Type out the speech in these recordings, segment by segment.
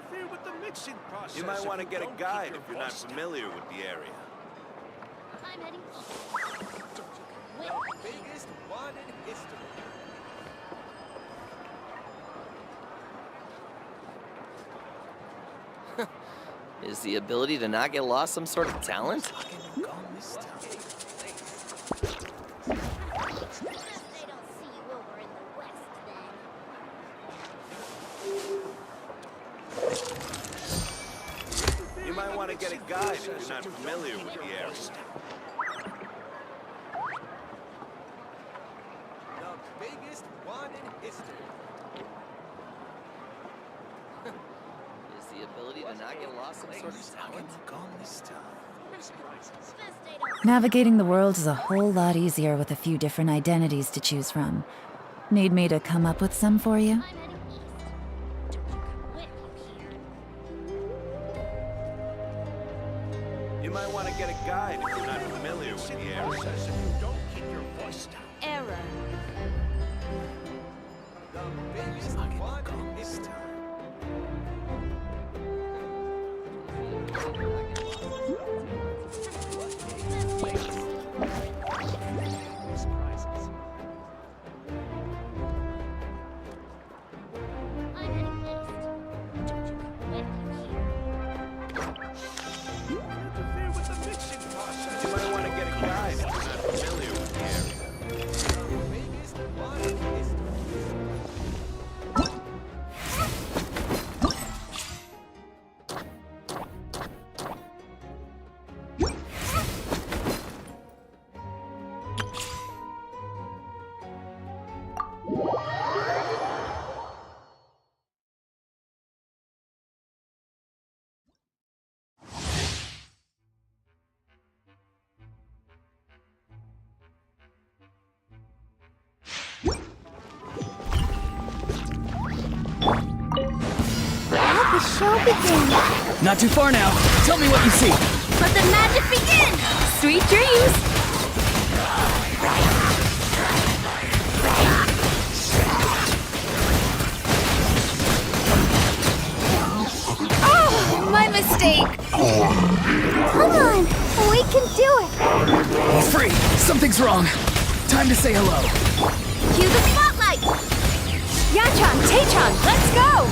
interfere with the mixing process. You might want to get a guide if you're not familiar with the area. I'm heading east. The biggest one in history. Is the ability to not get lost some sort of talent? They don't see you over in the west, then. You might want to get a guide if you're not familiar with the area. The biggest one in history. Is the ability to not get lost some sort of talent? Navigating the world is a whole lot easier with a few different identities to choose from. Need me to come up with some for you? I'm heading east. With you here. You might want to get a guide if you're not familiar with the area. Don't keep your voice down. Error. The biggest one in history. I'm heading east. With you here. Interfere with the mixing process. You might want to get a guide if you're not familiar with the area. The biggest one in history. Let the show begin. Not too far now. Tell me what you see. Let the magic begin. Sweet dreams. Oh, my mistake. Come on, we can do it. He's free. Something's wrong. Time to say hello. Cue the spotlight. Yatron, Taytron, let's go.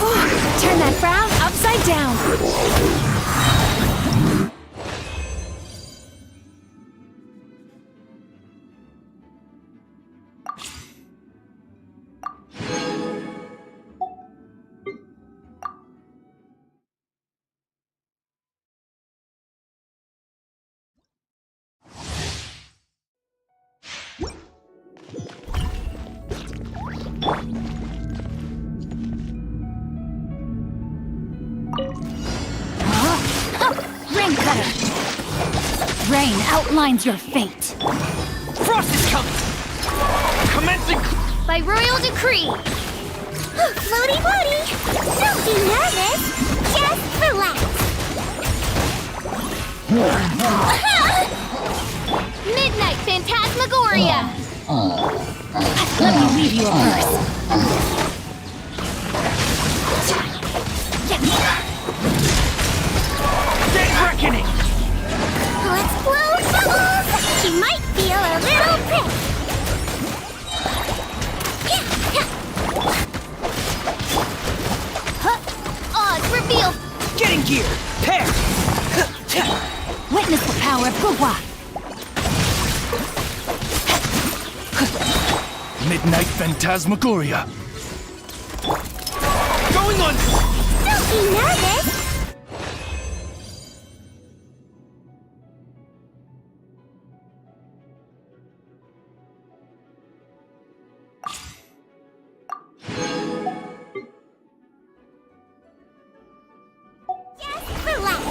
Oh, turn that frown upside down. Rain cutter. Rain outlines your fate. Frost is coming! Commencing! By royal decree. Floaty floaty. Don't be nervous. Just relax. Midnight Phantasmagoria. Let me leave you a verse. Day reckoning! Let's blow bubbles. You might feel a little prick. Oz reveal. Getting gear! Pair! Witness the power of Gugwa. Midnight Phantasmagoria. Going on! Don't be nervous. Just relax.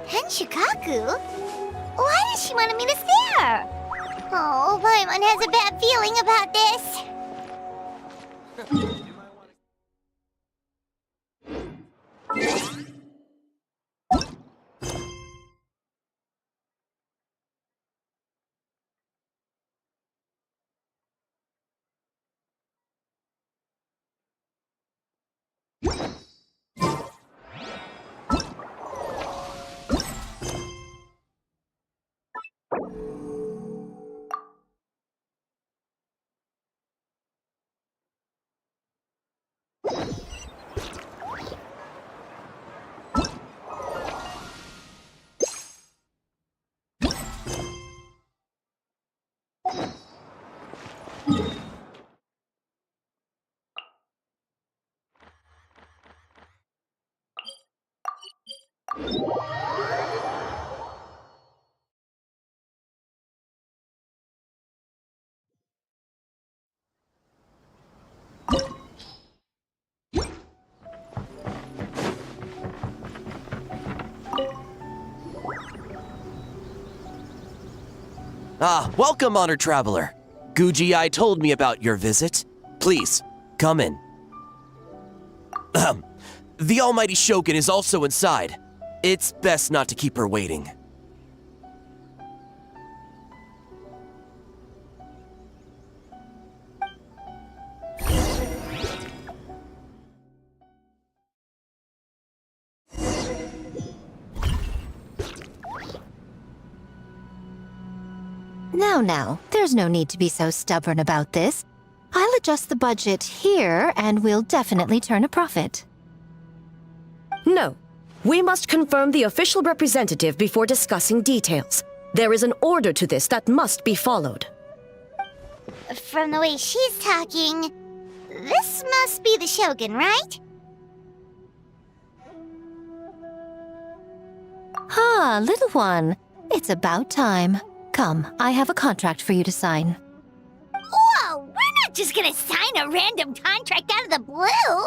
Tenshikaku? Why does she want me to stare? Oh, Paimon has a bad feeling about this. Ah, welcome, honored traveler. Guji-ai told me about your visit. Please, come in. The almighty Shogun is also inside. It's best not to keep her waiting. Now, there's no need to be so stubborn about this. I'll adjust the budget here, and we'll definitely turn a profit. No. We must confirm the official representative before discussing details. There is an order to this that must be followed. From the way she's talking, this must be the Shogun, right? Ah, little one. It's about time. Come, I have a contract for you to sign. Whoa, we're not just gonna sign a random contract out of the blue!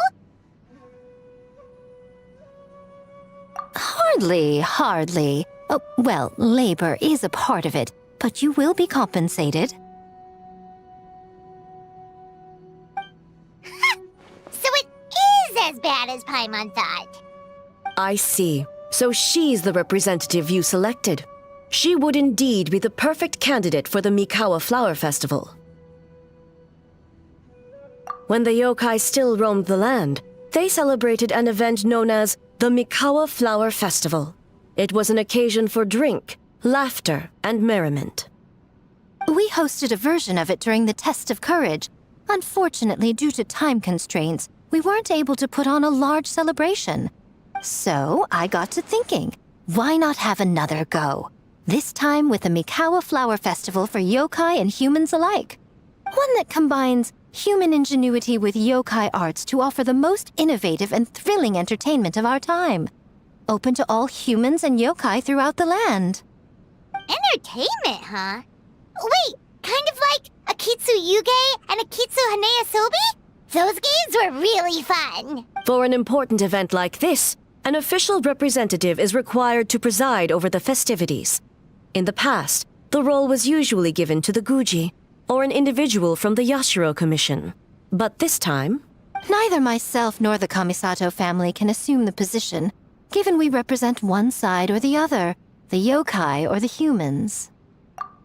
Hardly. Oh, well, labor is a part of it, but you will be compensated. So it is as bad as Paimon thought. I see. So she's the representative you selected. She would indeed be the perfect candidate for the Mikawa Flower Festival. When the yokai still roamed the land, they celebrated an event known as the Mikawa Flower Festival. It was an occasion for drink, laughter, and merriment. We hosted a version of it during the Test of Courage. Unfortunately, due to time constraints, we weren't able to put on a large celebration. So I got to thinking, why not have another go? This time with the Mikawa Flower Festival for yokai and humans alike. One that combines human ingenuity with yokai arts to offer the most innovative and thrilling entertainment of our time. Open to all humans and yokai throughout the land. Entertainment, huh? Wait, kind of like Akitsu Yuge and Akitsu Hanea Sobi? Those games were really fun. For an important event like this, an official representative is required to preside over the festivities. In the past, the role was usually given to the Guji, or an individual from the Yashiro Commission. But this time... Neither myself nor the Kamisato family can assume the position, given we represent one side or the other, the yokai or the humans.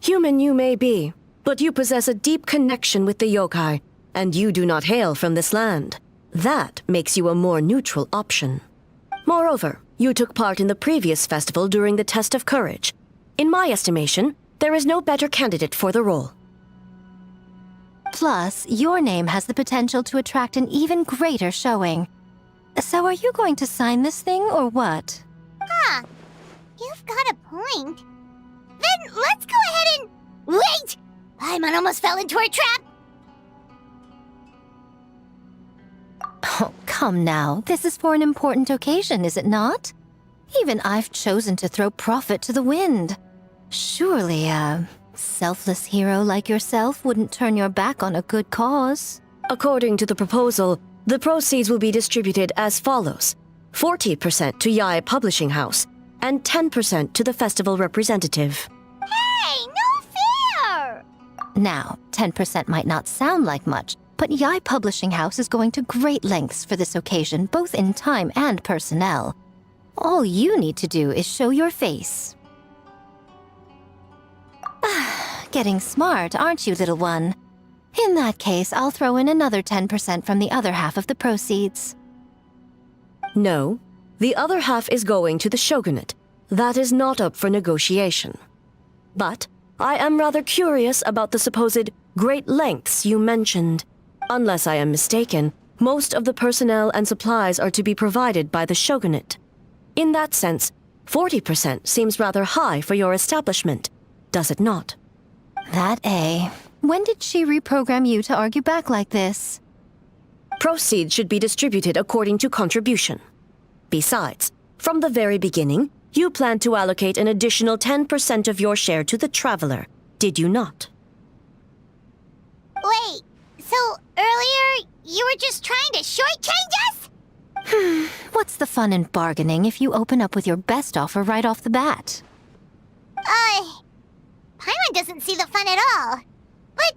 Human you may be, but you possess a deep connection with the yokai, and you do not hail from this land. That makes you a more neutral option. Moreover, you took part in the previous festival during the Test of Courage. In my estimation, there is no better candidate for the role. Plus, your name has the potential to attract an even greater showing. So are you going to sign this thing, or what? Huh. You've got a point. Then let's go ahead and... Wait! Paimon almost fell into our trap! Oh, come now. This is for an important occasion, is it not? Even I've chosen to throw profit to the wind. Surely a selfless hero like yourself wouldn't turn your back on a good cause. According to the proposal, the proceeds will be distributed as follows. 40% to Yae Publishing House, and 10% to the festival representative. Hey, no fair! Now, 10% might not sound like much, but Yae Publishing House is going to great lengths for this occasion, both in time and personnel. All you need to do is show your face. Getting smart, aren't you, little one? In that case, I'll throw in another 10% from the other half of the proceeds. No, the other half is going to the shogunate. That is not up for negotiation. But I am rather curious about the supposed great lengths you mentioned. Unless I am mistaken, most of the personnel and supplies are to be provided by the shogunate. In that sense, 40% seems rather high for your establishment, does it not? When did she reprogram you to argue back like this? Proceeds should be distributed according to contribution. Besides, from the very beginning, you planned to allocate an additional 10% of your share to the traveler, did you not? Wait, so earlier you were just trying to shortchange us? What's the fun in bargaining if you open up with your best offer right off the bat? Paimon doesn't see the fun at all. But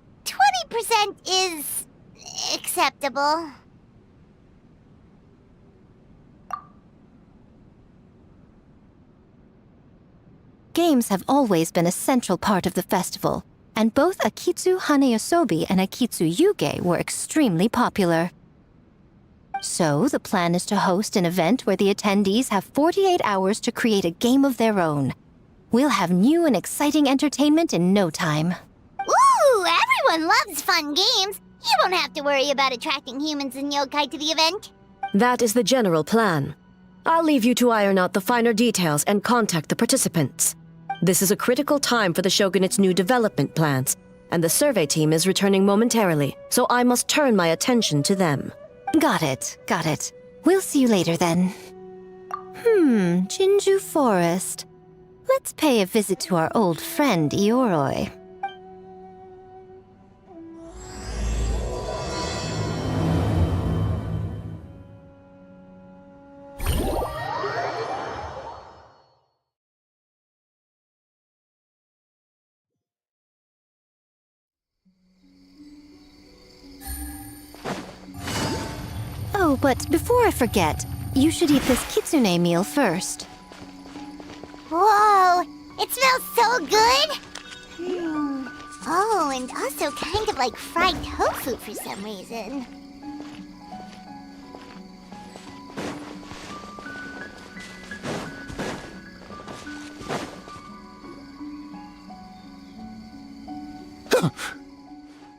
20% is acceptable. Games have always been a central part of the festival, and both Akitsu Hanayosobi and Akitsu Yuge were extremely popular. So, the plan is to host an event where the attendees have 48 hours to create a game of their own. We'll have new and exciting entertainment in no time. Ooh, everyone loves fun games. You won't have to worry about attracting humans and yokai to the event. That is the general plan. I'll leave you to iron out the finer details and contact the participants. This is a critical time for the Shogunate's new development plans, and the survey team is returning momentarily, so I must turn my attention to them. Got it. We'll see you later then. Jinju Forest. Let's pay a visit to our old friend, Ioroi. Oh, but before I forget, you should eat this kitsune meal first. Whoa, it smells so good! Oh, and also kind of like fried tofu for some reason.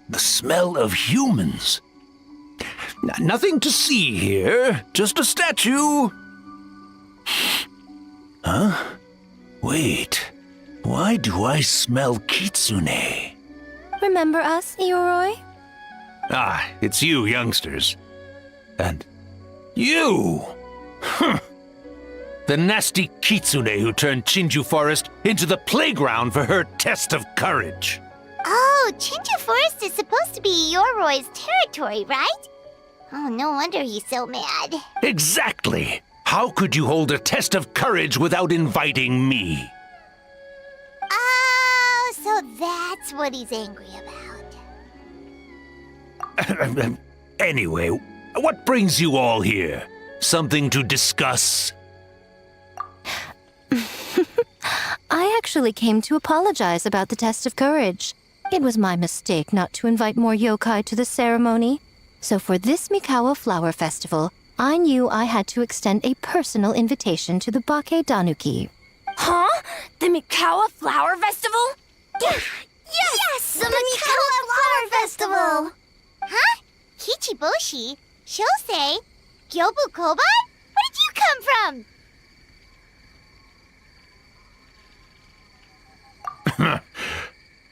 The smell of humans. Nothing to see here, just a statue. Huh? Wait, why do I smell kitsune? Remember us, Ioroi? Ah, it's you youngsters. And you! The nasty kitsune who turned Chinju Forest into the playground for her test of courage. Oh, Chinju Forest is supposed to be Yoroi's territory, right? Oh, no wonder he's so mad. Exactly! How could you hold a test of courage without inviting me? Oh, so that's what he's angry about. Anyway, what brings you all here? Something to discuss? I actually came to apologize about the test of courage. It was my mistake not to invite more yokai to the ceremony. So for this Mikawa Flower Festival, I knew I had to extend a personal invitation to the Bake Danuki. Huh? The Mikawa Flower Festival? Yes! The Mikawa Flower Festival! Huh? Kichiboshi? Shosei? Gyobu Koban? Where did you come from?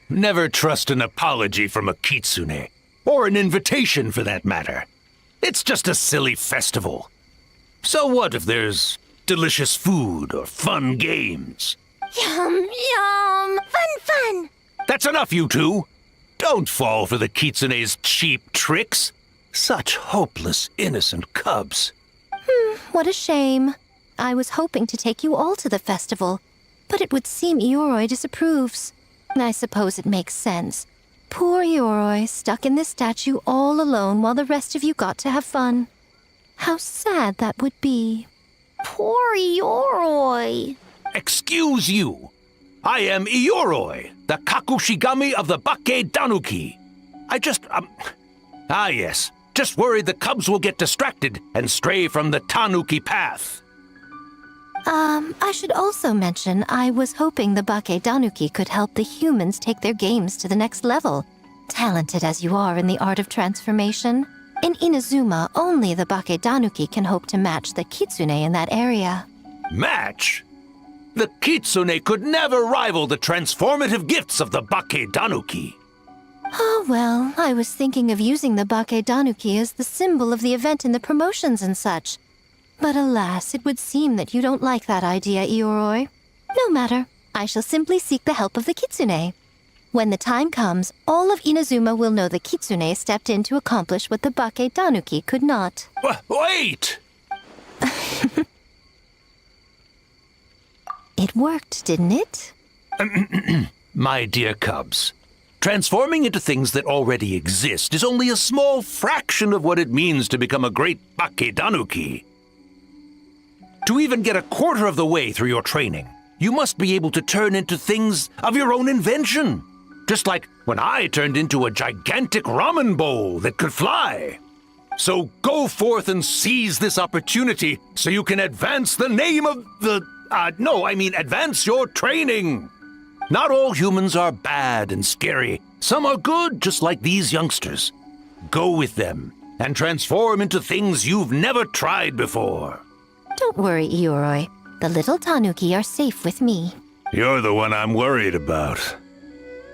Never trust an apology from a kitsune. Or an invitation, for that matter. It's just a silly festival. So what if there's delicious food or fun games? Yum, yum! Fun! That's enough, you two! Don't fall for the kitsune's cheap tricks. Such hopeless, innocent cubs. what a shame. I was hoping to take you all to the festival, but it would seem Ioroi disapproves. I suppose it makes sense. Poor Ioroi, stuck in this statue all alone while the rest of you got to have fun. How sad that would be. Poor Ioroi. Excuse you. I am Ioroi, the Kakushigami of the Bake Danuki. Yes. Just worried the cubs will get distracted and stray from the Tanuki path. I should also mention I was hoping the Bake Danuki could help the humans take their games to the next level. Talented as you are in the art of transformation, in Inazuma, only the Bake Danuki can hope to match the Kitsune in that area. Match? The Kitsune could never rival the transformative gifts of the Bake Danuki. Oh, well, I was thinking of using the Bake Danuki as the symbol of the event in the promotions and such. But alas, it would seem that you don't like that idea, Ioroi. No matter. I shall simply seek the help of the Kitsune. When the time comes, all of Inazuma will know the Kitsune stepped in to accomplish what the Bake Danuki could not. Wait! It worked, didn't it? My dear cubs, transforming into things that already exist is only a small fraction of what it means to become a great Bake Danuki. To even get a quarter of the way through your training, you must be able to turn into things of your own invention. Just like when I turned into a gigantic ramen bowl that could fly. So go forth and seize this opportunity so you can advance the name of advance your training. Not all humans are bad and scary. Some are good, just like these youngsters. Go with them and transform into things you've never tried before. Don't worry, Ioroi. The little Tanuki are safe with me. You're the one I'm worried about.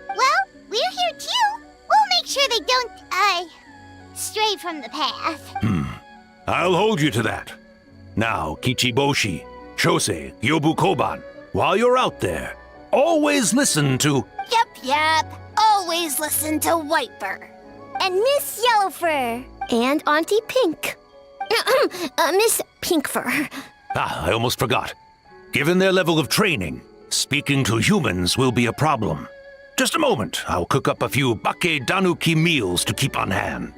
Well, we're here too. We'll make sure they don't, stray from the path. I'll hold you to that. Now, Kichiboshi, Shosei, Yobukoban, while you're out there, always listen to... Yep. Always listen to Whitefur. And Miss Yellowfur. And Auntie Pink. Miss Pinkfur. I almost forgot. Given their level of training, speaking to humans will be a problem. Just a moment, I'll cook up a few Bake Danuki meals to keep on hand.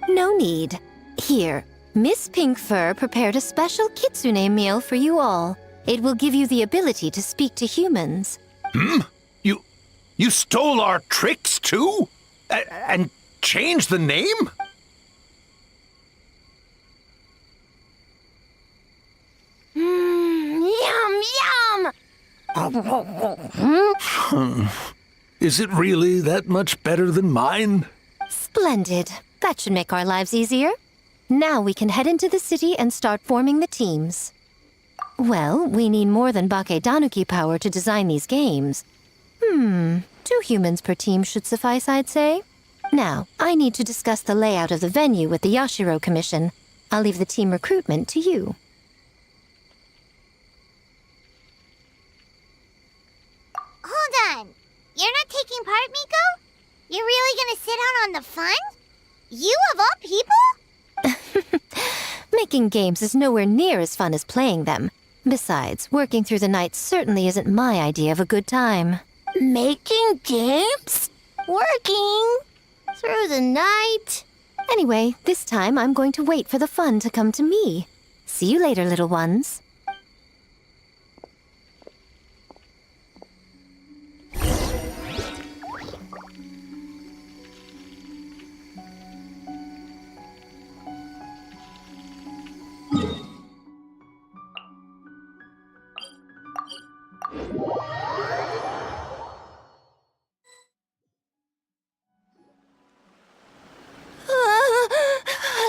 No need. Here, Miss Pinkfur prepared a special Kitsune meal for you all. It will give you the ability to speak to humans. You stole our tricks too? And changed the name? Yum! Is it really that much better than mine? Splendid. That should make our lives easier. Now we can head into the city and start forming the teams. Well, we need more than Bake Danuki power to design these games. 2 humans per team should suffice, I'd say. Now, I need to discuss the layout of the venue with the Yashiro Commission. I'll leave the team recruitment to you. Hold on. You're not taking part, Miko? You're really gonna sit out on the fun? You of all people? Making games is nowhere near as fun as playing them. Besides, working through the night certainly isn't my idea of a good time. Making games? Working? Through the night? Anyway, this time I'm going to wait for the fun to come to me. See you later, little ones.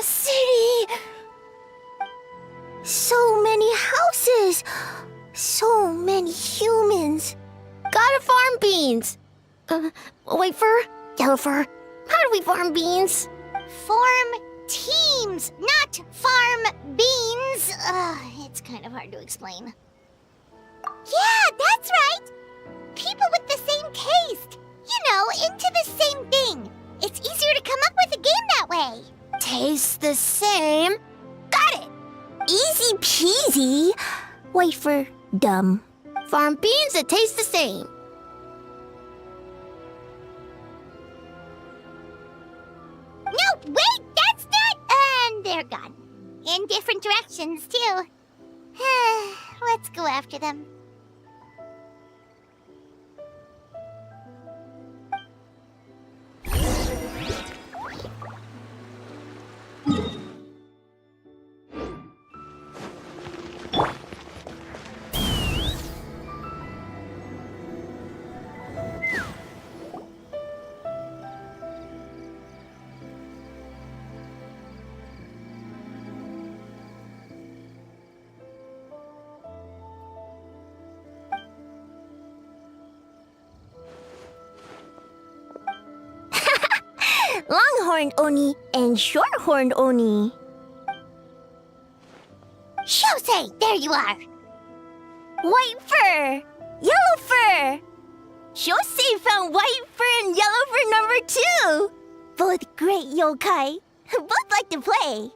City! So many houses! So many humans! Gotta farm beans! Whitefur? Yellowfur? How do we farm beans? Form teams, not farm beans. It's kind of hard to explain. Yeah, that's right! People with the same taste. You know, into the same thing. It's easier to come up with a game that way. Tastes the same. Got it! Easy peasy. Wait for dumb. Farm beans that taste the same. No, wait, that's not... And they're gone. In different directions, too. Let's go after them. Longhorned Oni and short-horned Oni. Shosei, there you are. White fur! Yellow fur! Shosei found white fur and yellow fur number 2! Both great yokai. Both like to play.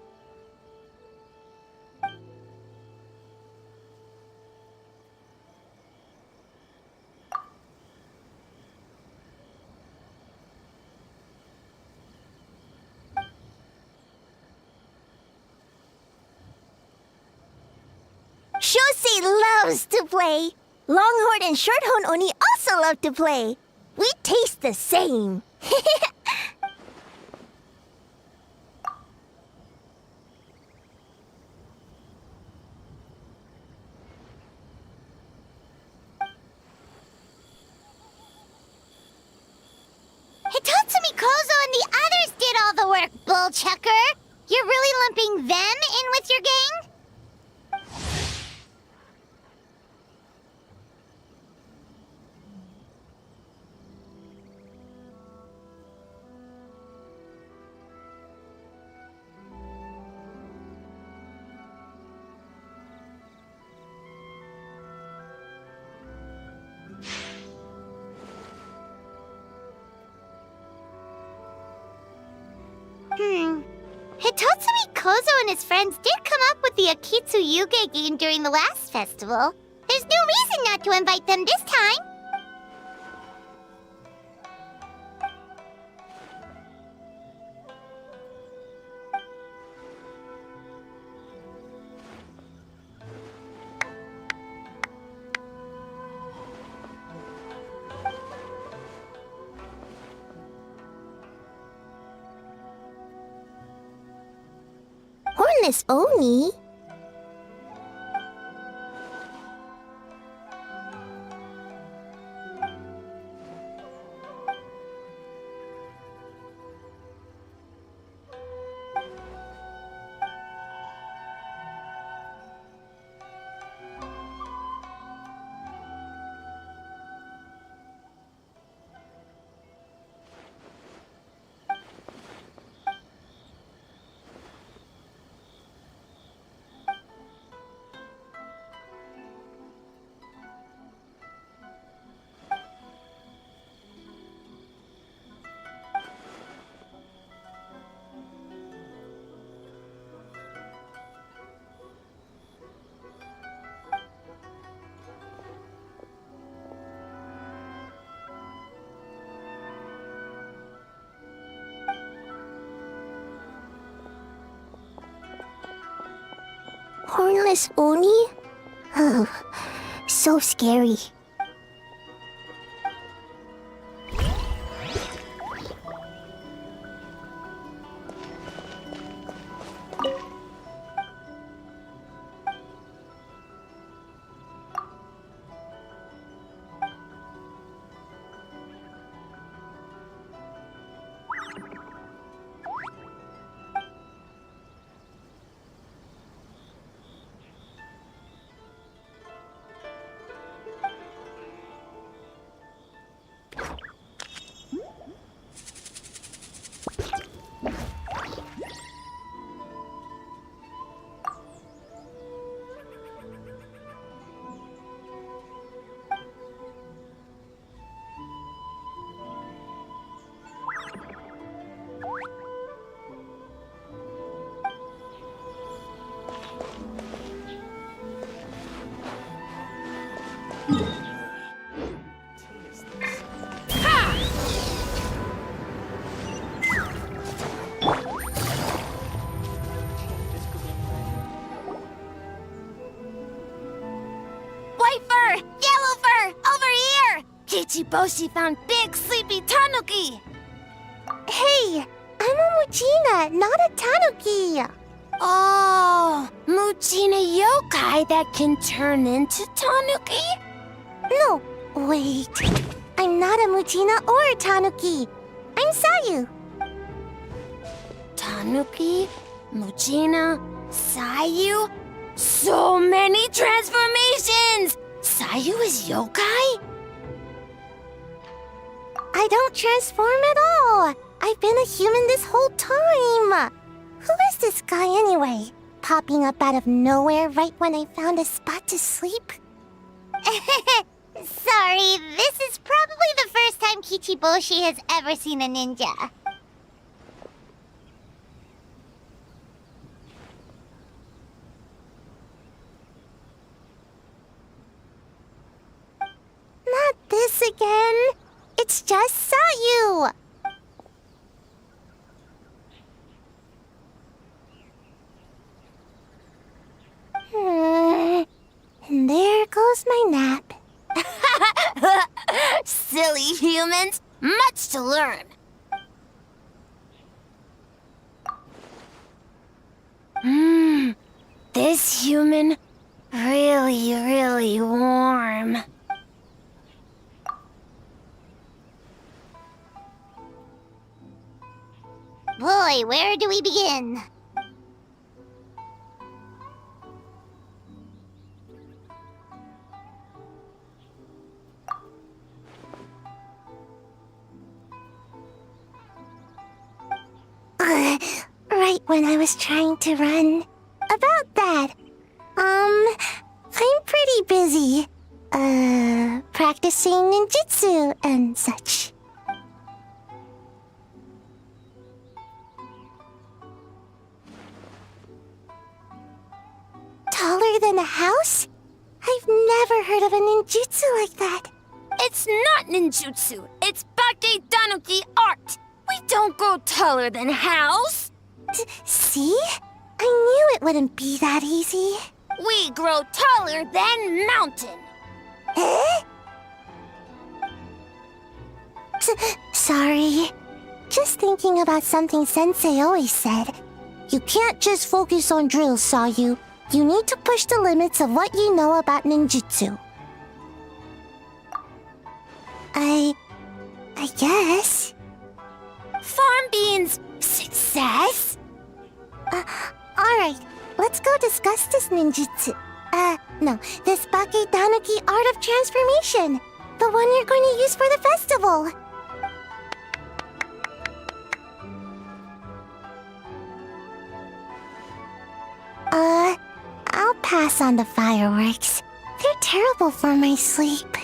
Shosei loves to play. Longhorn and shorthorn Oni also love to play. We taste the same. Hitotsumi Kozo and the others did all the work, bullchucker. You're really lumping them in with your gang? Hitotsumi Kozo and his friends did come up with the Akitsu Yuge game during the last festival. There's no reason not to invite them this time. Hornless Oni? Hornless Oni? Oh, so scary. White fur! Yellow fur! Over here! Kichiboshi found big sleepy tanuki! Hey, I'm a Mujina, not a Tanuki. Oh, Mujina yokai that can turn into tanuki? No, wait. I'm not a Mujina or a Tanuki. I'm Sayu. Tanuki, Mujina, Sayu. So many transformations! Sayu is yokai? I don't transform at all. I've been a human this whole time. Who is this guy anyway? Popping up out of nowhere right when I found a spot to sleep? Sorry, this is probably the first time Kichiboshi has ever seen a ninja. Not this again. It's just Sayu. And there goes my nap. Silly humans, much to learn. This human, really warm. Boy, where do we begin? Right when I was trying to run. About that, I'm pretty busy. Practicing ninjutsu and such. Taller than a house? I've never heard of a ninjutsu like that. It's not ninjutsu, it's Bake Danuki art. We don't go taller than house. See? I knew it wouldn't be that easy. We grow taller than mountain. Eh? Sorry. Just thinking about something Sensei always said. You can't just focus on drills, Sayu. You need to push the limits of what you know about ninjutsu. I guess. Farm beans, success? Alright, let's go discuss this ninjutsu. No, this Bake Tanuki art of transformation. The one you're going to use for the festival. I'll pass on the fireworks. They're terrible for my sleep.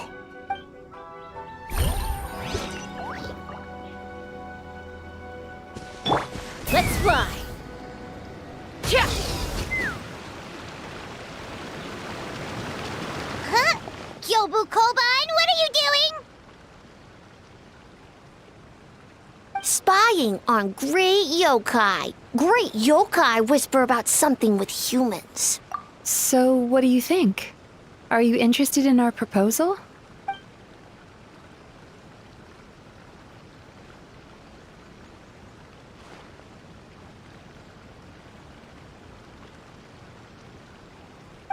Let's fly. Yeah. Huh? Kyobu Koban, what are you doing? Spying on great yokai. Great yokai whisper about something with humans. So, what do you think? Are you interested in our proposal?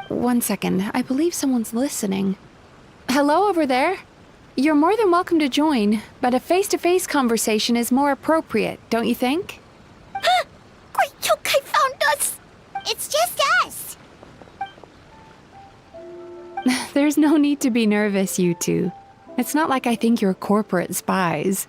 One second, I believe someone's listening. Hello over there? You're more than welcome to join, but a face-to-face conversation is more appropriate, don't you think? Huh! Great yokai found us! It's just us! There's no need to be nervous, you two. It's not like I think you're corporate spies.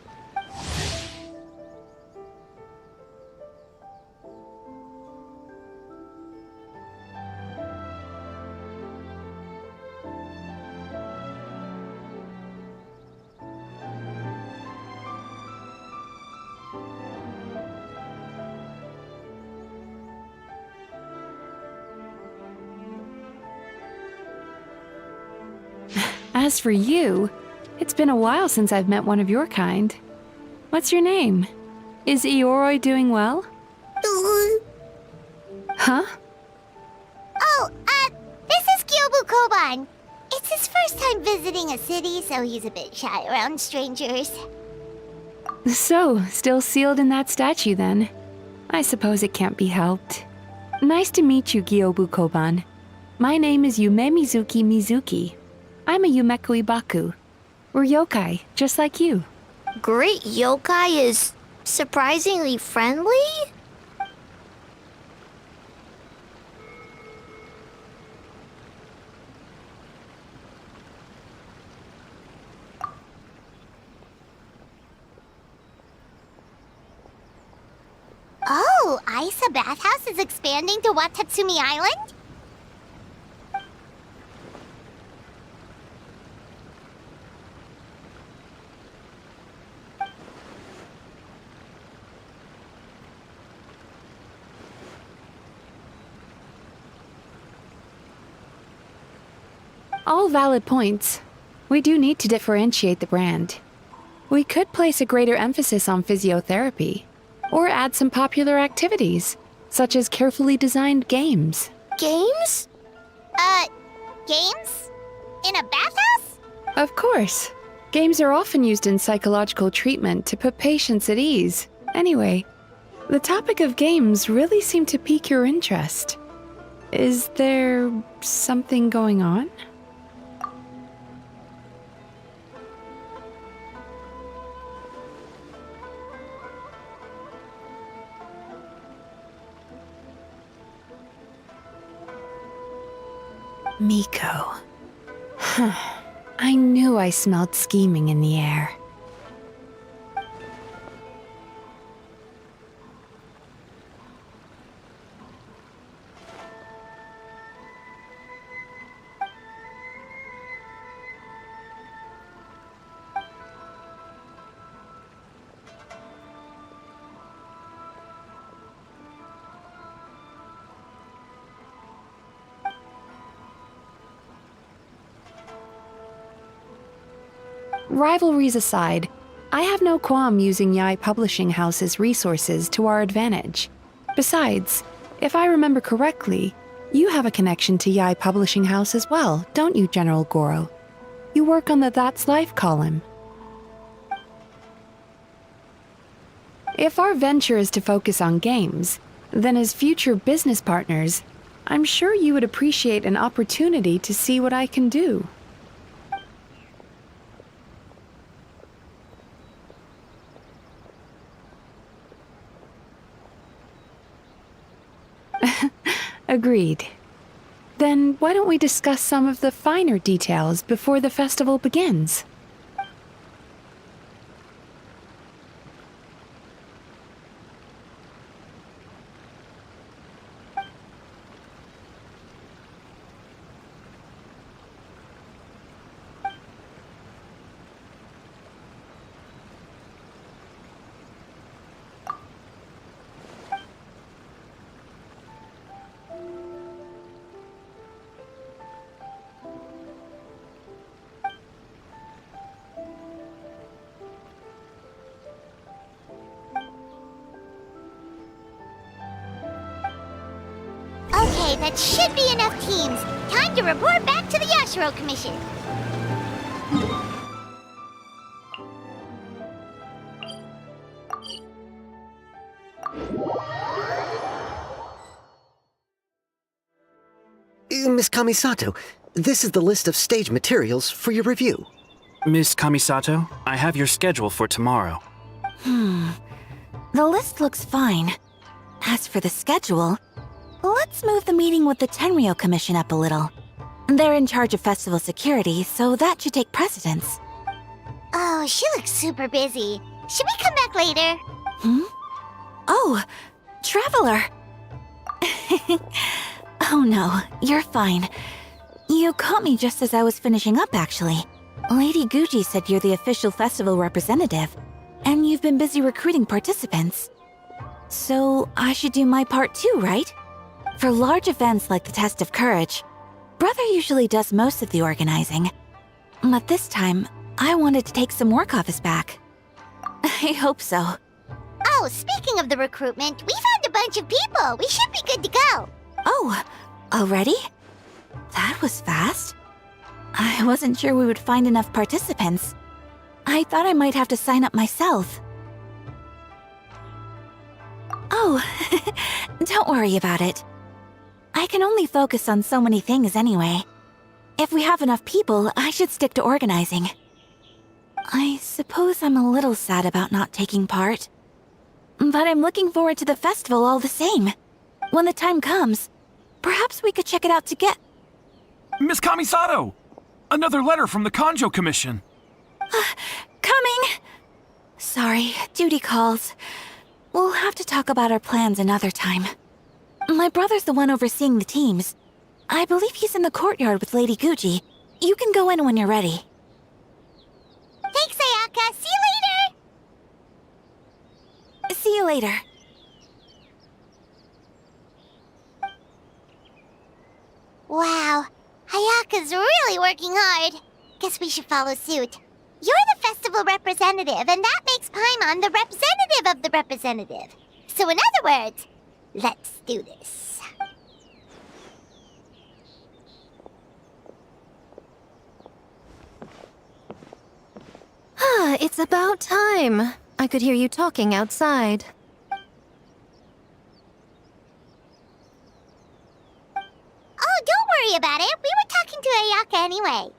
As for you, it's been a while since I've met one of your kind. What's your name? Is Ioroi doing well? Huh? Oh, this is Kyobu Koban. It's his first time visiting a city, so he's a bit shy around strangers. So, still sealed in that statue then. I suppose it can't be helped. Nice to meet you, Kyobu Koban. My name is Yume Mizuki Mizuki. I'm a Yumeku Ibaku. We're yokai, just like you. Great yokai is surprisingly friendly? Oh, Aisa Bathhouse is expanding to Watatsumi Island? All valid points. We do need to differentiate the brand. We could place a greater emphasis on physiotherapy, or add some popular activities, such as carefully designed games. Games? Games? In a bathhouse? Of course. Games are often used in psychological treatment to put patients at ease. Anyway, the topic of games really seemed to pique your interest. Is there something going on? Miko. I knew I smelled scheming in the air. Rivalries aside, I have no qualm using Yae Publishing House's resources to our advantage. Besides, if I remember correctly, you have a connection to Yae Publishing House as well, don't you, General Goro? You work on the That's Life column. If our venture is to focus on games, then as future business partners, I'm sure you would appreciate an opportunity to see what I can do. Agreed. Then why don't we discuss some of the finer details before the festival begins? Okay, that should be enough teams. Time to report back to the Yashiro Commission. Miss Kamisato, this is the list of stage materials for your review. Miss Kamisato, I have your schedule for tomorrow. The list looks fine. As for the schedule, let's move the meeting with the Tenryo Commission up a little. They're in charge of festival security, so that should take precedence. Oh, she looks super busy. Should we come back later? Oh, Traveler! Oh no, you're fine. You caught me just as I was finishing up, actually. Lady Guji said you're the official festival representative, and you've been busy recruiting participants. So I should do my part too, right? For large events like the Test of Courage, Brother usually does most of the organizing. But this time, I wanted to take some work off his back. I hope so. Oh, speaking of the recruitment, we found a bunch of people. We should be good to go. Oh, already? That was fast. I wasn't sure we would find enough participants. I thought I might have to sign up myself. Oh, don't worry about it. I can only focus on so many things anyway. If we have enough people, I should stick to organizing. I suppose I'm a little sad about not taking part. But I'm looking forward to the festival all the same. When the time comes, perhaps we could check it out together. Miss Kamisato! Another letter from the Kanjo Commission. Coming! Sorry, duty calls. We'll have to talk about our plans another time. My brother's the one overseeing the teams. I believe he's in the courtyard with Lady Guji. You can go in when you're ready. Thanks, Ayaka. See you later. See you later. Wow, Ayaka's really working hard. Guess we should follow suit. You're the festival representative, and that makes Paimon the representative of the representative. So in other words, let's do this. Ah, it's about time. I could hear you talking outside. Oh, don't worry about it. We were talking to Ayaka anyway.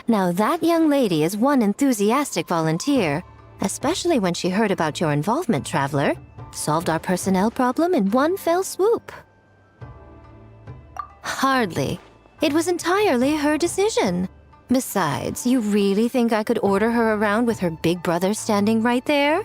Now that young lady is one enthusiastic volunteer, especially when she heard about your involvement, Traveler. Solved our personnel problem in one fell swoop. Hardly. It was entirely her decision. Besides, you really think I could order her around with her big brother standing right there?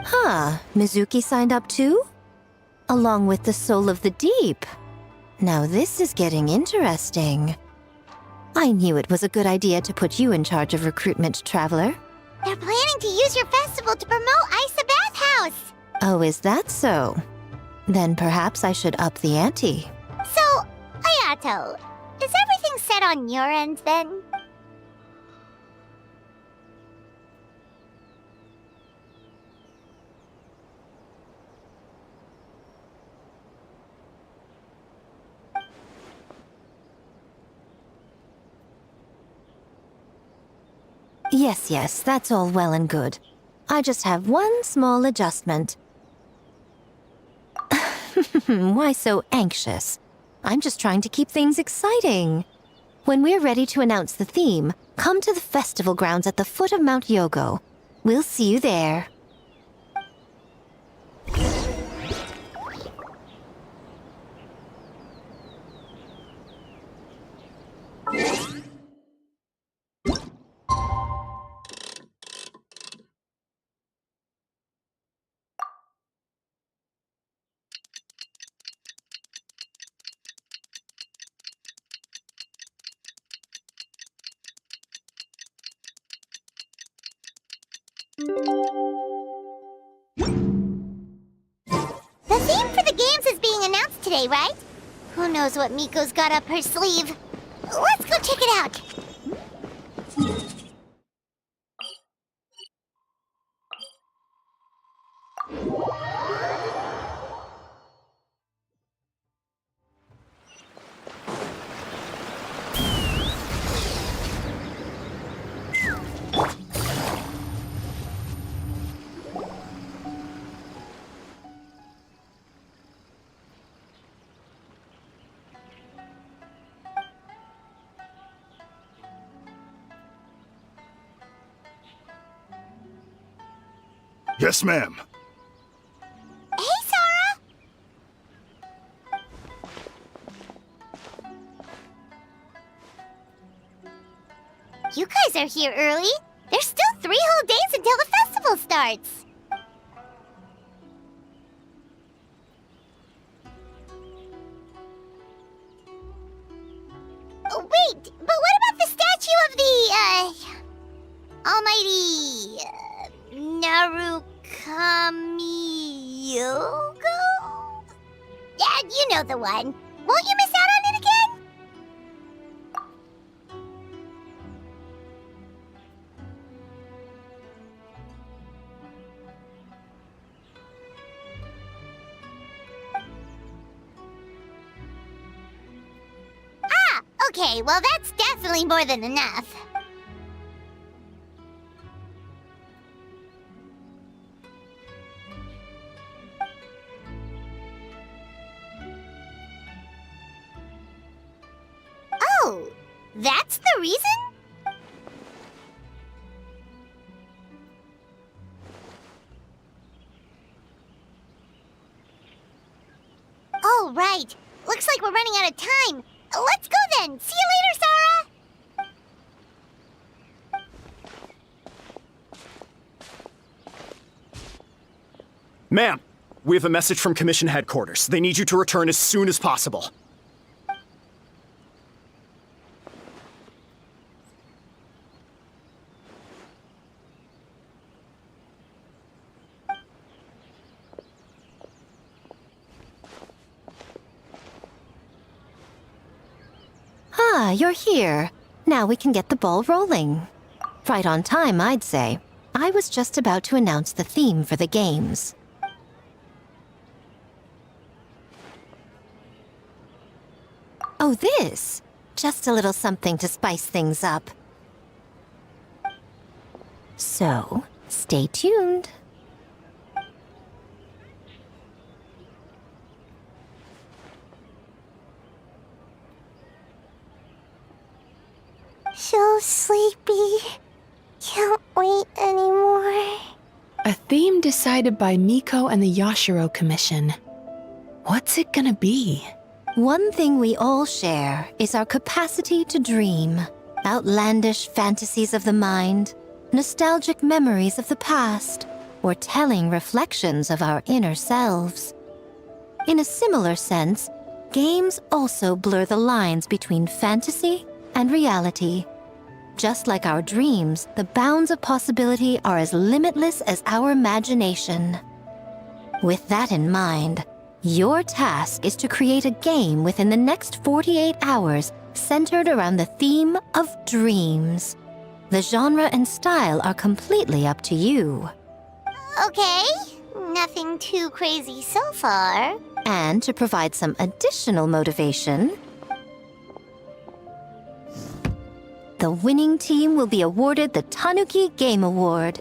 Huh, Mizuki signed up too? Along with the Soul of the Deep. Now this is getting interesting. I knew it was a good idea to put you in charge of recruitment, Traveler. They're planning to use your festival to promote Isa Bathhouse. Oh, is that so? Then perhaps I should up the ante. So, Ayato, is everything set on your end then? Yes, that's all well and good. I just have one small adjustment. Why so anxious? I'm just trying to keep things exciting. When we're ready to announce the theme, come to the festival grounds at the foot of Mount Yogo. We'll see you there. The theme for the games is being announced today, right? Who knows what Miko's got up her sleeve? Let's go check it out. Yes, ma'am. Hey, Sora! You guys are here early. There's still 3 whole days until the festival starts. Oh, wait, but what about the statue of the, almighty, Narukami-yogo? Yeah, you know the one. Won't you miss out on it again? Okay, well that's definitely more than enough. Oh, that's the reason? Oh, right. Looks like we're running out of time. Let's go then! See you later, Sarah! Ma'am, we have a message from Commission Headquarters. They need you to return as soon as possible. Ah, you're here. Now we can get the ball rolling. Right on time, I'd say. I was just about to announce the theme for the games. Oh, this? Just a little something to spice things up. So, stay tuned. So sleepy. Can't wait anymore. A theme decided by Miko and the Yashiro Commission. What's it gonna be? One thing we all share is our capacity to dream. Outlandish fantasies of the mind, nostalgic memories of the past, or telling reflections of our inner selves. In a similar sense, games also blur the lines between fantasy and reality. Just like our dreams, the bounds of possibility are as limitless as our imagination. With that in mind, your task is to create a game within the next 48 hours centered around the theme of dreams. The genre and style are completely up to you. Okay, nothing too crazy so far. And to provide some additional motivation, the winning team will be awarded the Tanuki Game Award,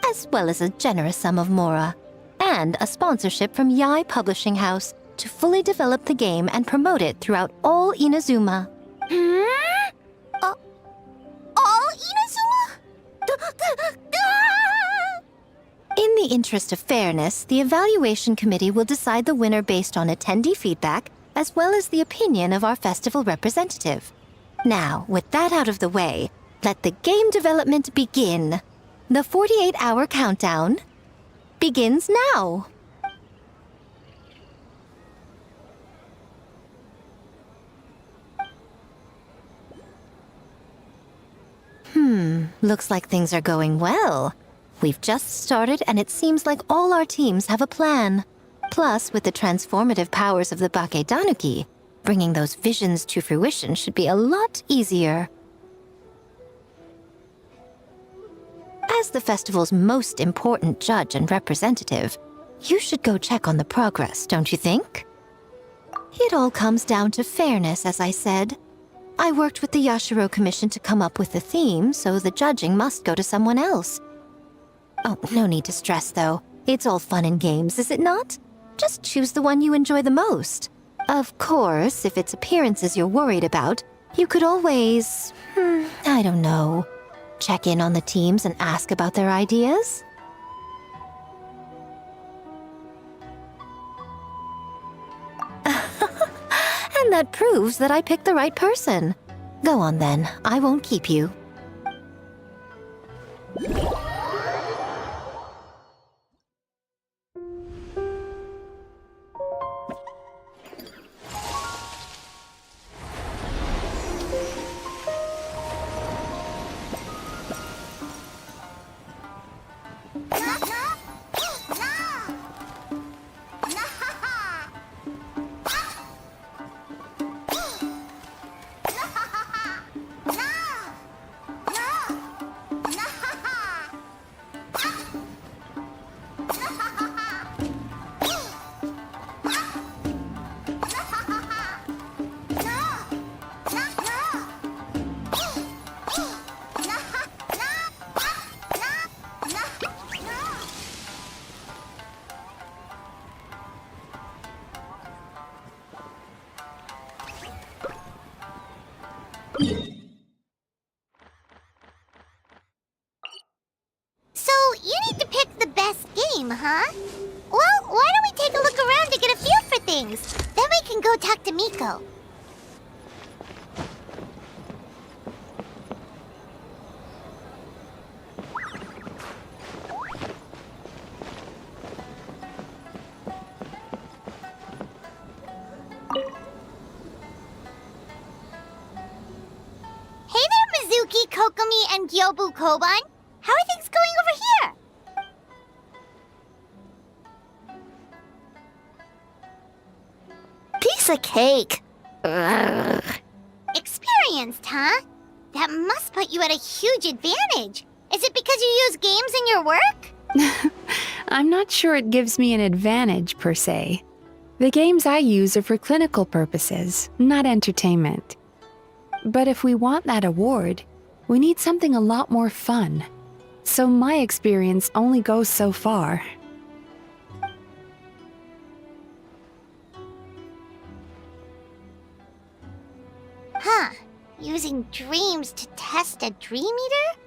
as well as a generous sum of mora, and a sponsorship from Yae Publishing House to fully develop the game and promote it throughout all Inazuma. All Inazuma? In the interest of fairness, the evaluation committee will decide the winner based on attendee feedback, as well as the opinion of our festival representative. Now, with that out of the way, let the game development begin. The 48-hour countdown begins now. Looks like things are going well. We've just started and it seems like all our teams have a plan. Plus, with the transformative powers of the Bakedanuki, bringing those visions to fruition should be a lot easier. As the festival's most important judge and representative, you should go check on the progress, don't you think? It all comes down to fairness, as I said. I worked with the Yashiro Commission to come up with the theme, so the judging must go to someone else. Oh, no need to stress, though. It's all fun and games, is it not? Just choose the one you enjoy the most. Of course, if it's appearances you're worried about, you could always, I don't know, check in on the teams and ask about their ideas? And that proves that I picked the right person. Go on then, I won't keep you. game, huh? Well, why don't we take a look around to get a feel for things? Then we can go talk to Miko. Hey there, Mizuki, Kokomi, and Gyobu Koban. How are things going over here? Piece of cake. Experienced, huh? That must put you at a huge advantage. Is it because you use games in your work? I'm not sure it gives me an advantage per se. The games I use are for clinical purposes, not entertainment. But if we want that award, we need something a lot more fun. So my experience only goes so far. Huh. Using dreams to test a dream eater?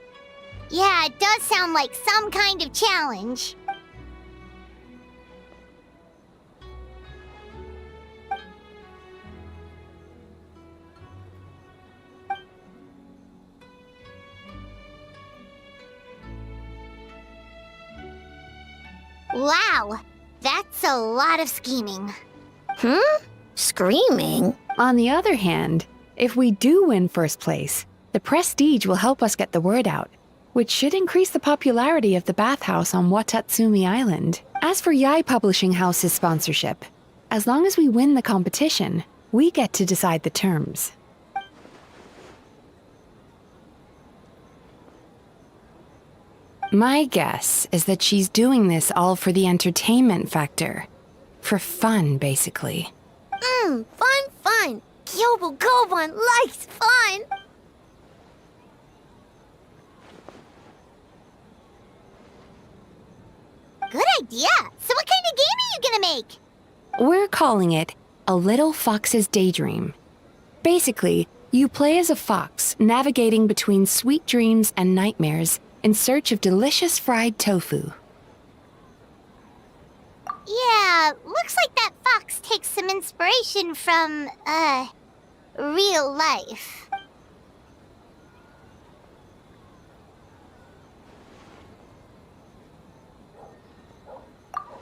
Yeah, it does sound like some kind of challenge. Wow, that's a lot of scheming. Screaming? On the other hand, if we do win first place, the prestige will help us get the word out, which should increase the popularity of the bathhouse on Watatsumi Island. As for Yae Publishing House's sponsorship, as long as we win the competition, we get to decide the terms. My guess is that she's doing this all for the entertainment factor. For fun, basically. Fun. Gyobu Koban likes fun. Good idea. So what kind of game are you gonna make? We're calling it A Little Fox's Daydream. Basically, you play as a fox navigating between sweet dreams and nightmares in search of delicious fried tofu. Yeah, looks like that fox takes some inspiration from, real life.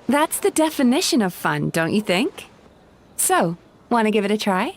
That's the definition of fun, don't you think? So, want to give it a try?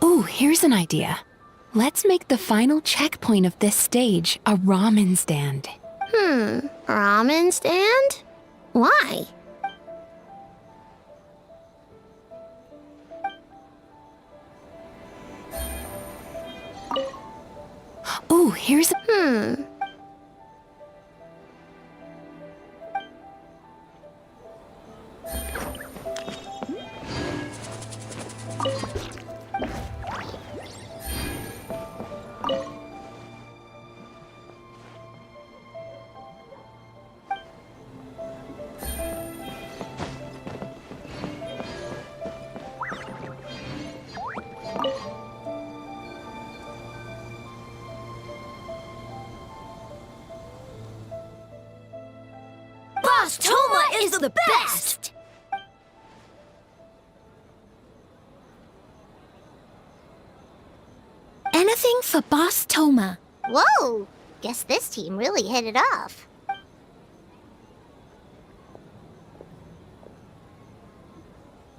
Oh, here's an idea. Let's make the final checkpoint of this stage a ramen stand. Ramen stand? Why? Oh, here's a... Boss Toma is the best! Anything for Boss Toma. Whoa! Guess this team really hit it off.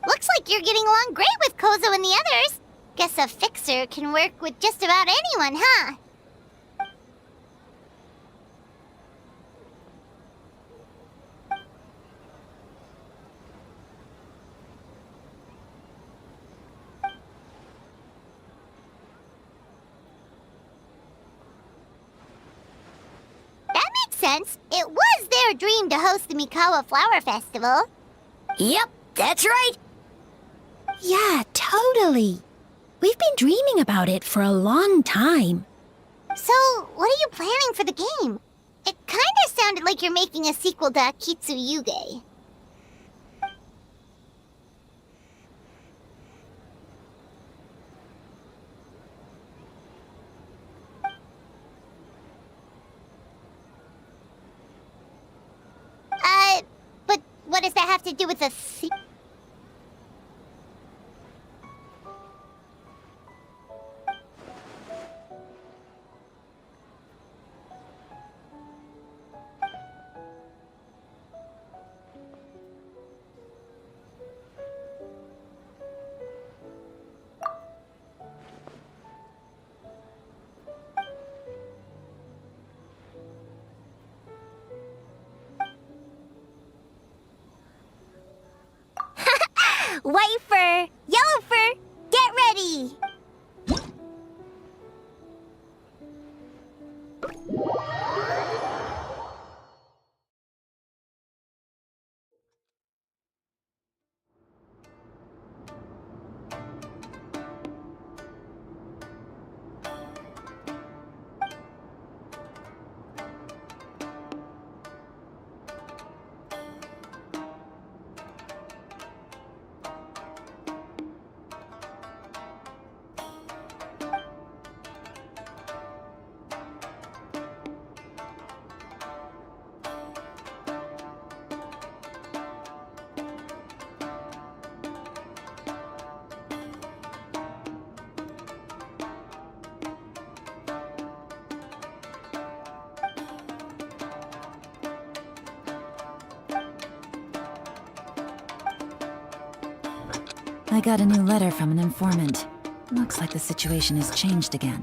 Looks like you're getting along great with Kozo and the others. Guess a fixer can work with just about anyone, huh? That makes sense. It was their dream to host the Mikawa Flower Festival. Yep, that's right. Yeah, totally. We've been dreaming about it for a long time. So, what are you planning for the game? It kinda sounded like you're making a sequel to Kitsuyuge. But what does that have to do with a sequel? White fur, yellow fur, get ready! I got a new letter from an informant. Looks like the situation has changed again.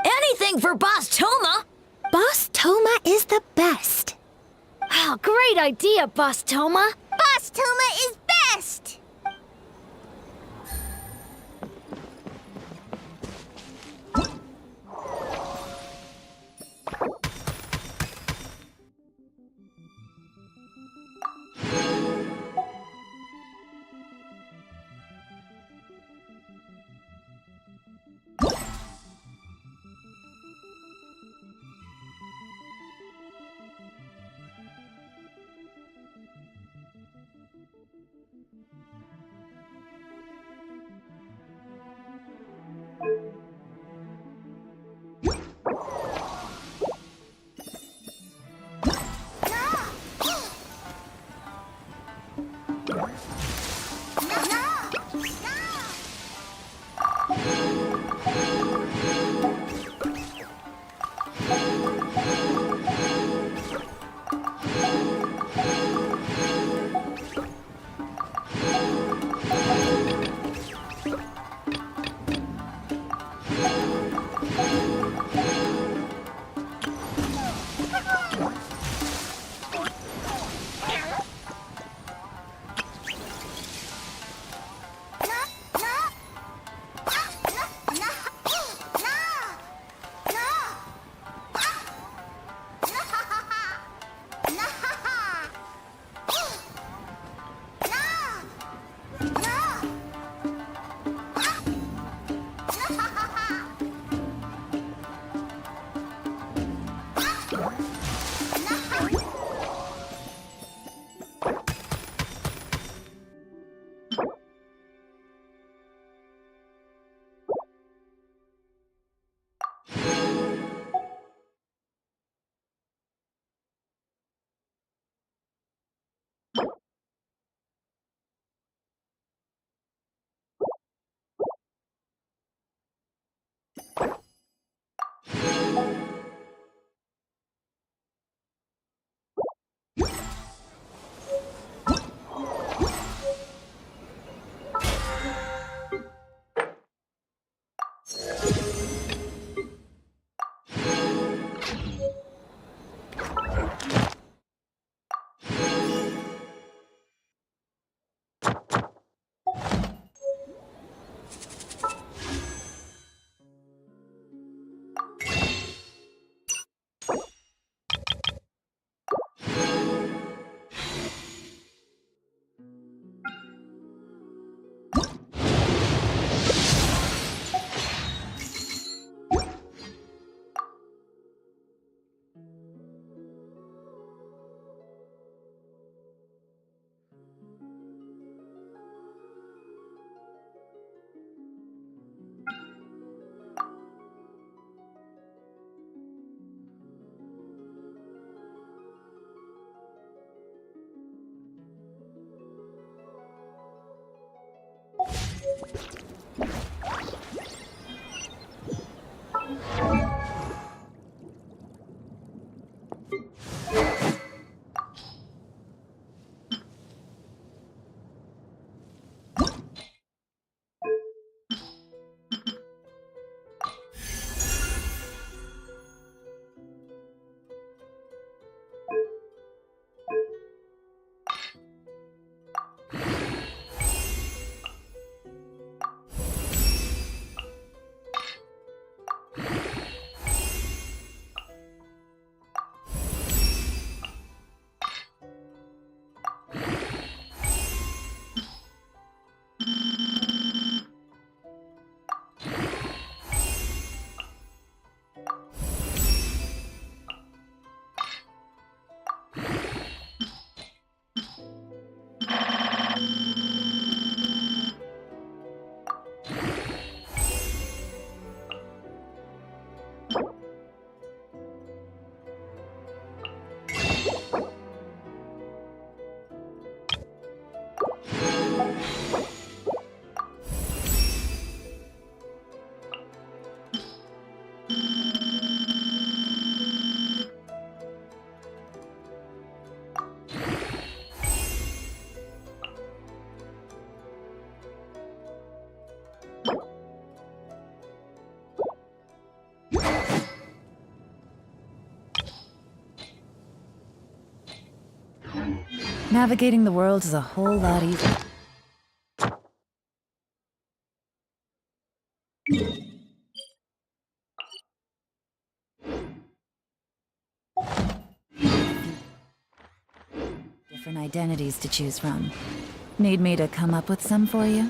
Anything for Boss Toma! Boss Toma is the best. Oh, great idea, Boss Toma! Boss Toma is best! Navigating the world is a whole lot easier. Different identities to choose from. Need me to come up with some for you?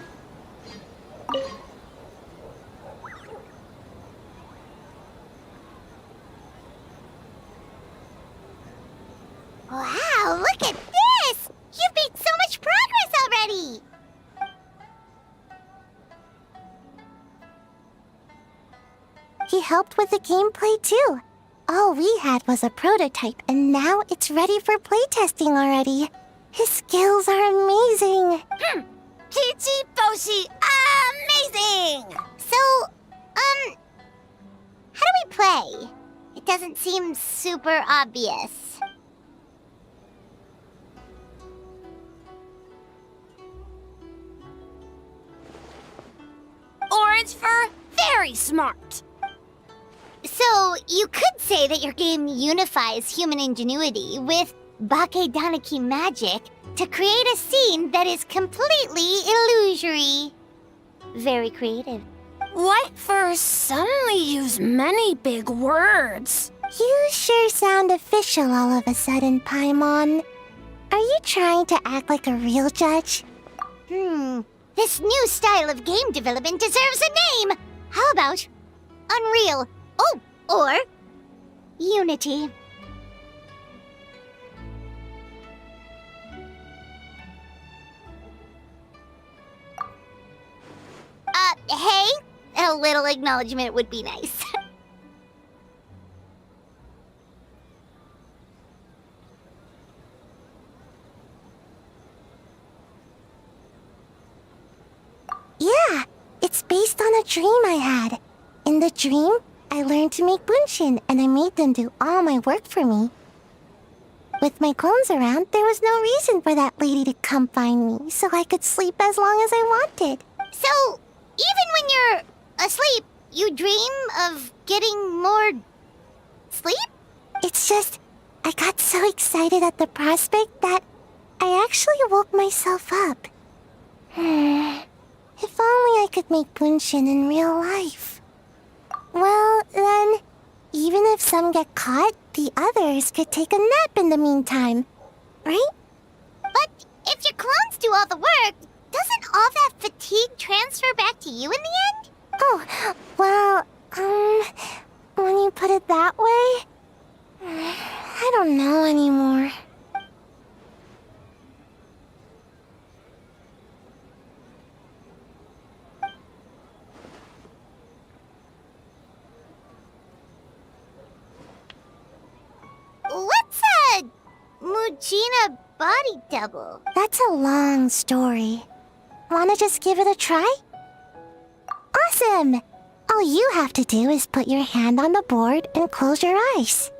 Wow, look at this! You've made so much progress already! He helped with the gameplay too. All we had was a prototype, and now it's ready for playtesting already. His skills are amazing. Peachy Boshi, amazing! So, how do we play? It doesn't seem super obvious. Orange fur, very smart. So, you could say that your game unifies human ingenuity with Bakedanaki magic to create a scene that is completely illusory. Very creative. White fur suddenly use many big words. You sure sound official all of a sudden, Paimon. Are you trying to act like a real judge? This new style of game development deserves a name! How about Unreal? Oh, or Unity. Hey? A little acknowledgement would be nice. Yeah, it's based on a dream I had. In the dream, I learned to make bunshin, and I made them do all my work for me. With my clones around, there was no reason for that lady to come find me, so I could sleep as long as I wanted. So, even when you're asleep, you dream of getting more sleep? It's just, I got so excited at the prospect that I actually woke myself up. If only I could make bunshin in real life. Well, then, even if some get caught, the others could take a nap in the meantime, right? But if your clones do all the work, doesn't all that fatigue transfer back to you in the end? Oh, well, when you put it that way, I don't know anymore. What's a Mujina body double? That's a long story. Wanna just give it a try? Awesome! All you have to do is put your hand on the board and close your eyes.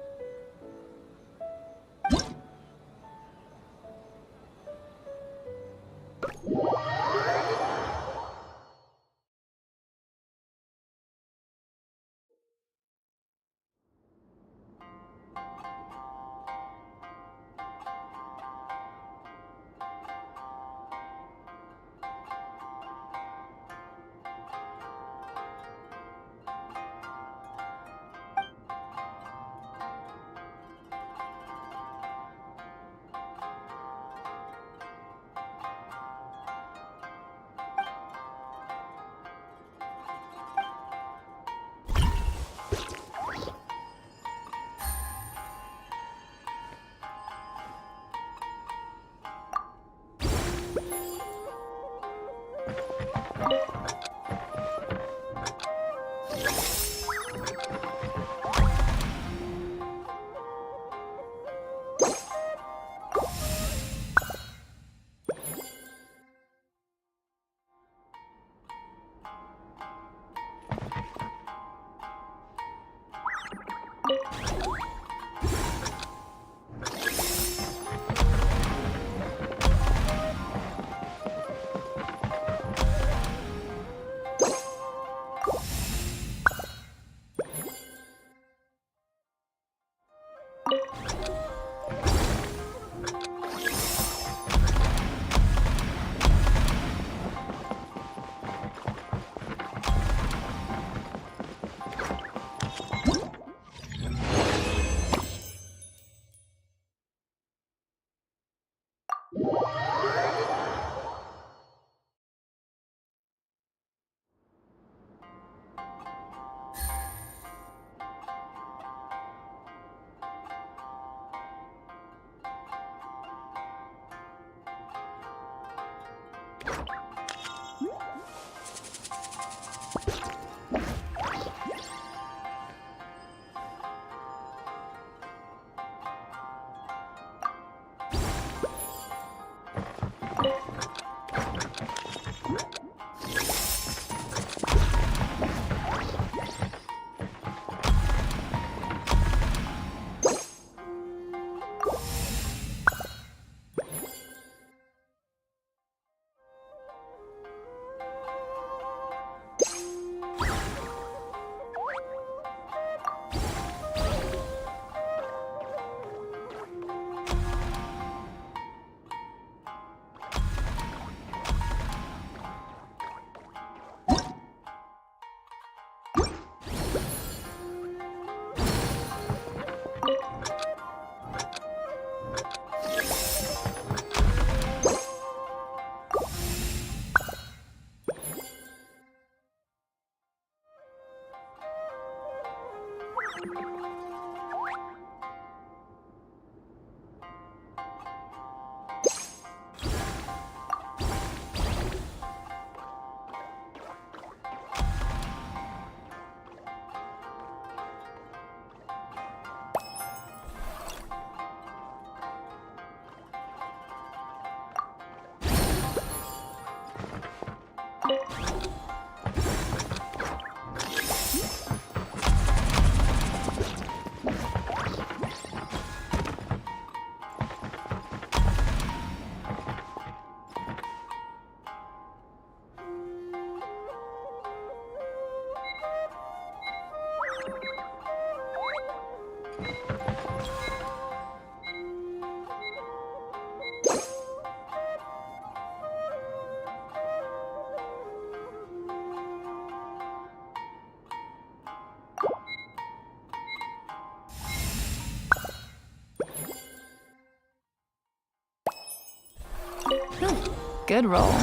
Good roll.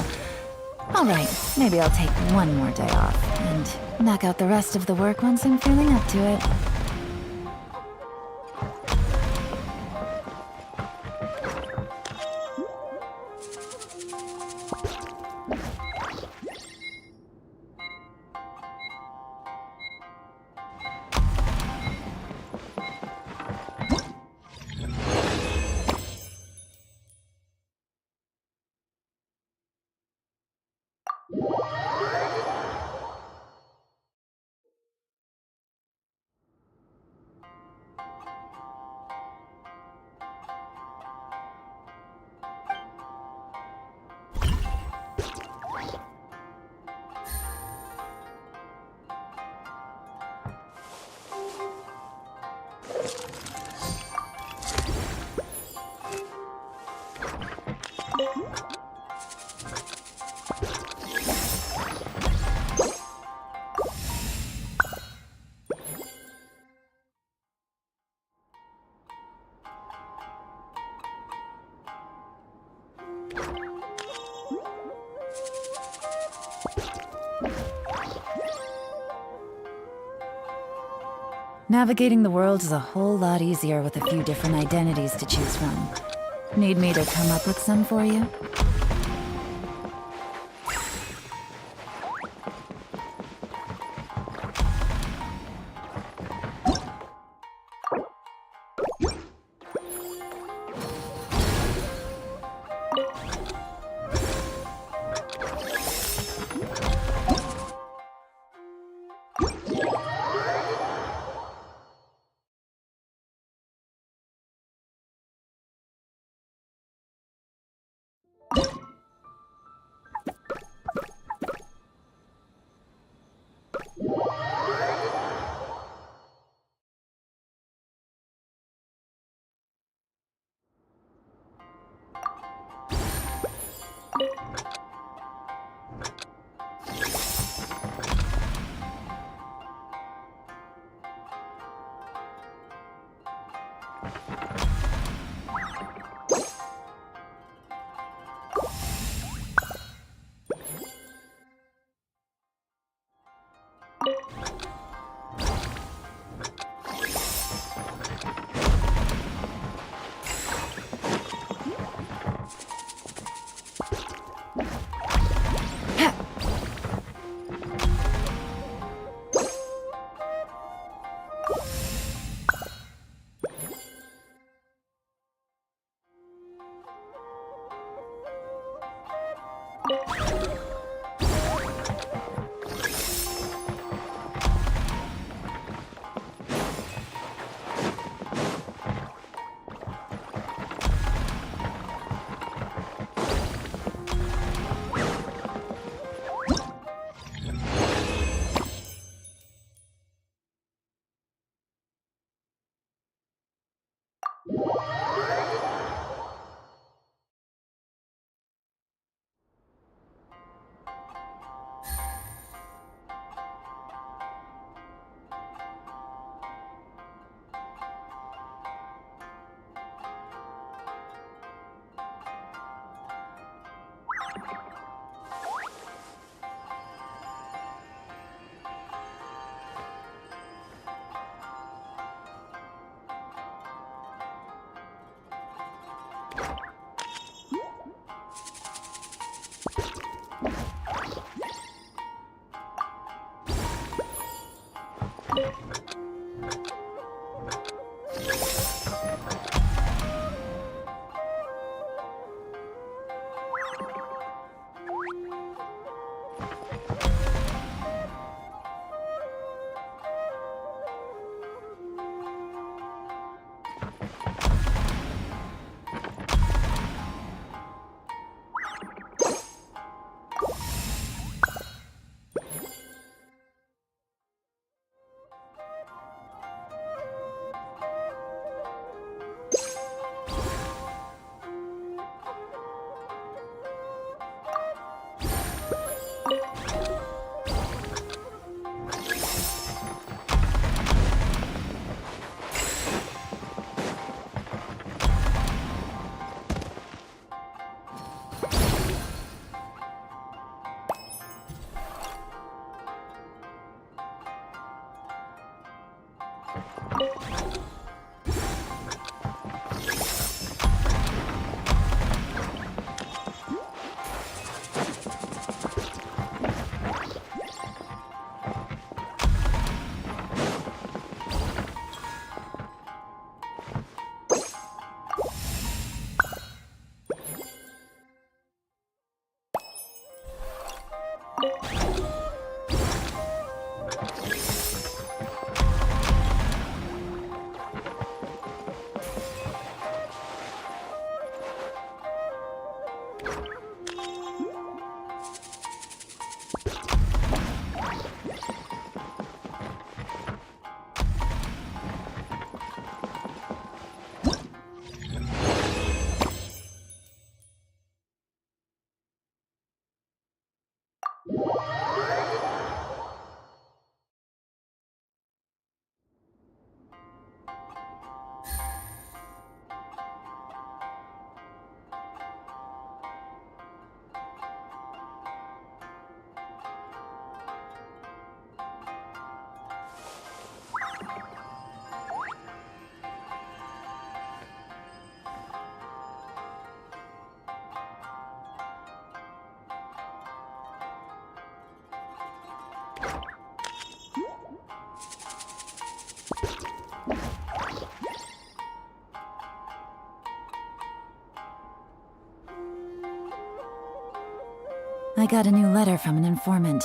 Alright, maybe I'll take one more day off and knock out the rest of the work once I'm feeling up to it. Navigating the world is a whole lot easier with a few different identities to choose from. Need me to come up with some for you? I got a new letter from an informant.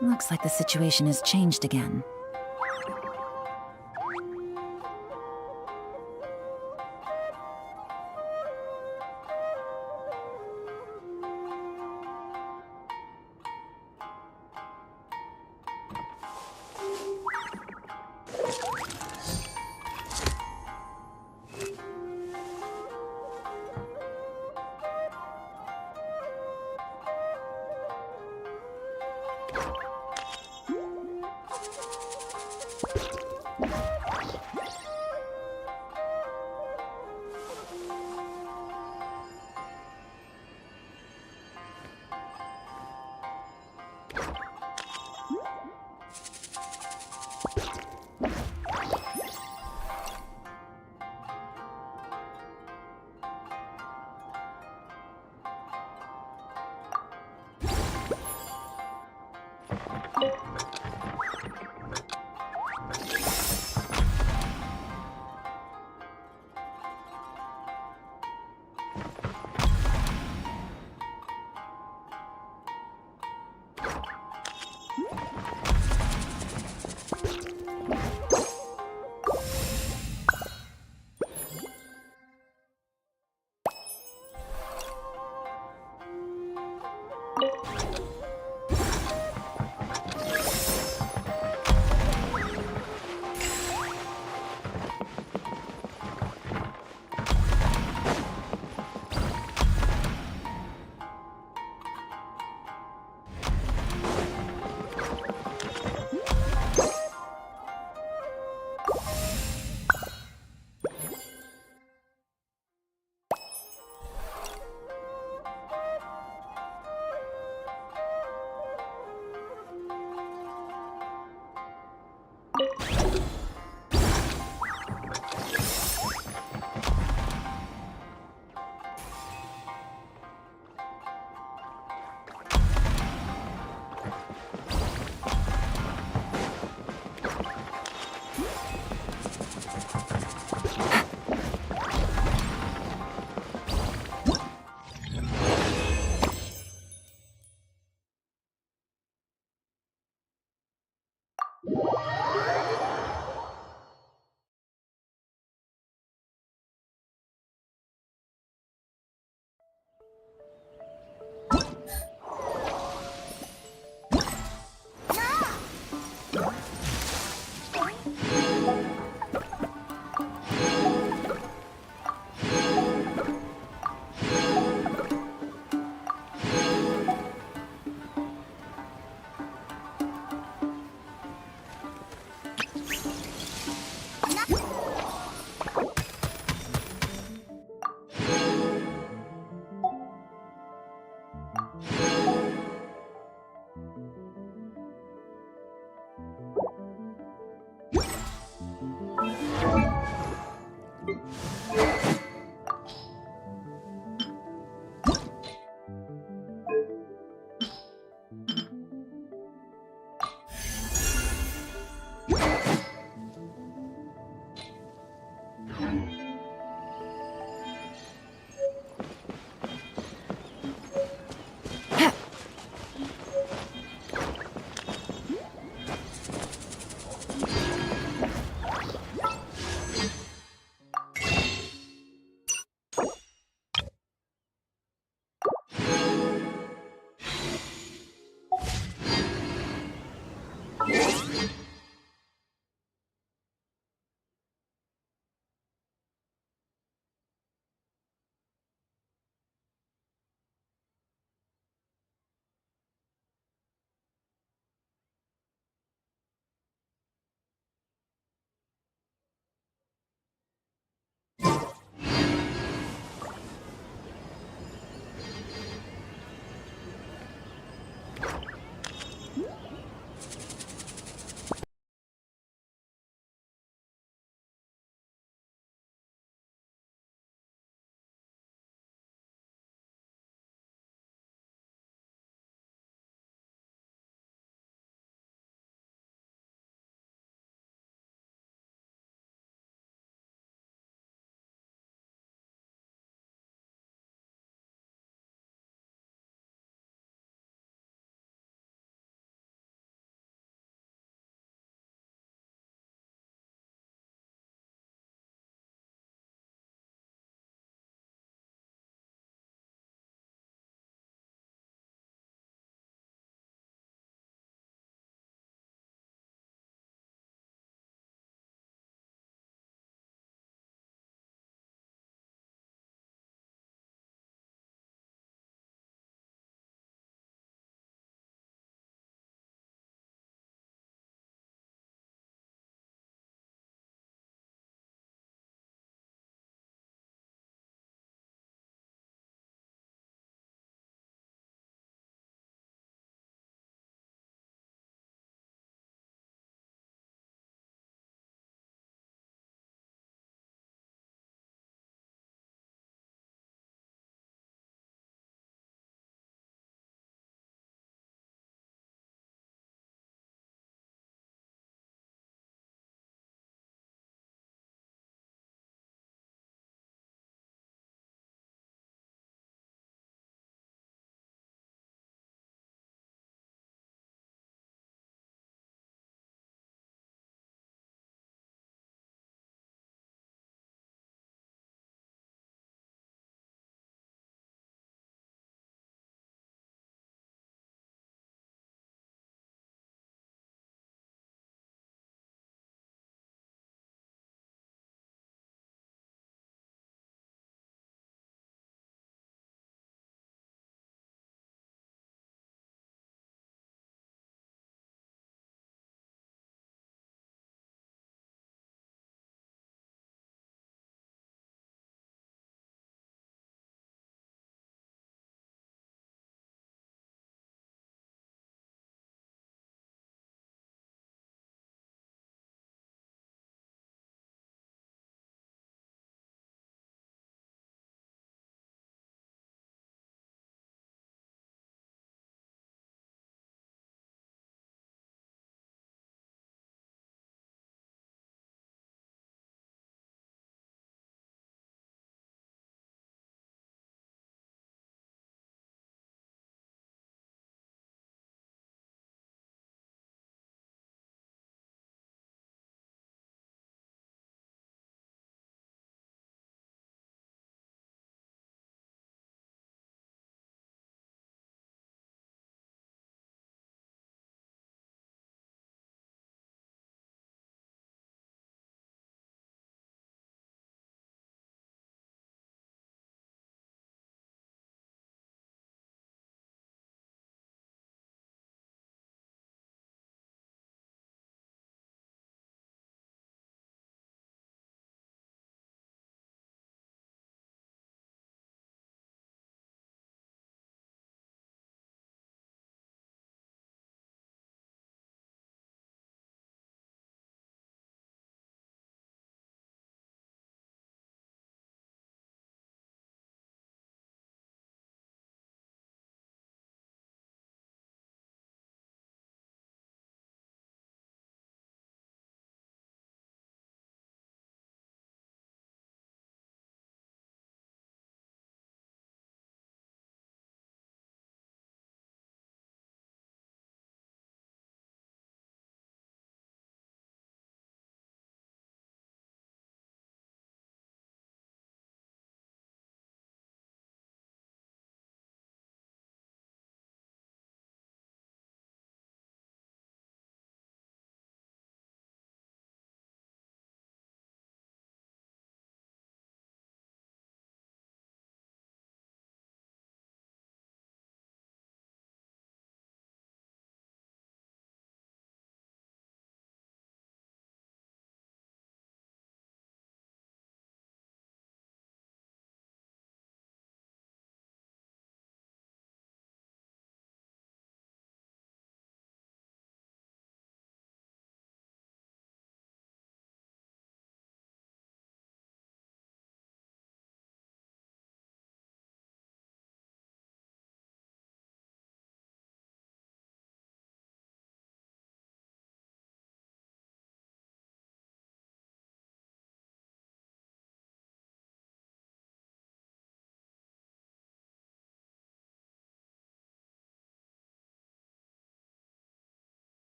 Looks like the situation has changed again.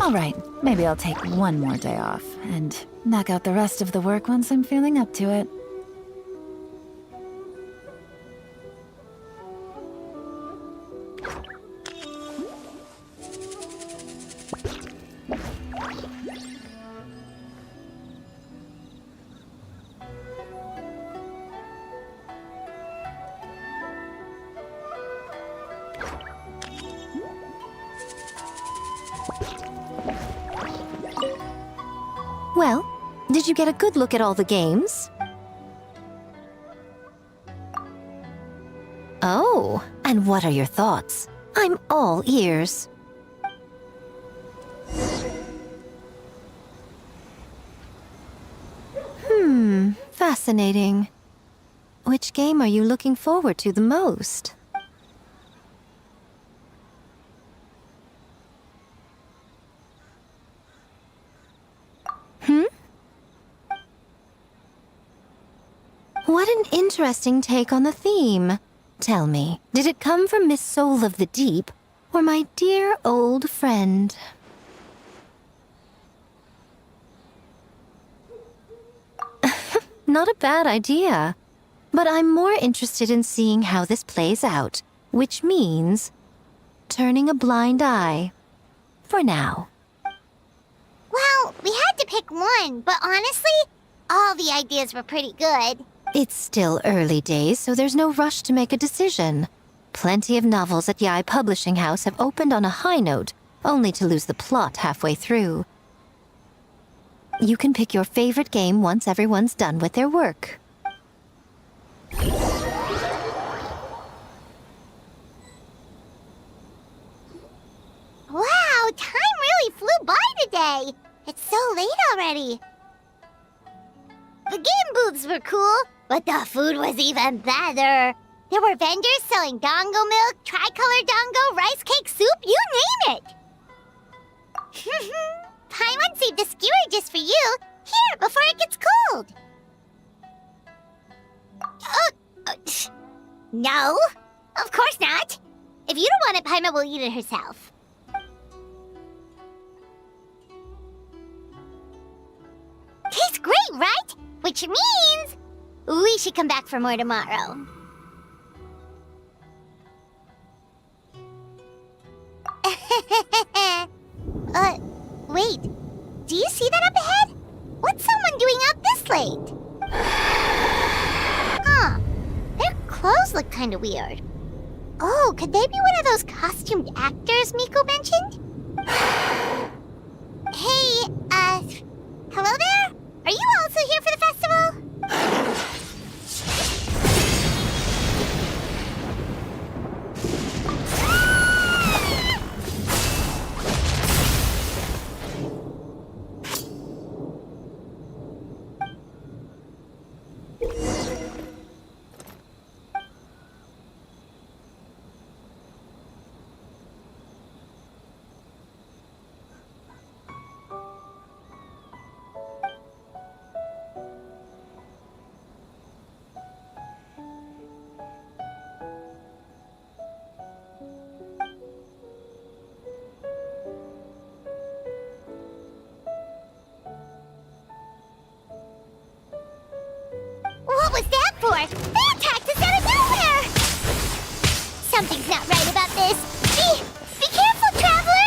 Alright, maybe I'll take one more day off and knock out the rest of the work once I'm feeling up to it. Well, did you get a good look at all the games? Oh, and what are your thoughts? I'm all ears. Fascinating. Which game are you looking forward to the most? What an interesting take on the theme. Tell me, did it come from Miss Soul of the Deep, or my dear old friend? Not a bad idea. But I'm more interested in seeing how this plays out, which means turning a blind eye. For now. Well, we had to pick one, but honestly, all the ideas were pretty good. It's still early days, so there's no rush to make a decision. Plenty of novels at Yae Publishing House have opened on a high note, only to lose the plot halfway through. You can pick your favorite game once everyone's done with their work. Wow, time really flew by today. It's so late already. The game booths were cool, but the food was even better. There were vendors selling dango milk, tricolor dango, rice cake soup, you name it. Paimon saved a skewer just for you. Here, before it gets cold. No, of course not. If you don't want it, Paimon will eat it herself. Tastes great, right? Which means we should come back for more tomorrow. Wait. Do you see that up ahead? What's someone doing out this late? Huh. Their clothes look kind of weird. Oh, could they be one of those costumed actors Miko mentioned? Hey, hello there? Are you also here for the festival? What was that for? They attacked us out of nowhere! Something's not right about this. Be careful, traveler!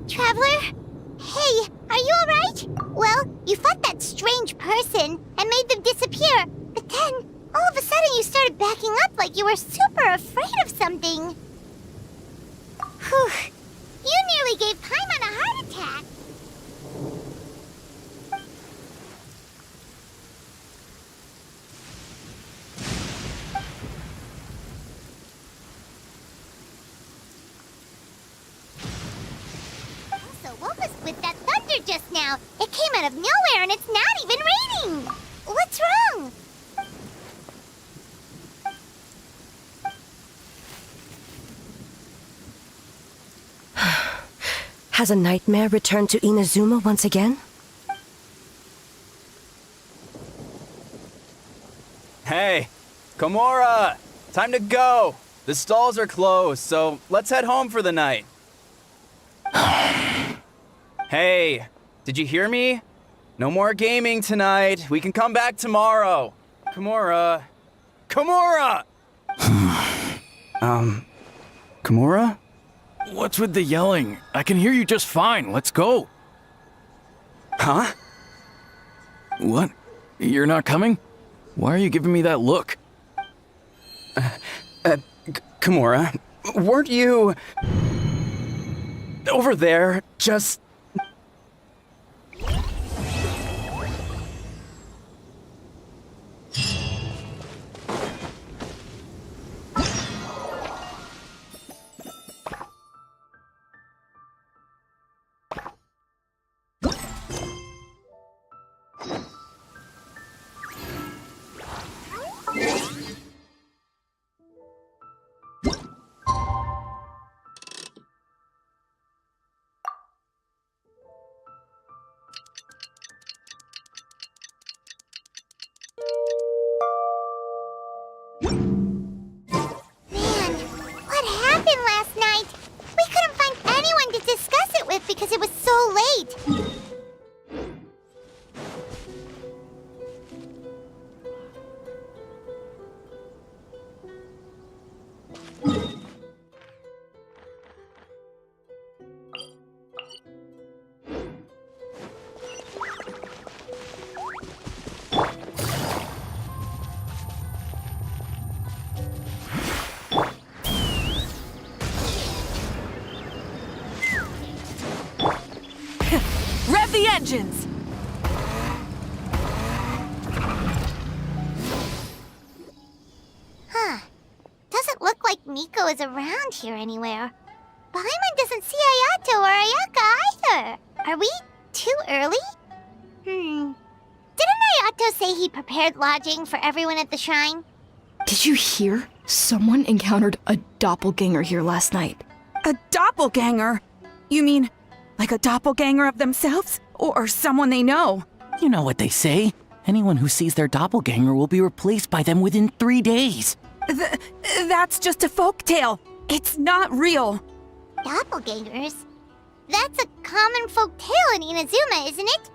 Traveler? Hey, are you alright? Well, you fought that strange person and made them disappear, but then, all of a sudden you started backing up like you were super afraid of something. Whew. You nearly gave Paimon a heart attack. Also, what was with that thunder just now? It came out of nowhere and it's not even raining. What's wrong? Has a nightmare returned to Inazuma once again? Hey, Komura! Time to go! The stalls are closed, so let's head home for the night. Hey, did you hear me? No more gaming tonight. We can come back tomorrow. Komura. Komura! Komura? What's with the yelling? I can hear you just fine. Let's go. Huh? What? You're not coming? Why are you giving me that look? Komura, weren't you over there just... What happened last night? We couldn't find anyone to discuss it with because it was so late. Rev the engines! Huh. Doesn't look like Miko is around here anywhere. Paimon doesn't see Ayato or Ayaka either. Are we too early? Didn't Ayato say he prepared lodging for everyone at the shrine? Did you hear? Someone encountered a doppelganger here last night. A doppelganger? You mean like a doppelganger of themselves? Or someone they know? You know what they say. Anyone who sees their doppelganger will be replaced by them within 3 days. That's just a folktale. It's not real. Doppelgangers? That's a common folk tale in Inazuma, isn't it?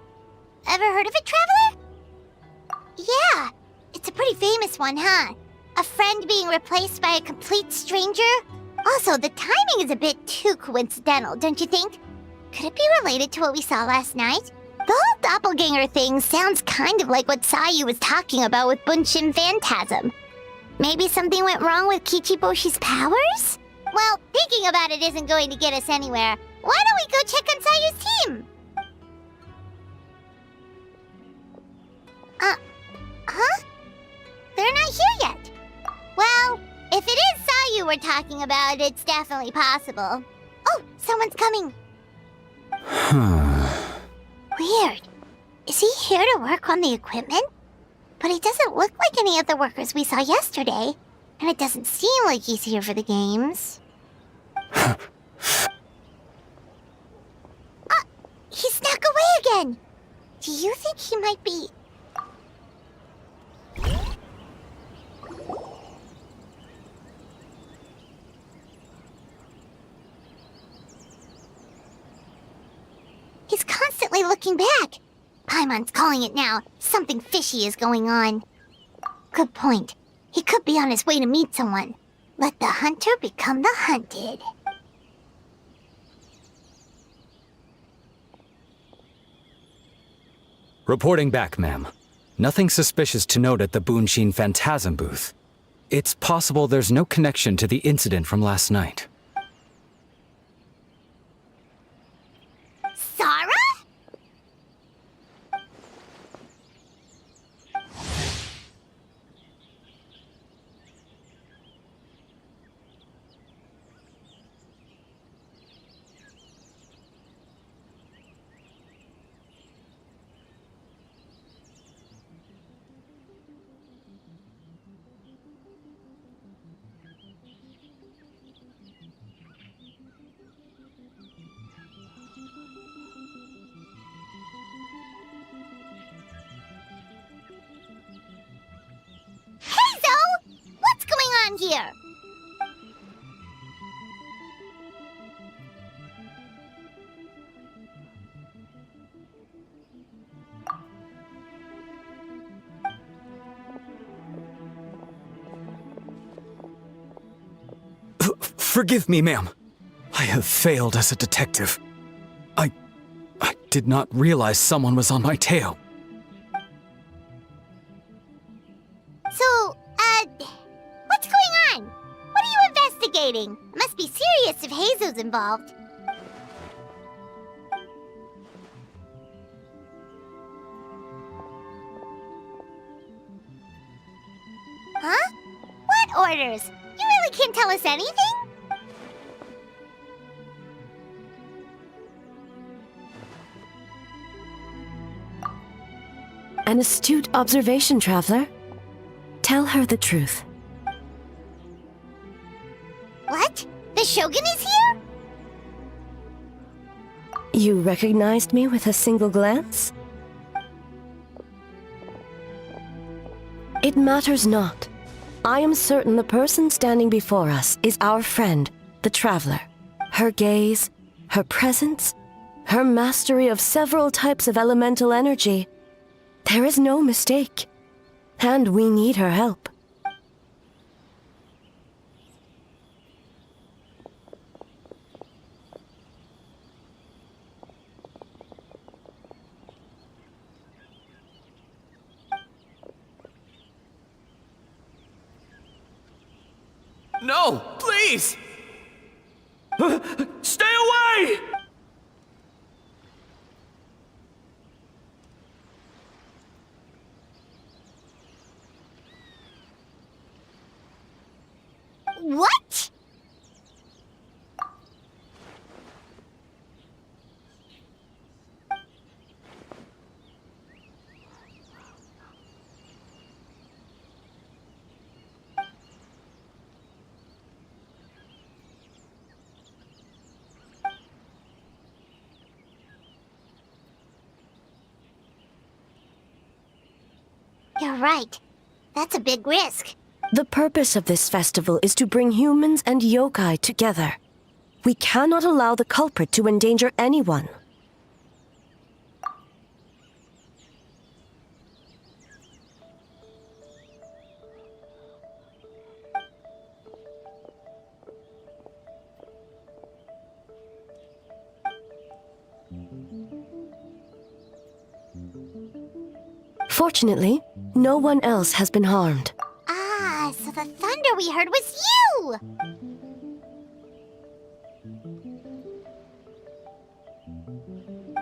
Ever heard of it, Traveler? Yeah, it's a pretty famous one, huh? A friend being replaced by a complete stranger? Also, the timing is a bit too coincidental, don't you think? Could it be related to what we saw last night? The whole doppelganger thing sounds kind of like what Sayu was talking about with Bunshin Phantasm. Maybe something went wrong with Kichiboshi's powers? Well, thinking about it isn't going to get us anywhere. Why don't we go check on Sayu's team? Huh? They're not here yet. Well, if it is Sayu we're talking about, it's definitely possible. Oh, someone's coming. Weird. Is he here to work on the equipment? But he doesn't look like any of the workers we saw yesterday. And it doesn't seem like he's here for the games. He snuck away again! Do you think he might be... He's constantly looking back. Paimon's calling it now. Something fishy is going on. Good point. He could be on his way to meet someone. Let the hunter become the hunted. Reporting back, ma'am. Nothing suspicious to note at the Bunshin Phantasm booth. It's possible there's no connection to the incident from last night. Sarah? What's going on here? Forgive me, ma'am. I have failed as a detective. I did not realize someone was on my tail. So, what's going on? What are you investigating? It must be serious if Heizo's involved. Huh? What orders? You really can't tell us anything? An astute observation, traveler. Tell her the truth. What? The Shogun is here? You recognized me with a single glance? It matters not. I am certain the person standing before us is our friend, the traveler. Her gaze, her presence, her mastery of several types of elemental energy. There is no mistake. And we need her help. No, please! Stay away! What? You're right. That's a big risk. The purpose of this festival is to bring humans and yokai together. We cannot allow the culprit to endanger anyone. Fortunately, no one else has been harmed. Ah, so the thunder we heard was you!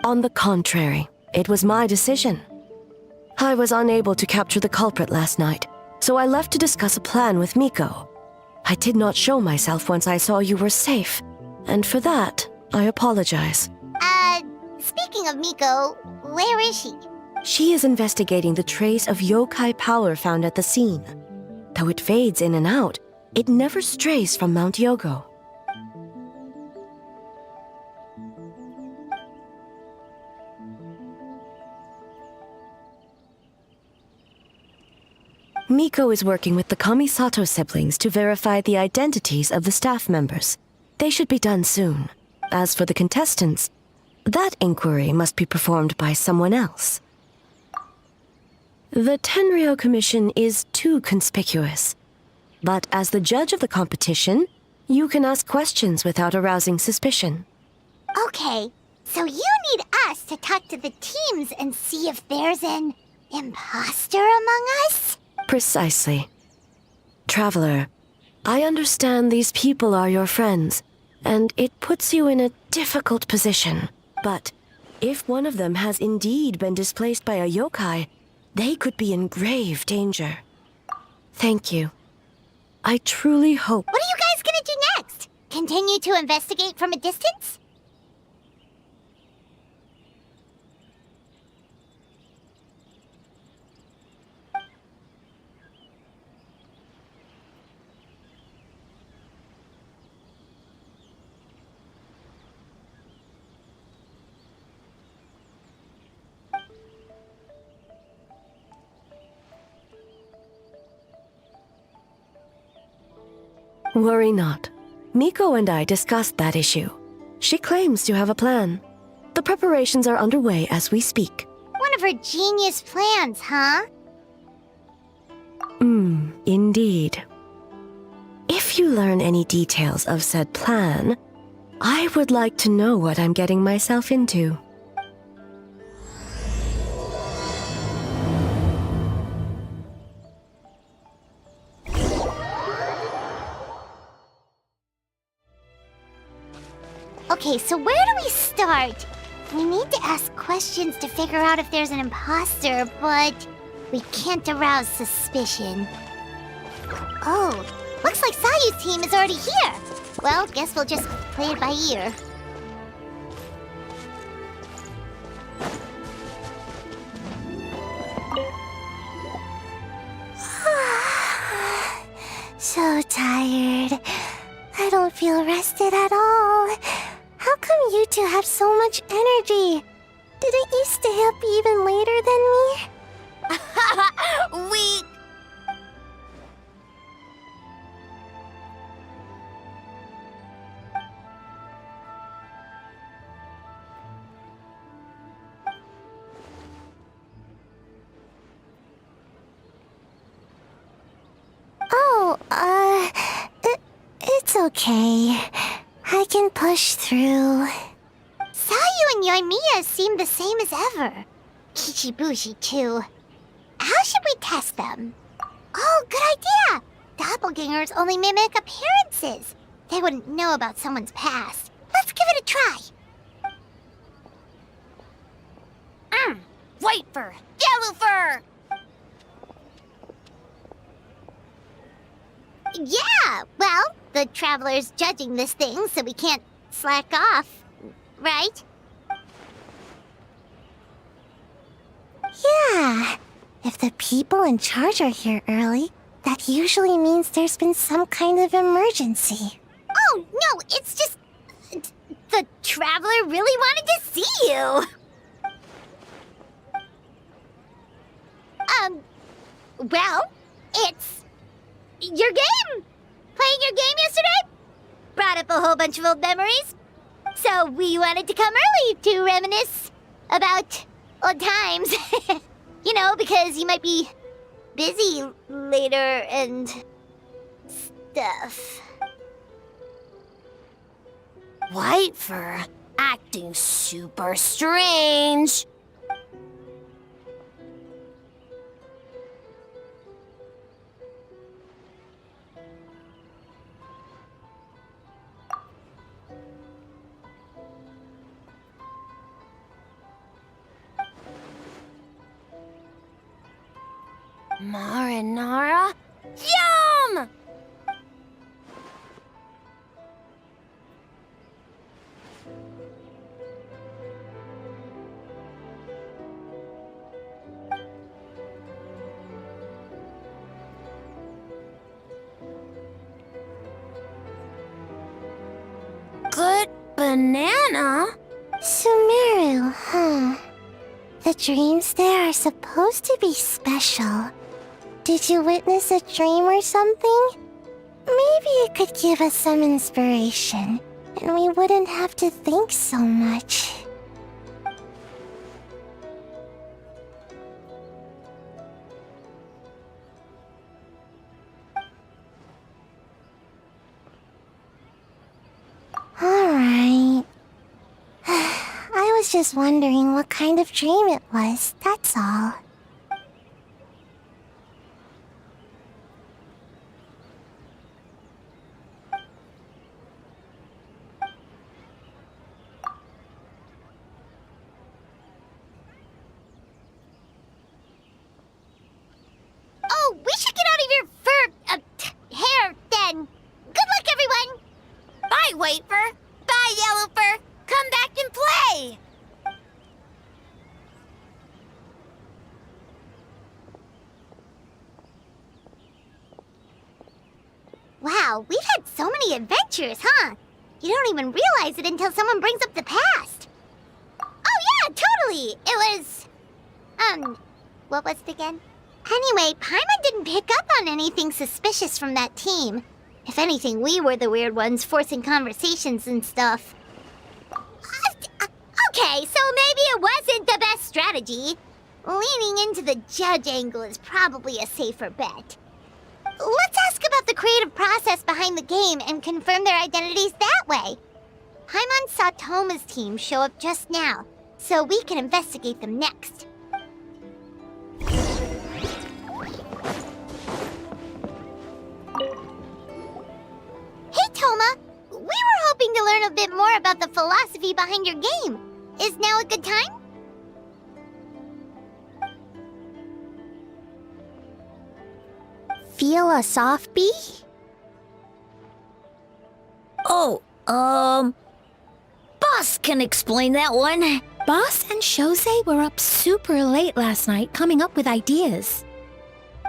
On the contrary, it was my decision. I was unable to capture the culprit last night, so I left to discuss a plan with Miko. I did not show myself once I saw you were safe, and for that, I apologize. Speaking of Miko, where is she? She is investigating the trace of yokai power found at the scene. Though it fades in and out, it never strays from Mount Yogo. Miko is working with the Kamisato siblings to verify the identities of the staff members. They should be done soon. As for the contestants, that inquiry must be performed by someone else. The Tenryou Commission is too conspicuous. But as the judge of the competition, you can ask questions without arousing suspicion. Okay, so you need us to talk to the teams and see if there's an imposter among us? Precisely. Traveler, I understand these people are your friends, and it puts you in a difficult position. But if one of them has indeed been displaced by a yokai, they could be in grave danger. Thank you. I truly hope... What are you guys gonna do next? Continue to investigate from a distance? Worry not. Miko and I discussed that issue. She claims to have a plan. The preparations are underway as we speak. One of her genius plans, huh? Indeed. If you learn any details of said plan, I would like to know what I'm getting myself into. Okay, so where do we start? We need to ask questions to figure out if there's an imposter, but we can't arouse suspicion. Oh, looks like Sayu's team is already here. Well, guess we'll just play it by ear. So tired. I don't feel rested at all. How come you two have so much energy? Didn't you stay up even later than me? Weak. It's okay. I can push through. Sayu and Yoimiya seem the same as ever. Kichibushi, too. How should we test them? Oh, good idea! Doppelgangers only mimic appearances. They wouldn't know about someone's past. Let's give it a try. White fur! Yellow fur! Yeah, well, the Traveler's judging this thing, so we can't slack off, right? Yeah, if the people in charge are here early, that usually means there's been some kind of emergency. Oh, no, it's just... the Traveler really wanted to see you! Well, it's... your game! Playing your game yesterday? Brought up a whole bunch of old memories. So we wanted to come early to reminisce about old times. You know, because you might be busy later and stuff. White fur acting super strange. Marinara? Yum! Good banana? Sumeru, huh? The dreams there are supposed to be special. Did you witness a dream or something? Maybe it could give us some inspiration, and we wouldn't have to think so much. Alright. I was just wondering what kind of dream it was, that's all. Oh, we should get out of your hair, then. Good luck, everyone! Bye, White Fur. Bye, Yellow Fur. Come back and play. Wow, we've had so many adventures, huh? You don't even realize it until someone brings up the past. Oh yeah, totally! It was... what was it again? Anyway, Paimon didn't pick up on anything suspicious from that team. If anything, we were the weird ones forcing conversations and stuff. Okay, so maybe it wasn't the best strategy. Leaning into the judge angle is probably a safer bet. Let's ask about the creative process behind the game and confirm their identities that way. Paimon saw Toma's team show up just now, so we can investigate them next. Hey, Toma! We were hoping to learn a bit more about the philosophy behind your game. Is now a good time? Philosophy? Oh, Boss can explain that one. Boss and Shosei were up super late last night coming up with ideas.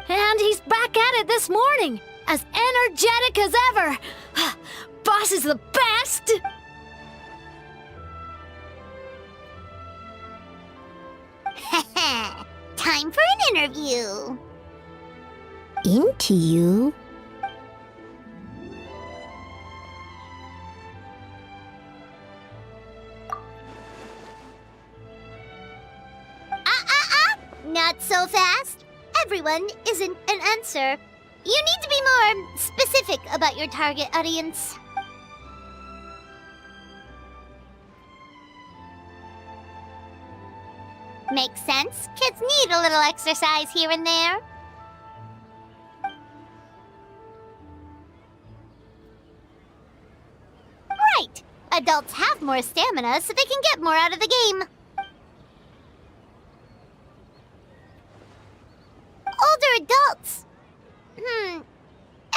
And he's back at it this morning, as energetic as ever. Boss is the best! Time for an interview. Into you? Not so fast. Everyone isn't an answer. You need to be more specific about your target audience. Makes sense. Kids need a little exercise here and there. Right. Adults have more stamina, so they can get more out of the game. Older adults.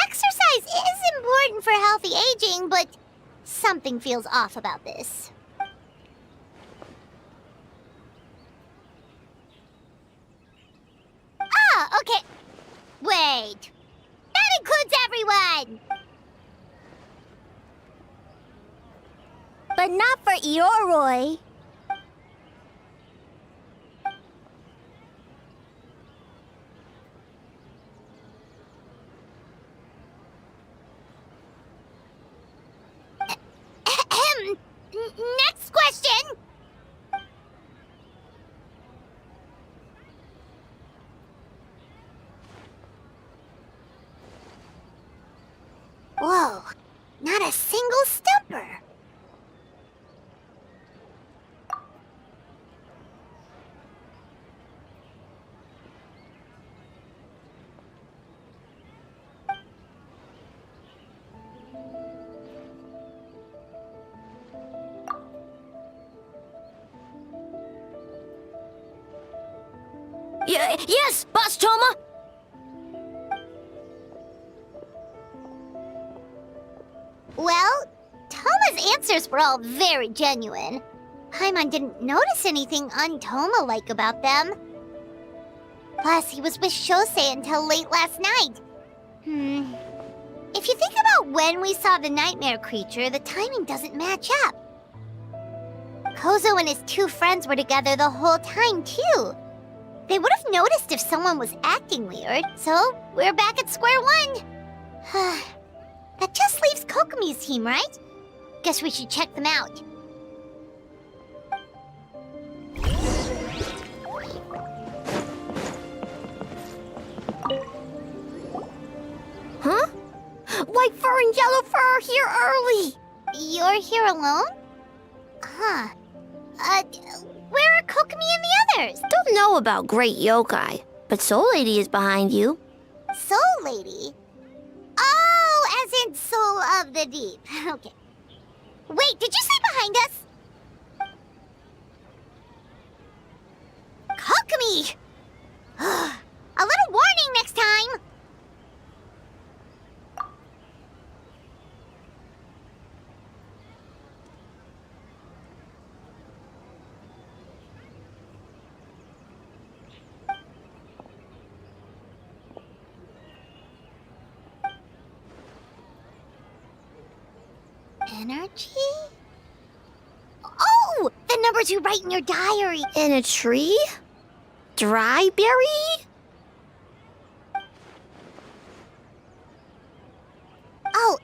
Exercise is important for healthy aging, but something feels off about this. Ah, okay. Wait. That includes everyone! But not for Ioroi. Next question! Whoa, not a single stumper. Yes, Boss Toma! Well, Toma's answers were all very genuine. Paimon didn't notice anything un-Toma-like about them. Plus, he was with Shosei until late last night. If you think about when we saw the nightmare creature, the timing doesn't match up. Kozo and his two friends were together the whole time, too. They would have noticed if someone was acting weird, so we're back at square one. That just leaves Kokomi's team, right? Guess we should check them out. Huh? White Fur and Yellow Fur are here early. You're here alone? Huh. Where are Kokomi and the others? Don't know about Great Yokai, but Soul Lady is behind you. Soul Lady? Oh, as in Soul of the Deep. Okay. Wait, did you say behind us? Kokomi! A little warning next time! Energy? Oh! The numbers you write in your diary! In a tree? Dry berry? Oh,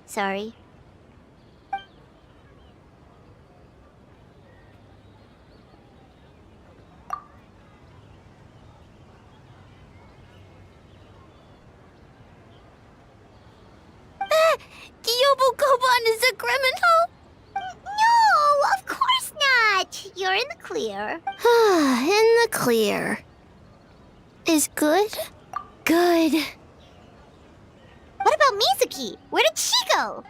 sorry. Yobukoban is a criminal? No, of course not. You're in the clear. In the clear. Is good? Good. What about Mizuki? Where did she go?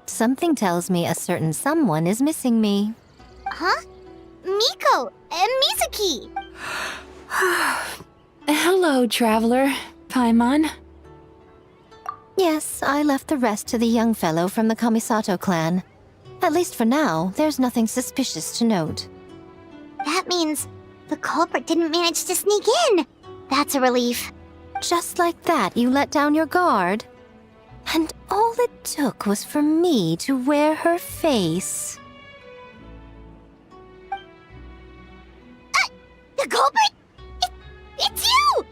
Something tells me a certain someone is missing me. Huh? Miko and Mizuki. Hello, traveler. Paimon. Yes, I left the rest to the young fellow from the Kamisato clan. At least for now, there's nothing suspicious to note. That means the culprit didn't manage to sneak in. That's a relief. Just like that, you let down your guard? And all it took was for me to wear her face. The culprit? It's you!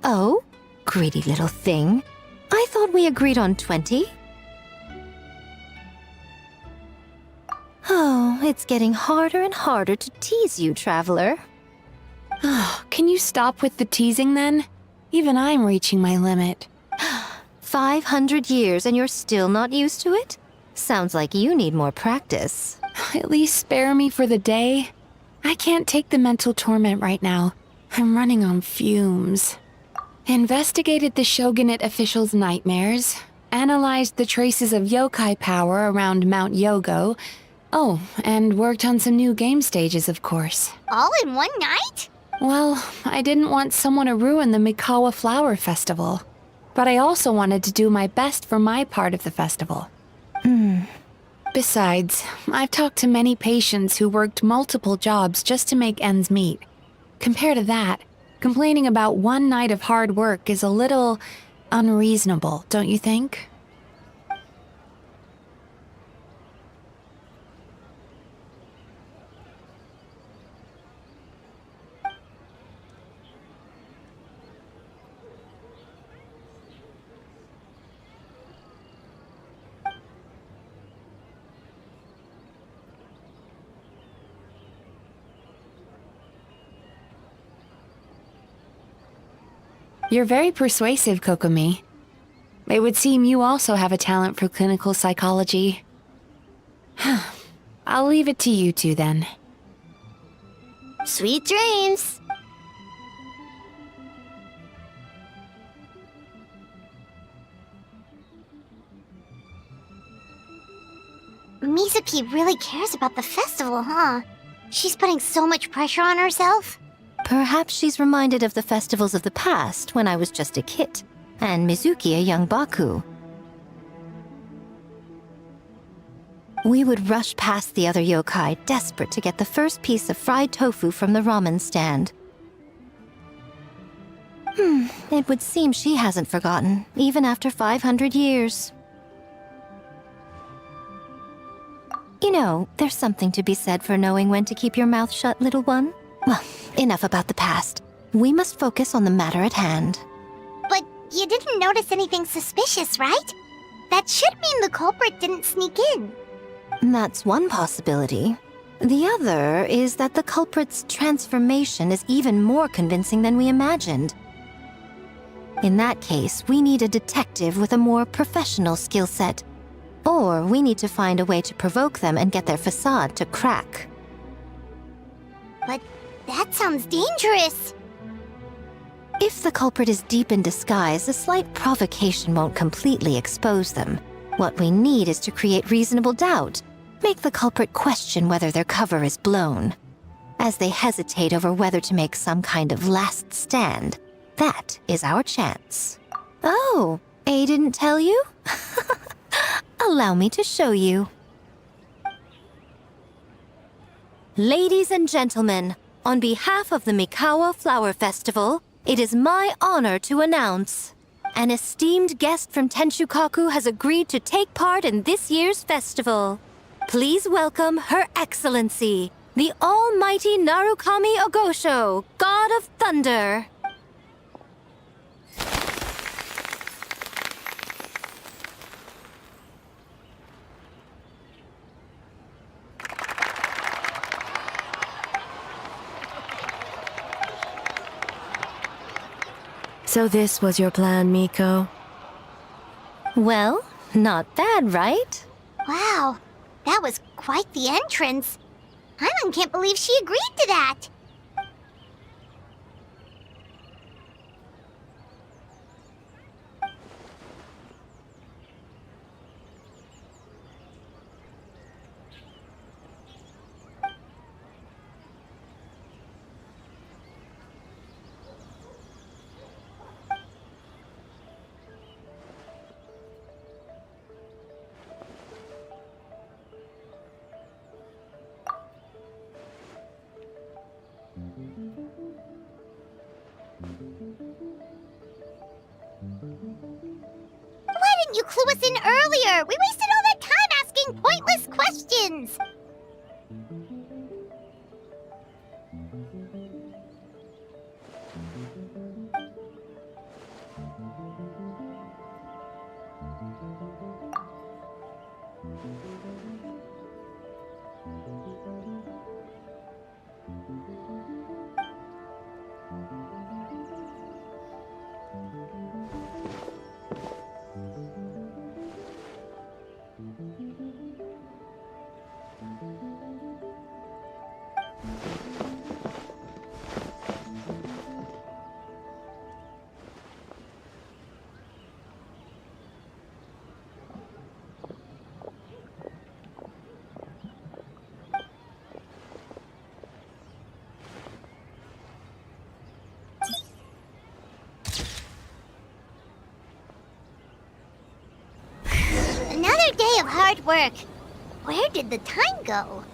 Oh? Greedy little thing. I thought we agreed on 20. Oh, it's getting harder and harder to tease you, traveler. Can you stop with the teasing then? Even I'm reaching my limit. 500 years and you're still not used to it? Sounds like you need more practice. At least spare me for the day. I can't take the mental torment right now. I'm running on fumes. Investigated the shogunate officials' nightmares, analyzed the traces of yokai power around Mount Yogo. Oh, and worked on some new game stages, of course. All in one night? Well, I didn't want someone to ruin the Mikawa Flower Festival. But I also wanted to do my best for my part of the festival. Besides, I've talked to many patients who worked multiple jobs just to make ends meet. Compared to that, complaining about one night of hard work is a little unreasonable, don't you think? You're very persuasive, Kokomi. It would seem you also have a talent for clinical psychology. I'll leave it to you two then. Sweet dreams. Mizuki really cares about the festival, huh? She's putting so much pressure on herself. Perhaps she's reminded of the festivals of the past when I was just a kid, and Mizuki a young Baku. We would rush past the other yokai, desperate to get the first piece of fried tofu from the ramen stand. It would seem she hasn't forgotten, even after 500 years. You know, there's something to be said for knowing when to keep your mouth shut, little one. Well, Enough about the past. We must focus on the matter at hand. But you didn't notice anything suspicious, right? That should mean the culprit didn't sneak in. That's one possibility. The other is that the culprit's transformation is even more convincing than we imagined. In that case, we need a detective with a more professional skill set. Or we need to find a way to provoke them and get their facade to crack. But that sounds dangerous. If the culprit is deep in disguise, a slight provocation won't completely expose them. What we need is to create reasonable doubt. Make the culprit question whether their cover is blown. As they hesitate over whether to make some kind of last stand, that is our chance. Oh, A didn't tell you? Allow me to show you. Ladies and gentlemen, on behalf of the Mikawa Flower Festival, it is my honor to announce an esteemed guest from Tenshukaku has agreed to take part in this year's festival. Please welcome Her Excellency, the Almighty Narukami Ogosho, God of Thunder. So this was your plan, Miko? Well, not bad, right? Wow, that was quite the entrance. Hyman can't believe she agreed to that. Why didn't you clue us in earlier? We wasted all that time asking pointless questions. Another day of hard work. Where did the time go?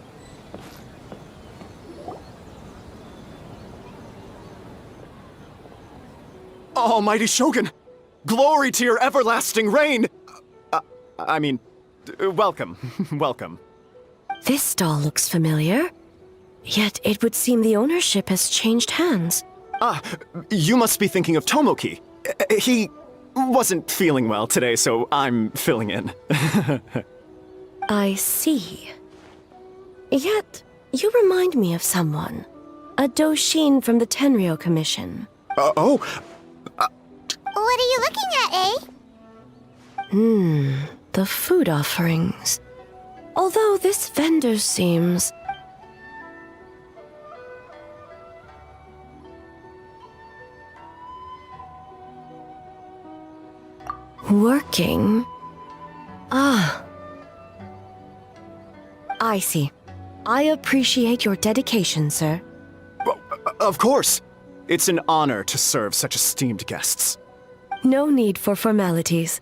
Almighty Shogun! Glory to your everlasting reign! Welcome. Welcome. This stall looks familiar. Yet it would seem the ownership has changed hands. Ah, you must be thinking of Tomoki. He wasn't feeling well today, so I'm filling in. I see. Yet, you remind me of someone. A Doshin from the Tenryo Commission. What are you looking at, eh? The food offerings. Although this vendor seems... working? Ah. I see. I appreciate your dedication, sir. Of course. It's an honor to serve such esteemed guests. No need for formalities.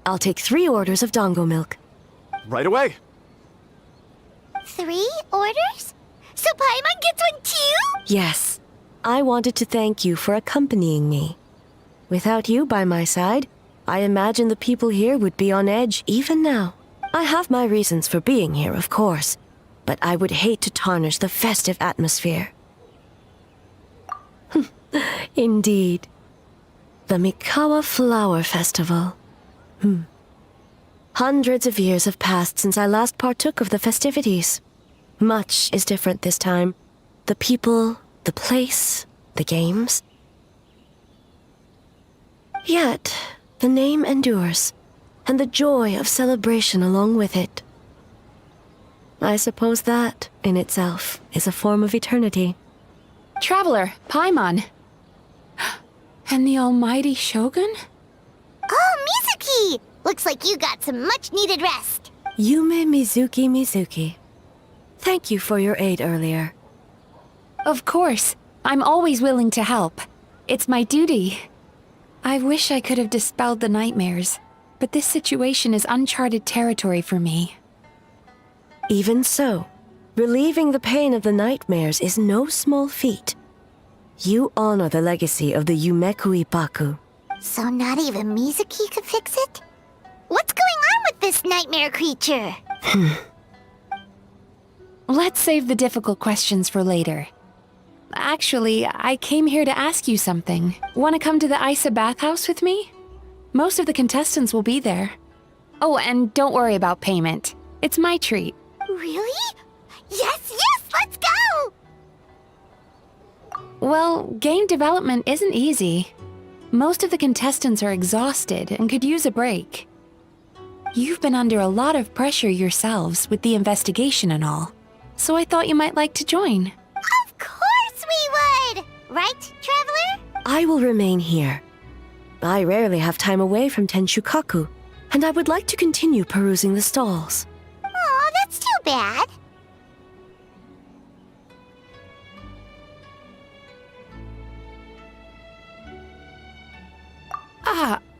I'll take 3 orders of dango milk. Right away. 3 orders? So Paimon gets one too? Yes. I wanted to thank you for accompanying me. Without you by my side, I imagine the people here would be on edge even now. I have my reasons for being here, of course, but I would hate to tarnish the festive atmosphere. Indeed. The Mikawa Flower Festival. Hundreds of years have passed since I last partook of the festivities. Much is different this time. The people, the place, the games. Yet, the name endures, and the joy of celebration along with it. I suppose that, in itself, is a form of eternity. Traveler, Paimon. And the almighty Shogun? Oh, Mizuki! Looks like you got some much-needed rest. Yume Mizuki. Thank you for your aid earlier. Of course. I'm always willing to help. It's my duty. I wish I could have dispelled the nightmares, but this situation is uncharted territory for me. Even so, relieving the pain of the nightmares is no small feat. You honor the legacy of the Yumekui Baku. So not even Mizuki could fix it? What's going on with this nightmare creature? Let's save the difficult questions for later. Actually, I came here to ask you something. Want to come to the Isa bathhouse with me? Most of the contestants will be there. Oh, and don't worry about payment. It's my treat. Really? Yes, let's go! Well, game development isn't easy. Most of the contestants are exhausted and could use a break. You've been under a lot of pressure yourselves with the investigation and all, so I thought you might like to join. Of course we would! Right, Traveler? I will remain here. I rarely have time away from Tenshukaku, and I would like to continue perusing the stalls. Aw, that's too bad.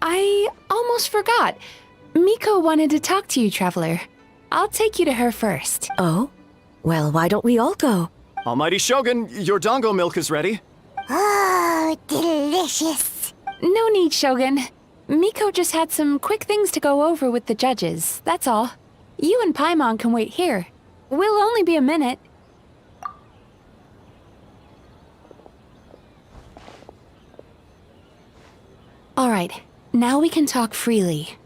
I almost forgot. Miko wanted to talk to you, Traveler. I'll take you to her first. Oh? Well, why don't we all go? Almighty Shogun, your dango milk is ready. Oh, delicious. No need, Shogun. Miko just had some quick things to go over with the judges, that's all. You and Paimon can wait here. We'll only be a minute. All right, now we can talk freely.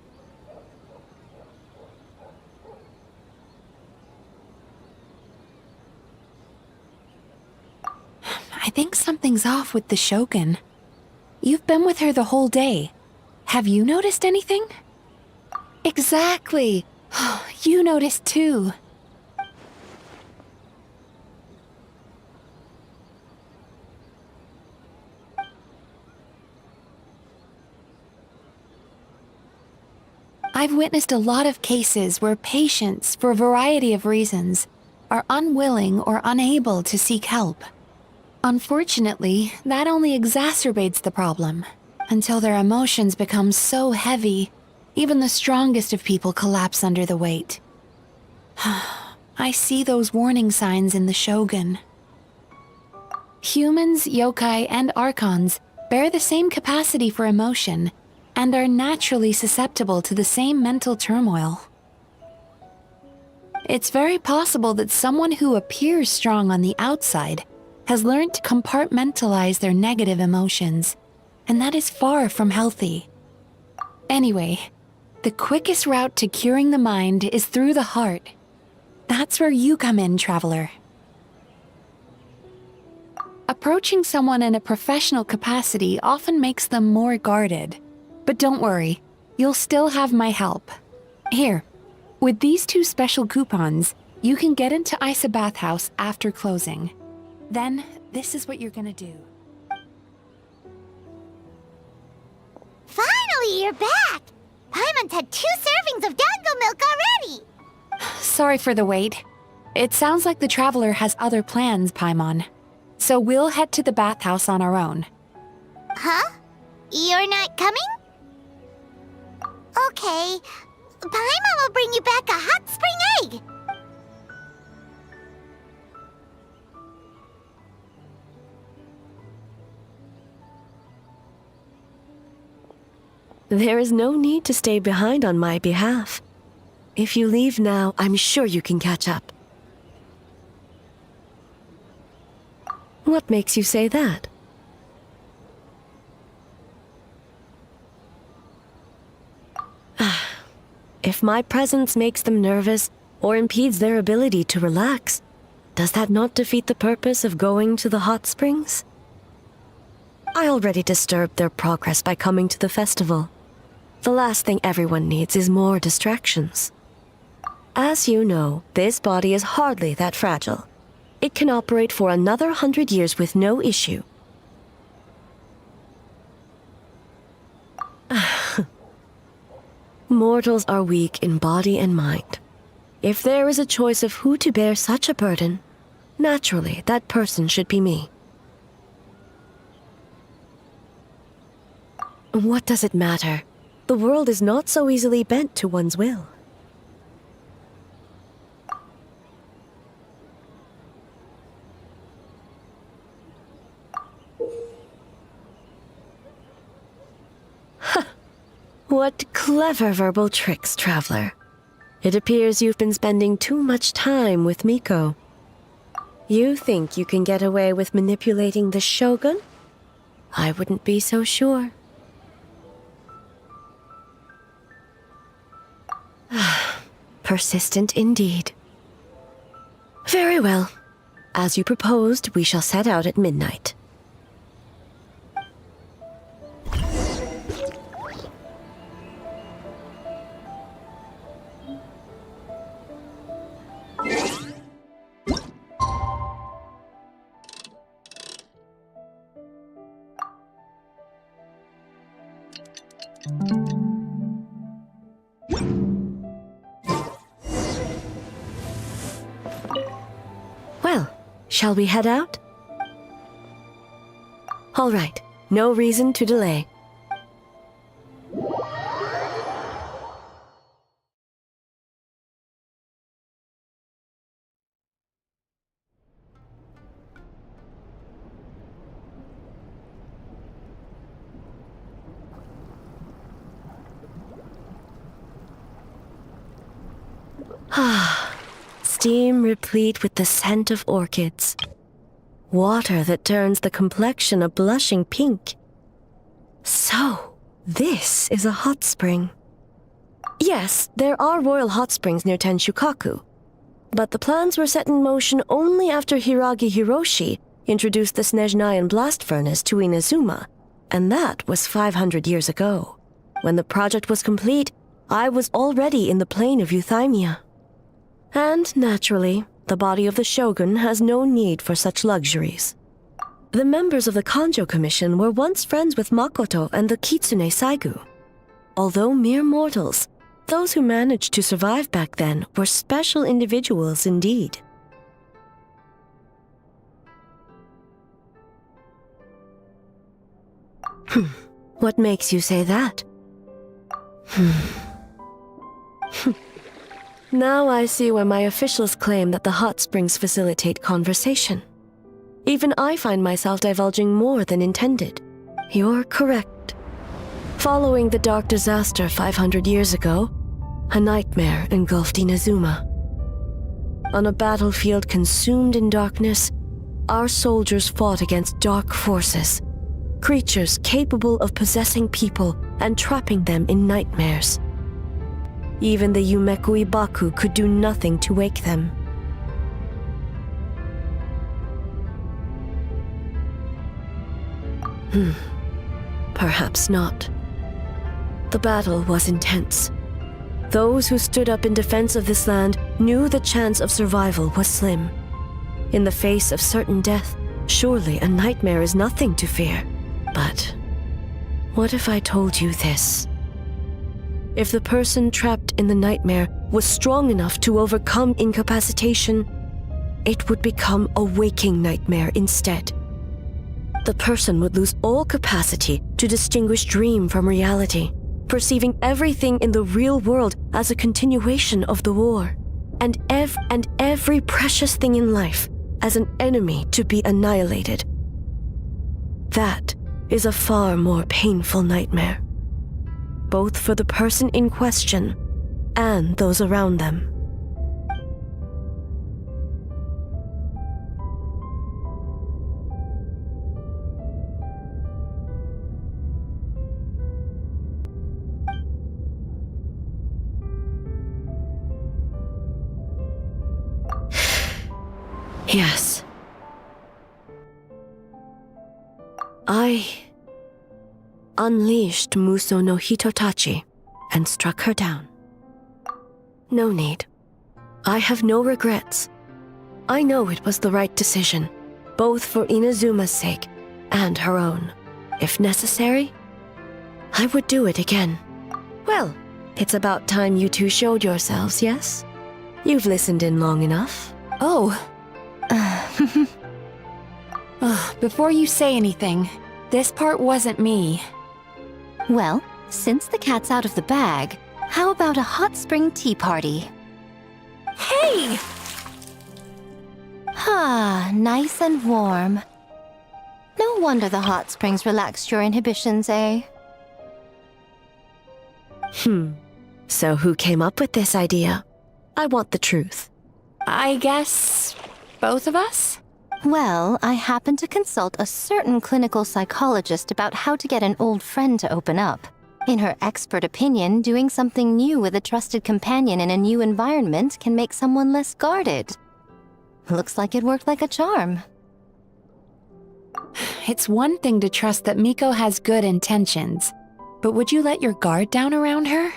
I think something's off with the Shogun. You've been with her the whole day. Have you noticed anything? Exactly. You noticed too. I've witnessed a lot of cases where patients, for a variety of reasons, are unwilling or unable to seek help. Unfortunately, that only exacerbates the problem, until their emotions become so heavy, even the strongest of people collapse under the weight. I see those warning signs in the Shogun. Humans, yokai, and archons bear the same capacity for emotion, and are naturally susceptible to the same mental turmoil. It's very possible that someone who appears strong on the outside has learned to compartmentalize their negative emotions, and that is far from healthy. Anyway, the quickest route to curing the mind is through the heart. That's where you come in, Traveler. Approaching someone in a professional capacity often makes them more guarded. But don't worry, you'll still have my help. Here, with these 2 special coupons, you can get into Isa Bathhouse after closing. Then, this is what you're gonna do. Finally, you're back! Paimon's had 2 servings of dango milk already! Sorry for the wait. It sounds like the Traveler has other plans, Paimon. So we'll head to the bathhouse on our own. Huh? You're not coming? Okay. Paimon will bring you back a hot spring egg! There is no need to stay behind on my behalf. If you leave now, I'm sure you can catch up. What makes you say that? If my presence makes them nervous or impedes their ability to relax, does that not defeat the purpose of going to the hot springs? I already disturbed their progress by coming to the festival. The last thing everyone needs is more distractions. As you know, this body is hardly that fragile. It can operate for another 100 years with no issue. Mortals are weak in body and mind. If there is a choice of who to bear such a burden, naturally that person should be me. What does it matter? The world is not so easily bent to one's will. What clever verbal tricks, traveler. It appears you've been spending too much time with Miko. You think you can get away with manipulating the Shogun? I wouldn't be so sure. Persistent indeed. Very well. As you proposed, we shall set out at midnight. Well, shall we head out? All right, no reason to delay. Steam replete with the scent of orchids. Water that turns the complexion a blushing pink. So, this is a hot spring. Yes, there are royal hot springs near Tenshukaku, but the plans were set in motion only after Hiragi Hiroshi introduced the Snezhnayan blast furnace to Inazuma, and that was 500 years ago. When the project was complete, I was already in the plain of Euthymia. And, naturally, the body of the Shogun has no need for such luxuries. The members of the Kanjo Commission were once friends with Makoto and the Kitsune Saigu. Although mere mortals, those who managed to survive back then were special individuals indeed. What makes you say that? Now I see why my officials claim that the hot springs facilitate conversation. Even I find myself divulging more than intended. You're correct. Following the dark disaster 500 years ago, a nightmare engulfed Inazuma. On a battlefield consumed in darkness, our soldiers fought against dark forces, creatures capable of possessing people and trapping them in nightmares. Even the Yumeku Ibaku could do nothing to wake them. Perhaps not. The battle was intense. Those who stood up in defense of this land knew the chance of survival was slim. In the face of certain death, surely a nightmare is nothing to fear. But what if I told you this? If the person trapped in the nightmare was strong enough to overcome incapacitation, it would become a waking nightmare instead. The person would lose all capacity to distinguish dream from reality, perceiving everything in the real world as a continuation of the war, and every precious thing in life as an enemy to be annihilated. That is a far more painful nightmare, both for the person in question and those around them. Yes. I unleashed Muso no Hitotachi and struck her down. No need. I have no regrets. I know it was the right decision, both for Inazuma's sake and her own. If necessary, I would do it again. Well, it's about time you two showed yourselves, yes? You've listened in long enough. Oh. Before you say anything, this part wasn't me. Well, since the cat's out of the bag, how about a hot spring tea party? Hey! Ah, nice and warm. No wonder the hot springs relaxed your inhibitions, eh? So who came up with this idea? I want the truth. I guess both of us? Well, I happened to consult a certain clinical psychologist about how to get an old friend to open up. In her expert opinion, doing something new with a trusted companion in a new environment can make someone less guarded. Looks like it worked like a charm. It's one thing to trust that Miko has good intentions, but would you let your guard down around her?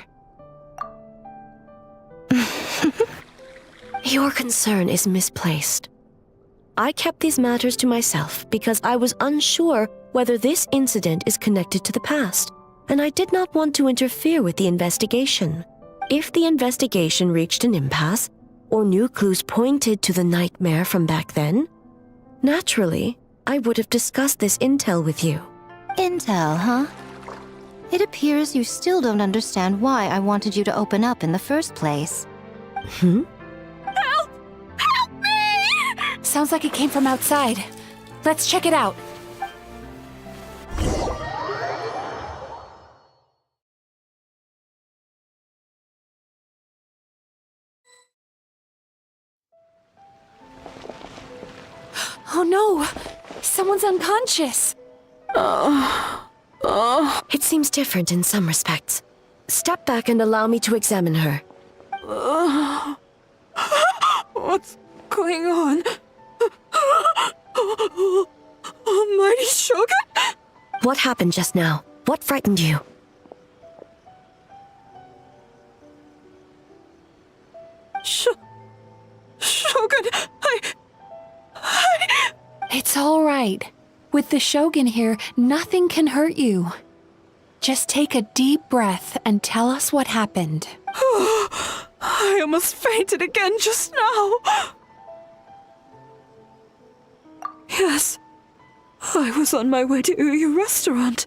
Your concern is misplaced. I kept these matters to myself because I was unsure whether this incident is connected to the past, and I did not want to interfere with the investigation. If the investigation reached an impasse, or new clues pointed to the nightmare from back then, naturally, I would have discussed this intel with you. Intel, huh? It appears you still don't understand why I wanted you to open up in the first place. Help! Help me! Sounds like it came from outside. Let's check it out. Oh no! Someone's unconscious! It seems different in some respects. Step back and allow me to examine her. What's going on? Almighty Shogun? What happened just now? What frightened you? Shogun, It's all right. With the Shogun here, nothing can hurt you. Just take a deep breath and tell us what happened. I almost fainted again just now. Yes, I was on my way to Uyu restaurant.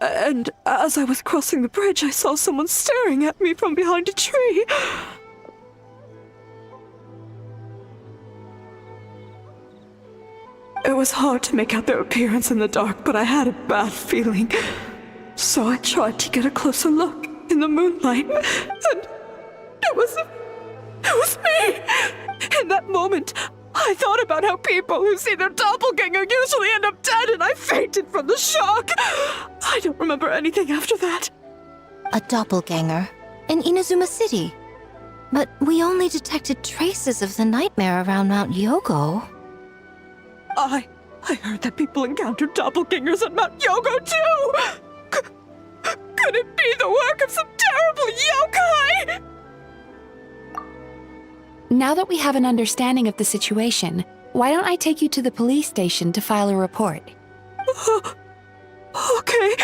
And as I was crossing the bridge, I saw someone staring at me from behind a tree. It was hard to make out their appearance in the dark, but I had a bad feeling. So I tried to get a closer look in the moonlight, and it was me! In that moment, I thought about how people who see their doppelganger usually end up dead, and I fainted from the shock! I don't remember anything after that. A doppelganger? In Inazuma City? But we only detected traces of the nightmare around Mount Yogo. I heard that people encountered doppelgangers at Mount Yogo too! Could it be the work of some terrible yokai? Now that we have an understanding of the situation, why don't I take you to the police station to file a report? Okay.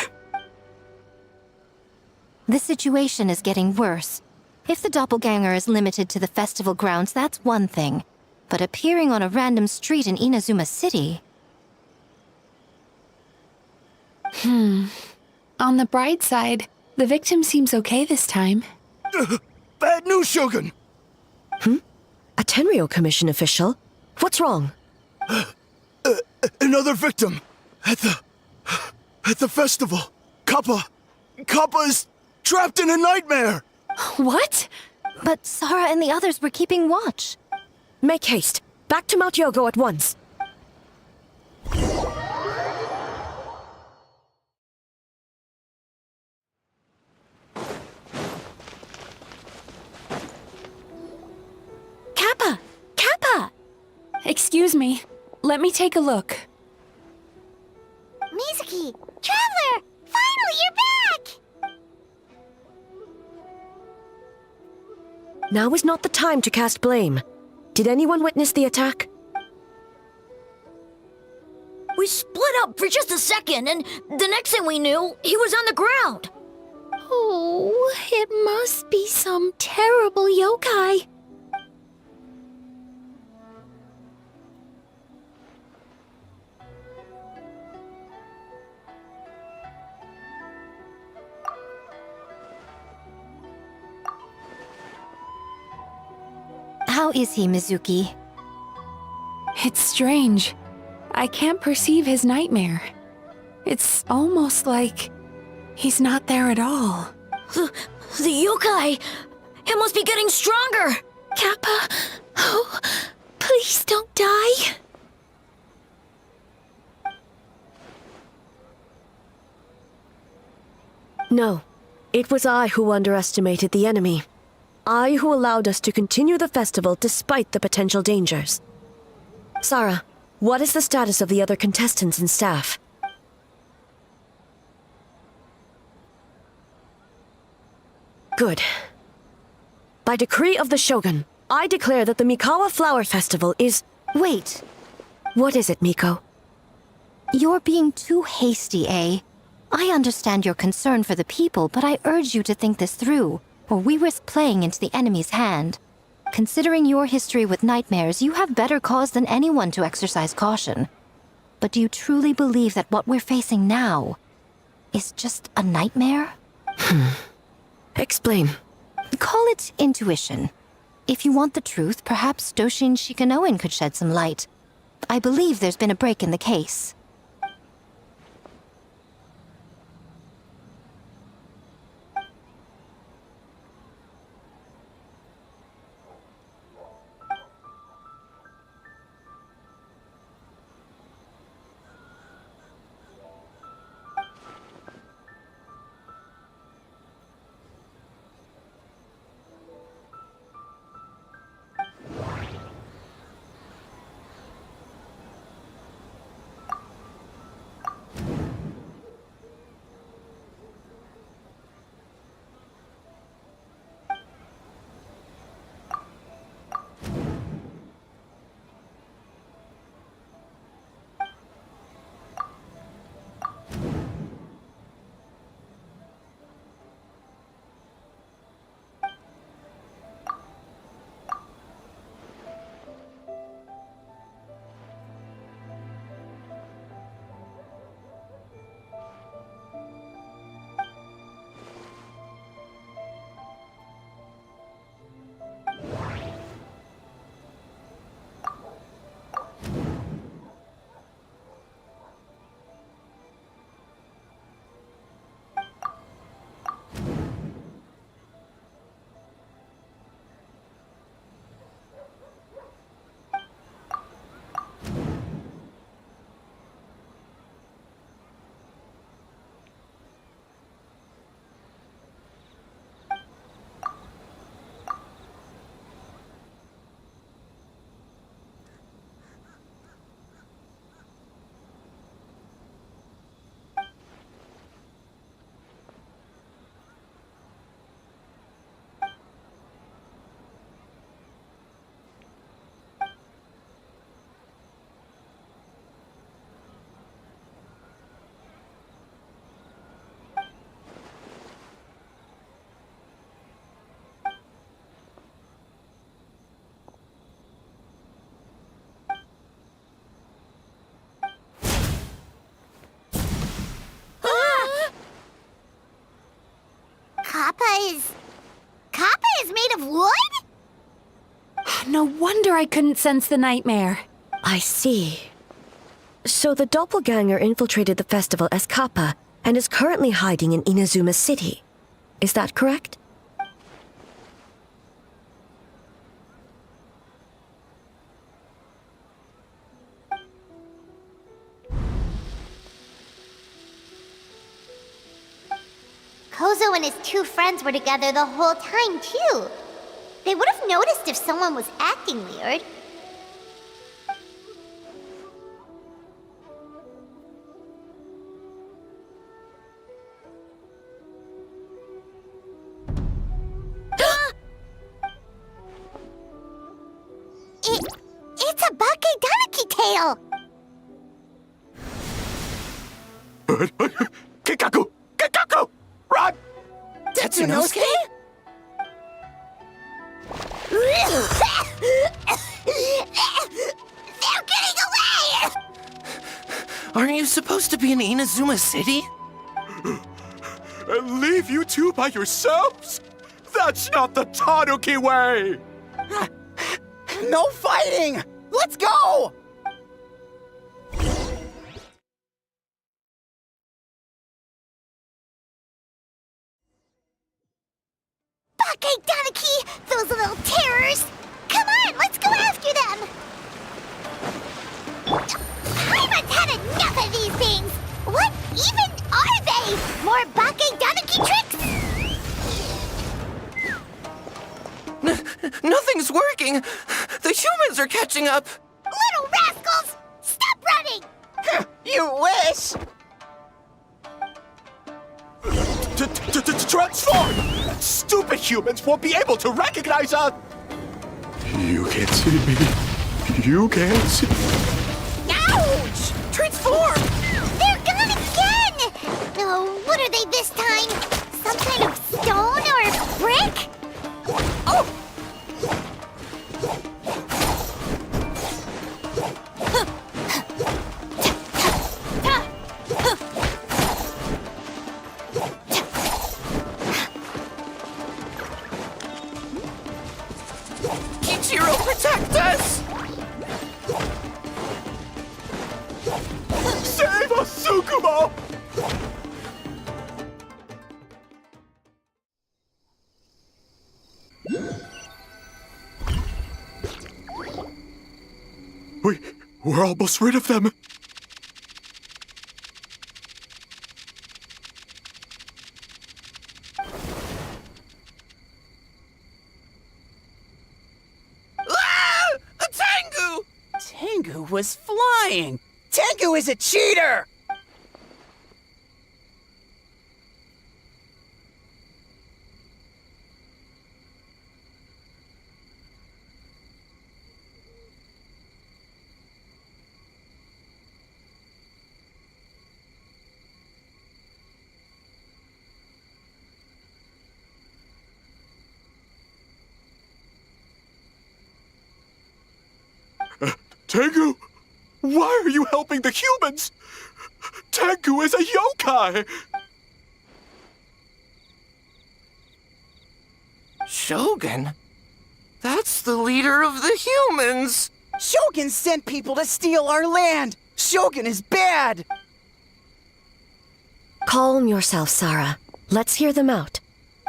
The situation is getting worse. If the doppelganger is limited to the festival grounds, that's one thing. But appearing on a random street in Inazuma City... On the bright side, the victim seems okay this time. Bad news, Shogun! A Tenryo Commission official? What's wrong? Another victim! At the festival! Kappa is trapped in a nightmare! What? But Sara and the others were keeping watch. Make haste. Back to Mount Yogo at once. Excuse me. Let me take a look. Mizuki! Traveler! Finally, you're back! Now is not the time to cast blame. Did anyone witness the attack? We split up for just a second, and the next thing we knew, he was on the ground. Oh, it must be some terrible yokai. How is he, Mizuki? It's strange. I can't perceive his nightmare. It's almost like he's not there at all. The yokai! It must be getting stronger! Kappa, oh, please don't die. No, it was I who underestimated the enemy. I who allowed us to continue the festival despite the potential dangers. Sarah, what is the status of the other contestants and staff? Good. By decree of the Shogun, I declare that the Mikawa Flower Festival is... Wait. What is it, Miko? You're being too hasty, eh? I understand your concern for the people, but I urge you to think this through, or we risk playing into the enemy's hand. Considering your history with nightmares, you have better cause than anyone to exercise caution. But do you truly believe that what we're facing now is just a nightmare? Explain. Call it intuition. If you want the truth, perhaps Doshin Shikanoin could shed some light. I believe there's been a break in the case. Kappa is made of wood? No wonder I couldn't sense the nightmare. I see. So the doppelganger infiltrated the festival as Kappa and is currently hiding in Inazuma City. Is that correct? Kozo and his two friends were together the whole time, too. They would have noticed if someone was acting weird. Kikaku! Kikaku! Run! Tetsunosuke? They're getting away! Aren't you supposed to be in Inazuma City? And leave you two by yourselves? That's not the Tanuki way! No fighting! Let's go! Bake Tanuki! Those little terrors! Come on, let's go after them! Paimon's had enough of these things! What even are they? More Bake Tanuki tricks? Nothing's working! The humans are catching up! Little rascals! Stop running! You wish! Transform! Stupid humans won't be able to recognize us! You can't see me. You can't see... Ouch! Transform! They're gone again! Oh, what are they this time? Some kind of stone or brick? Oh! Protect us! Save us, Tsukumo! We're almost rid of them. Tengu was flying! Tengu is a cheater! Tengu! Why are you helping the humans? Tengu is a yokai! Shogun? That's the leader of the humans! Shogun sent people to steal our land! Shogun is bad! Calm yourself, Sarah. Let's hear them out.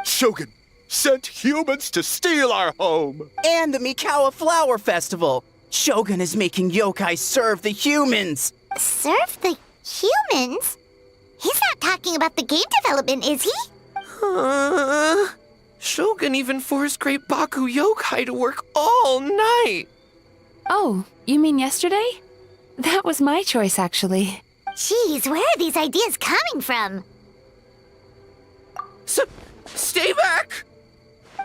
Shogun sent humans to steal our home! And the Mikawa Flower Festival! Shogun is making yokai serve the humans! Serve the humans? He's not talking about the game development, is he? Shogun even forced Great Baku yokai to work all night! Oh, you mean yesterday? That was my choice, actually. Jeez, where are these ideas coming from? Stay back!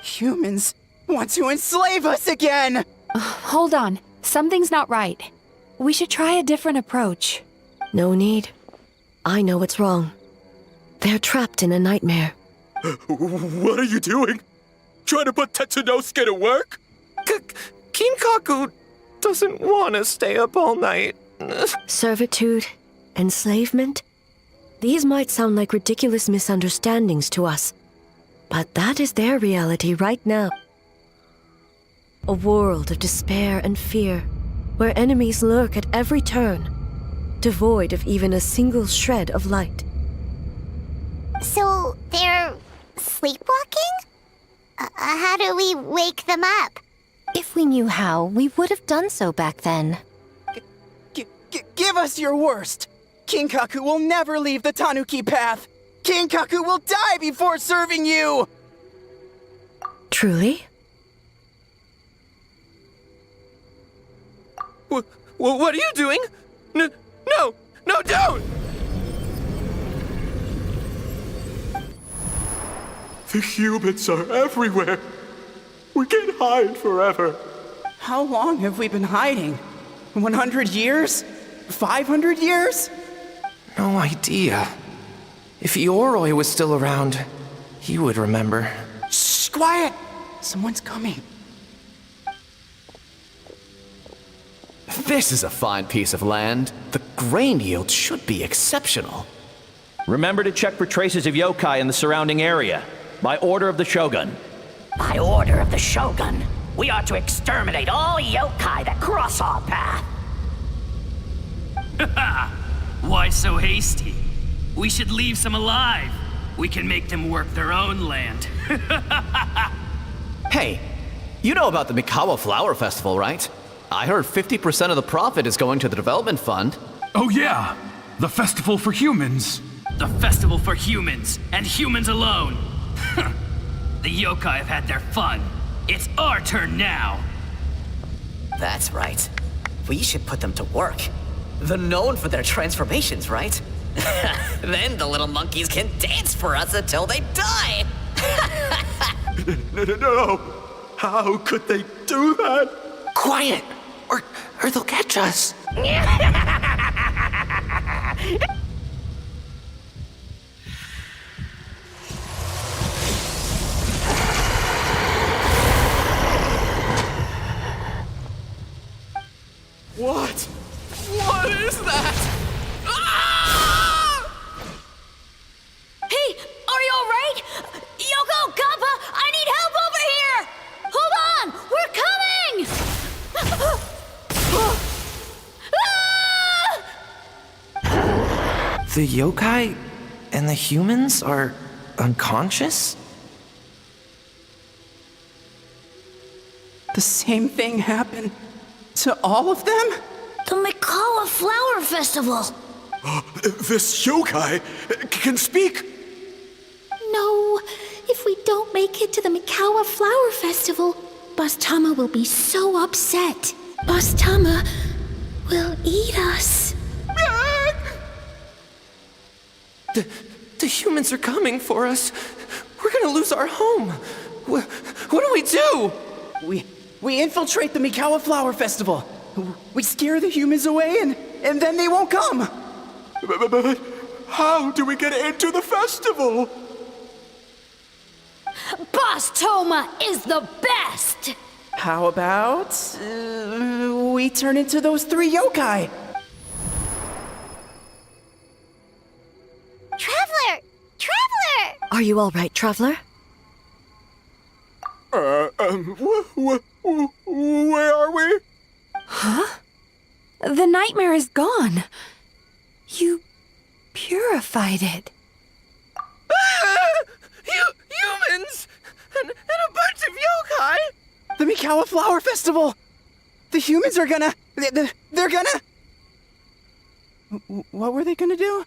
Humans want to enslave us again! Hold on. Something's not right. We should try a different approach. No need. I know what's wrong. They're trapped in a nightmare. What are you doing? Trying to put Tetsunosuke to work? Kinkaku doesn't want to stay up all night. Servitude, enslavement? These might sound like ridiculous misunderstandings to us, but that is their reality right now. A world of despair and fear, where enemies lurk at every turn, devoid of even a single shred of light. So, they're sleepwalking? How do we wake them up? If we knew how, we would have done so back then. Give us your worst! Kinkaku will never leave the Tanuki path! Kinkaku will die before serving you! Truly? What are you doing? No, don't! The humans are everywhere. We can't hide forever. How long have we been hiding? 100 years? 500 years? No idea. If Ioroi was still around, he would remember. Shh, quiet! Someone's coming. This is a fine piece of land. The grain yield should be exceptional. Remember to check for traces of yokai in the surrounding area. By order of the Shogun. By order of the Shogun, we are to exterminate all yokai that cross our path. Why so hasty? We should leave some alive. We can make them work their own land. Hey, you know about the Mikawa Flower Festival, right? I heard 50% of the profit is going to the development fund. Oh yeah, the festival for humans. The festival for humans, and humans alone. The yokai have had their fun. It's our turn now. That's right. We should put them to work. They're known for their transformations, right? Then the little monkeys can dance for us until they die! No! How could they do that? Quiet! Or they'll catch us. What? What is that? Hey, are you alright? Yoko, Kappa, I need help over here! Hold on, we're coming! The yokai and the humans are unconscious? The same thing happened to all of them? The Mikawa Flower Festival! This yokai can speak! No, if we don't make it to the Mikawa Flower Festival, Boss Tama will be so upset. Boss Tama will eat us. The humans are coming for us. We're gonna lose our home. What do we do? We infiltrate the Mikawa Flower Festival. We scare the humans away and then they won't come. But how do we get into the festival? Boss Toma is the best! How about we turn into those 3 yokai? Traveler! Traveler! Are you all right, Traveler? Where are we? Huh? The nightmare is gone. You purified it. Humans! And a bunch of yokai! The Mikawa Flower Festival! The humans are gonna... They're gonna... What were they gonna do?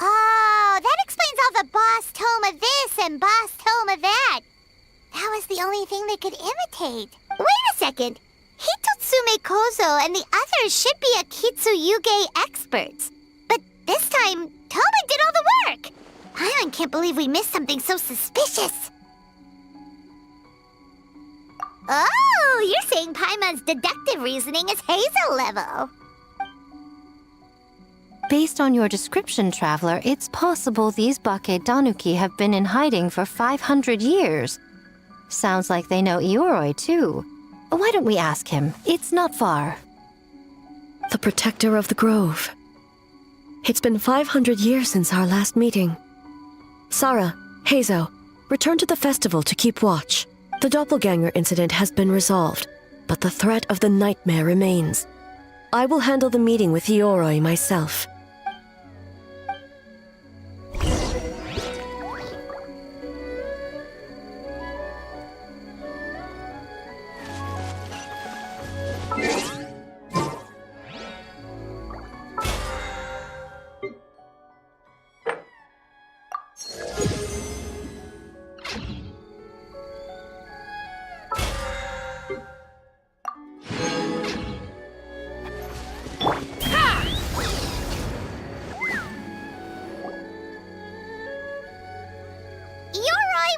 Oh, that explains all the Boss Toma this and Boss Toma that. That was the only thing they could imitate. Wait a second. Hitotsume Kozo and the others should be Akitsu Yuge experts. But this time, Toma did all the work. I can't believe we missed something so suspicious. Oh, you're saying Paimon's deductive reasoning is Hazel level. Based on your description, Traveler, it's possible these Bake Danuki have been in hiding for 500 years. Sounds like they know Ioroi, too. Why don't we ask him? It's not far. The protector of the grove. It's been 500 years since our last meeting. Sarah, Heizo, return to the festival to keep watch. The doppelganger incident has been resolved, but the threat of the nightmare remains. I will handle the meeting with Ioroi myself.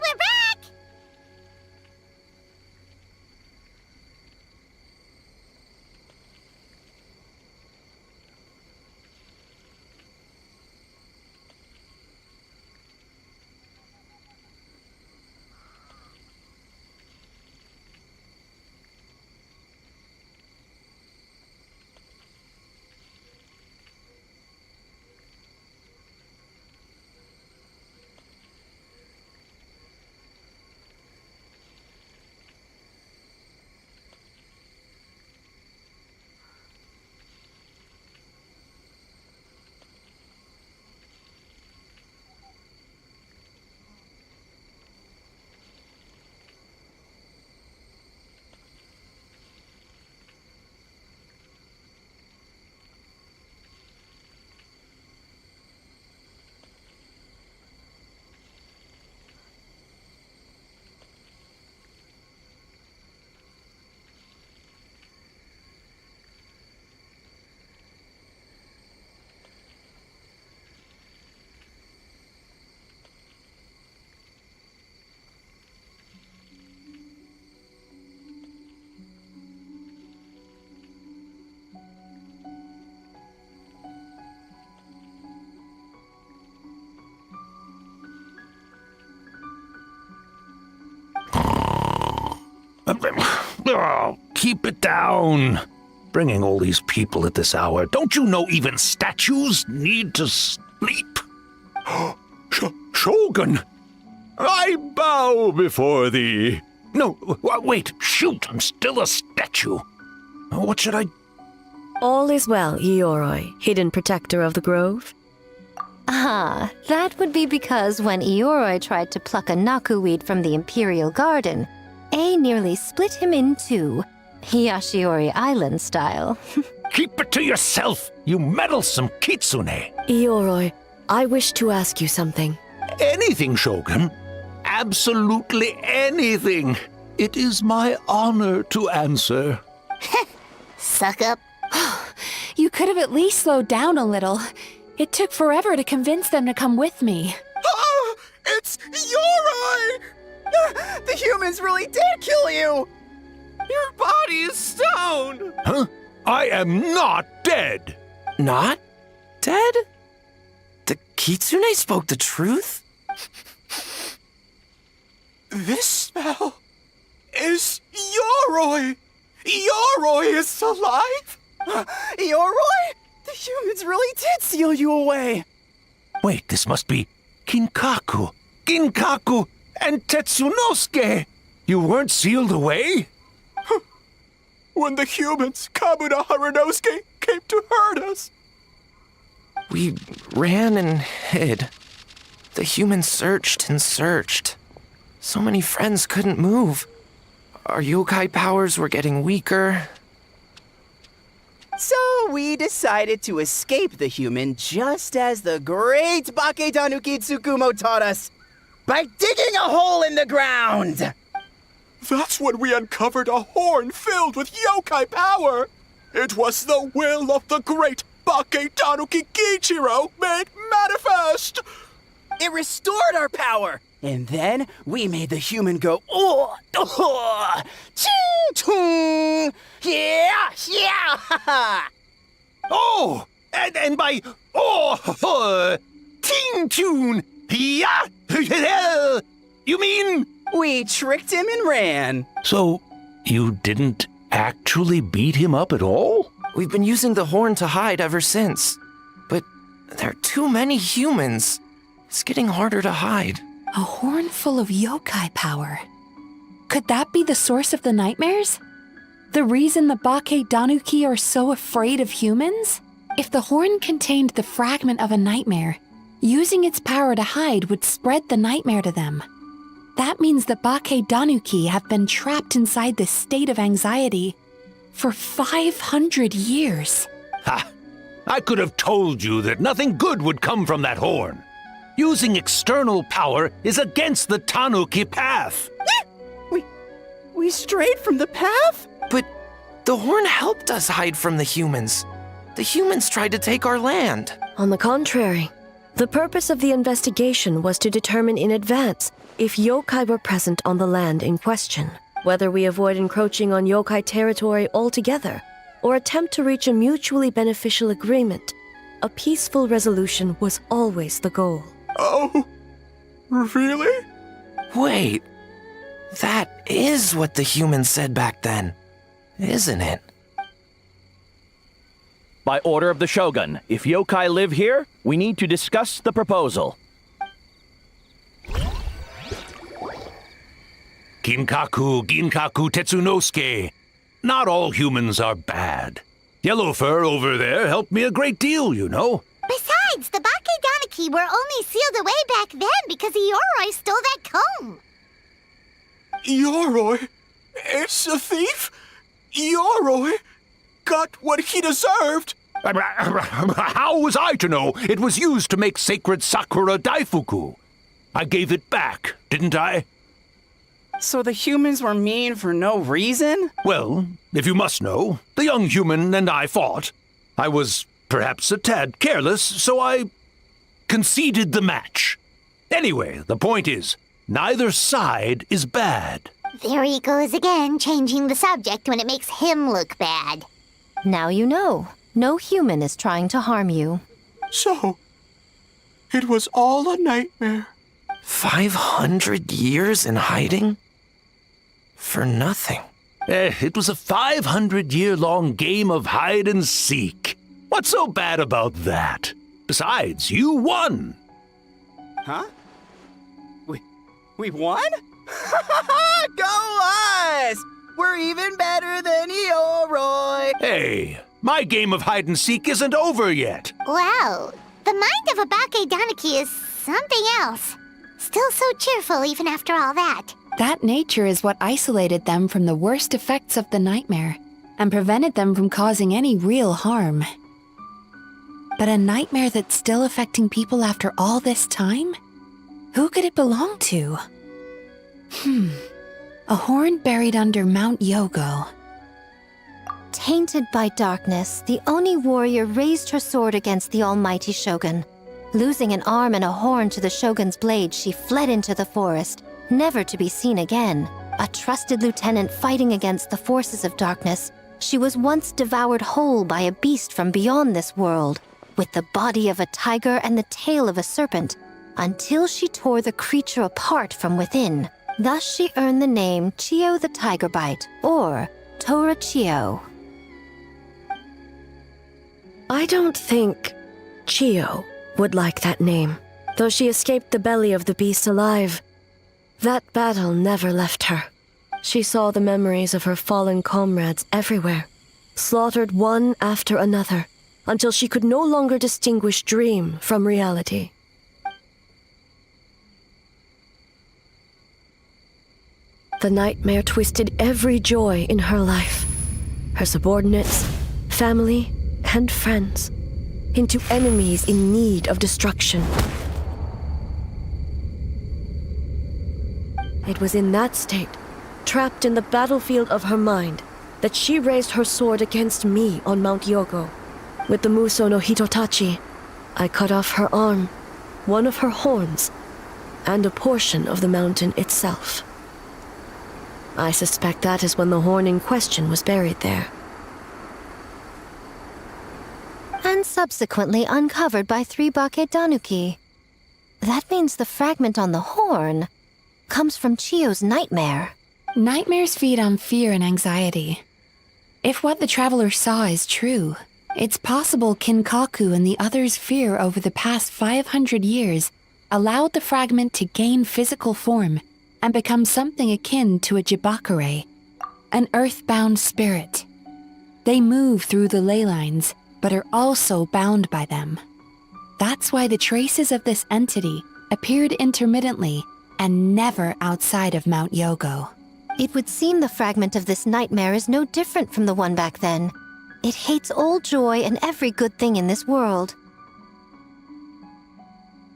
we're back! Oh, keep it down. Bringing all these people at this hour. Don't you know even statues need to sleep? Shogun! I bow before thee. No, wait, shoot, I'm still a statue. What should I... All is well, Ioroi, hidden protector of the grove. Ah, that would be because when Ioroi tried to pluck a naku weed from the Imperial Garden, A nearly split him in two, Hiyashiori Island style. Keep it to yourself, you meddlesome kitsune. Ioroi, I wish to ask you something. Anything, Shogun. Absolutely anything. It is my honor to answer. Suck up. You could have at least slowed down a little. It took forever to convince them to come with me. Ah, it's Ioroi! The humans really did kill you! Your body is stone! Huh? I am not dead! Not dead? The kitsune spoke the truth? This spell is Ioroi! Ioroi is alive! Ioroi? The humans really did seal you away! Wait, this must be Ginkaku, and Tetsunosuke! You weren't sealed away? When the humans, Kabuna Harunosuke, came to hurt us. We ran and hid. The humans searched and searched. So many friends couldn't move. Our yokai powers were getting weaker. So we decided to escape the human just as the great Baketanuki Tsukumo taught us, by digging a hole in the ground! That's when we uncovered a horn filled with yokai power. It was the will of the great Baketanuki Kichiro made manifest. It restored our power, and then we made the human go, ching chung, yeah, Oh, and by ting tune, yeah, you mean? We tricked him and ran. So, you didn't actually beat him up at all? We've been using the horn to hide ever since. But there are too many humans. It's getting harder to hide. A horn full of yokai power. Could that be the source of the nightmares? The reason the Baketanuki are so afraid of humans? If the horn contained the fragment of a nightmare, using its power to hide would spread the nightmare to them. That means the Baketanuki have been trapped inside this state of anxiety for 500 years. Ha! I could have told you that nothing good would come from that horn. Using external power is against the Tanuki path. We strayed from the path? But the horn helped us hide from the humans. The humans tried to take our land. On the contrary, the purpose of the investigation was to determine in advance If yokai were present on the land in question, whether we avoid encroaching on yokai territory altogether or attempt to reach a mutually beneficial agreement, a peaceful resolution was always the goal. Oh, really? Wait, that is what the humans said back then, isn't it? By order of the Shogun, if yokai live here, we need to discuss the proposal. Ginkaku Tetsunosuke. Not all humans are bad. Yellowfur over there helped me a great deal, you know. Besides, the Bakedaniki were only sealed away back then because Yoroi stole that comb. Yoroi? It's a thief? Yoroi got what he deserved. How was I to know it was used to make sacred Sakura Daifuku? I gave it back, didn't I? So the humans were mean for no reason? Well, if you must know, the young human and I fought. I was perhaps a tad careless, so I conceded the match. Anyway, the point is, neither side is bad. There he goes again, changing the subject when it makes him look bad. Now you know. No human is trying to harm you. So, it was all a nightmare. 500 years in hiding? For nothing. It was a 500-year-long game of hide and seek. What's so bad about that? Besides, you won. Huh? We won? Go us! We're even better than Yoroi! Hey, my game of hide and seek isn't over yet. Wow, the mind of a Bakedaniki is something else. Still so cheerful even after all that. That nature is what isolated them from the worst effects of the nightmare and prevented them from causing any real harm. But a nightmare that's still affecting people after all this time? Who could it belong to? A horn buried under Mount Yogo. Tainted by darkness, the Oni warrior raised her sword against the almighty Shogun. Losing an arm and a horn to the Shogun's blade, she fled into the forest, never to be seen again. A trusted lieutenant fighting against the forces of darkness, she was once devoured whole by a beast from beyond this world, with the body of a tiger and the tail of a serpent, until she tore the creature apart from within. Thus she earned the name Chiyo the Tiger Bite, or Tora Chiyo. I don't think Chiyo would like that name, though she escaped the belly of the beast alive. That battle never left her. She saw the memories of her fallen comrades everywhere, slaughtered one after another, until she could no longer distinguish dream from reality. The nightmare twisted every joy in her life, her subordinates, family, and friends, into enemies in need of destruction. It was in that state, trapped in the battlefield of her mind, that she raised her sword against me on Mount Yogo. With the Muso no Hitotachi, I cut off her arm, one of her horns, and a portion of the mountain itself. I suspect that is when the horn in question was buried there. And subsequently uncovered by 3 Bakedanuki. That means the fragment on the horn comes from Chiyo's nightmare. Nightmares feed on fear and anxiety. If what the traveler saw is true, it's possible Kinkaku and the others' fear over the past 500 years allowed the fragment to gain physical form and become something akin to a jibakure, an earthbound spirit. They move through the ley lines, but are also bound by them. That's why the traces of this entity appeared intermittently and never outside of Mount Yogo. It would seem the fragment of this nightmare is no different from the one back then. It hates all joy and every good thing in this world.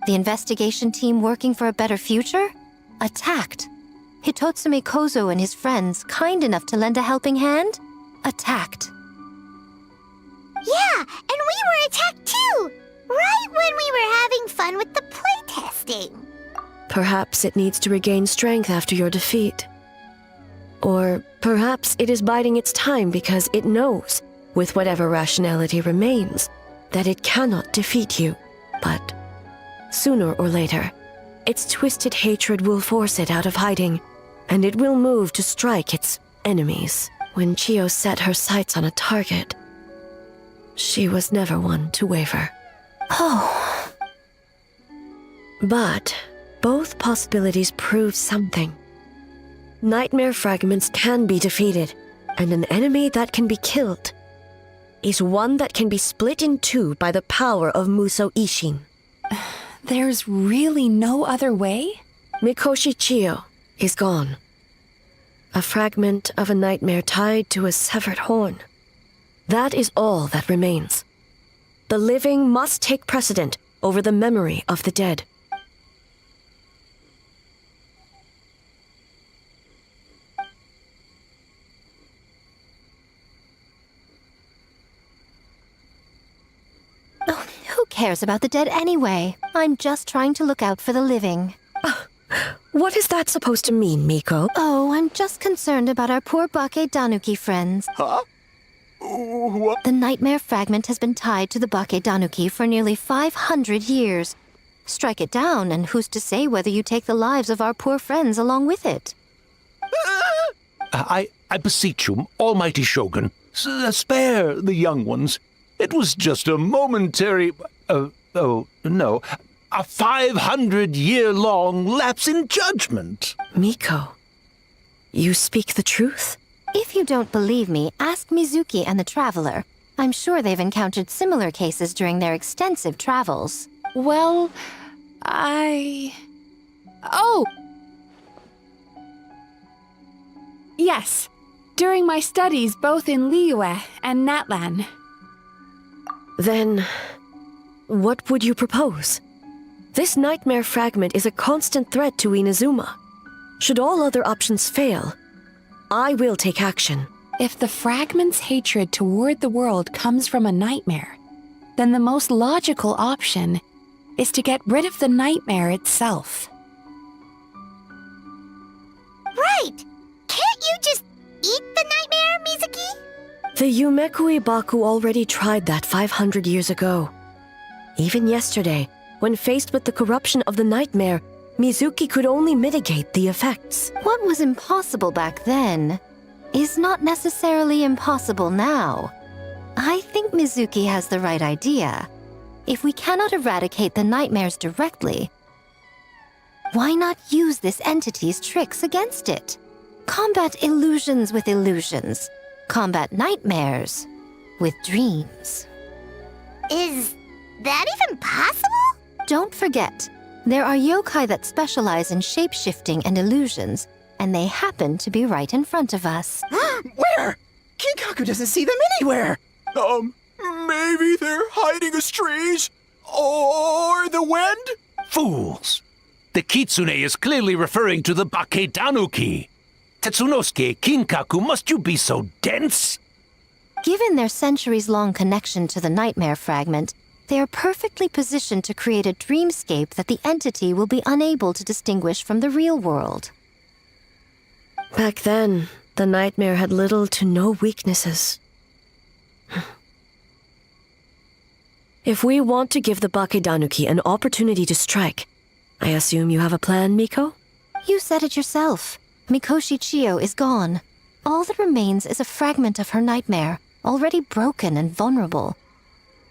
The investigation team working for a better future? Attacked. Hitotsume Kozo and his friends, kind enough to lend a helping hand? Attacked. Yeah, and we were attacked too! Right when we were having fun with the playtesting. Perhaps it needs to regain strength after your defeat. Or perhaps it is biding its time because it knows, with whatever rationality remains, that it cannot defeat you. But sooner or later, its twisted hatred will force it out of hiding, and it will move to strike its enemies. When Chiyo set her sights on a target, she was never one to waver. Oh. But both possibilities prove something. Nightmare fragments can be defeated, and an enemy that can be killed is one that can be split in two by the power of Muso Ishin. There's really no other way? Mikoshi Chiyo is gone. A fragment of a nightmare tied to a severed horn. That is all that remains. The living must take precedent over the memory of the dead. Oh, who cares about the dead anyway? I'm just trying to look out for the living. What is that supposed to mean, Miko? Oh, I'm just concerned about our poor Bakedanuki friends. Huh? What? The nightmare fragment has been tied to the Bakedanuki for nearly 500 years. Strike it down, and who's to say whether you take the lives of our poor friends along with it? I beseech you, almighty Shogun, spare the young ones. It was just a momentary... no. A 500-year-long lapse in judgment. Miko, you speak the truth? If you don't believe me, ask Mizuki and the Traveler. I'm sure they've encountered similar cases during their extensive travels. Well, Oh! Yes, during my studies both in Liyue and Natlan. Then, what would you propose? This nightmare fragment is a constant threat to Inazuma. Should all other options fail, I will take action. If the fragment's hatred toward the world comes from a nightmare, then the most logical option is to get rid of the nightmare itself. Right! Can't you just eat the nightmare, Mizuki? The Yumekui Baku already tried that 500 years ago. Even yesterday, when faced with the corruption of the nightmare, Mizuki could only mitigate the effects. What was impossible back then is not necessarily impossible now. I think Mizuki has the right idea. If we cannot eradicate the nightmares directly, why not use this entity's tricks against it? Combat illusions with illusions. Combat nightmares with dreams. Is that even possible? Don't forget, there are yokai that specialize in shape-shifting and illusions, and they happen to be right in front of us. Where? Kinkaku doesn't see them anywhere! Maybe they're hiding us trees? Or the wind? Fools! The kitsune is clearly referring to the Bakedanuki. Tetsunosuke, Kinkaku, must you be so dense? Given their centuries-long connection to the nightmare fragment, they are perfectly positioned to create a dreamscape that the entity will be unable to distinguish from the real world. Back then, the nightmare had little to no weaknesses. If we want to give the Bakedanuki an opportunity to strike, I assume you have a plan, Miko? You said it yourself. Mikoshi Chiyo is gone. All that remains is a fragment of her nightmare, already broken and vulnerable.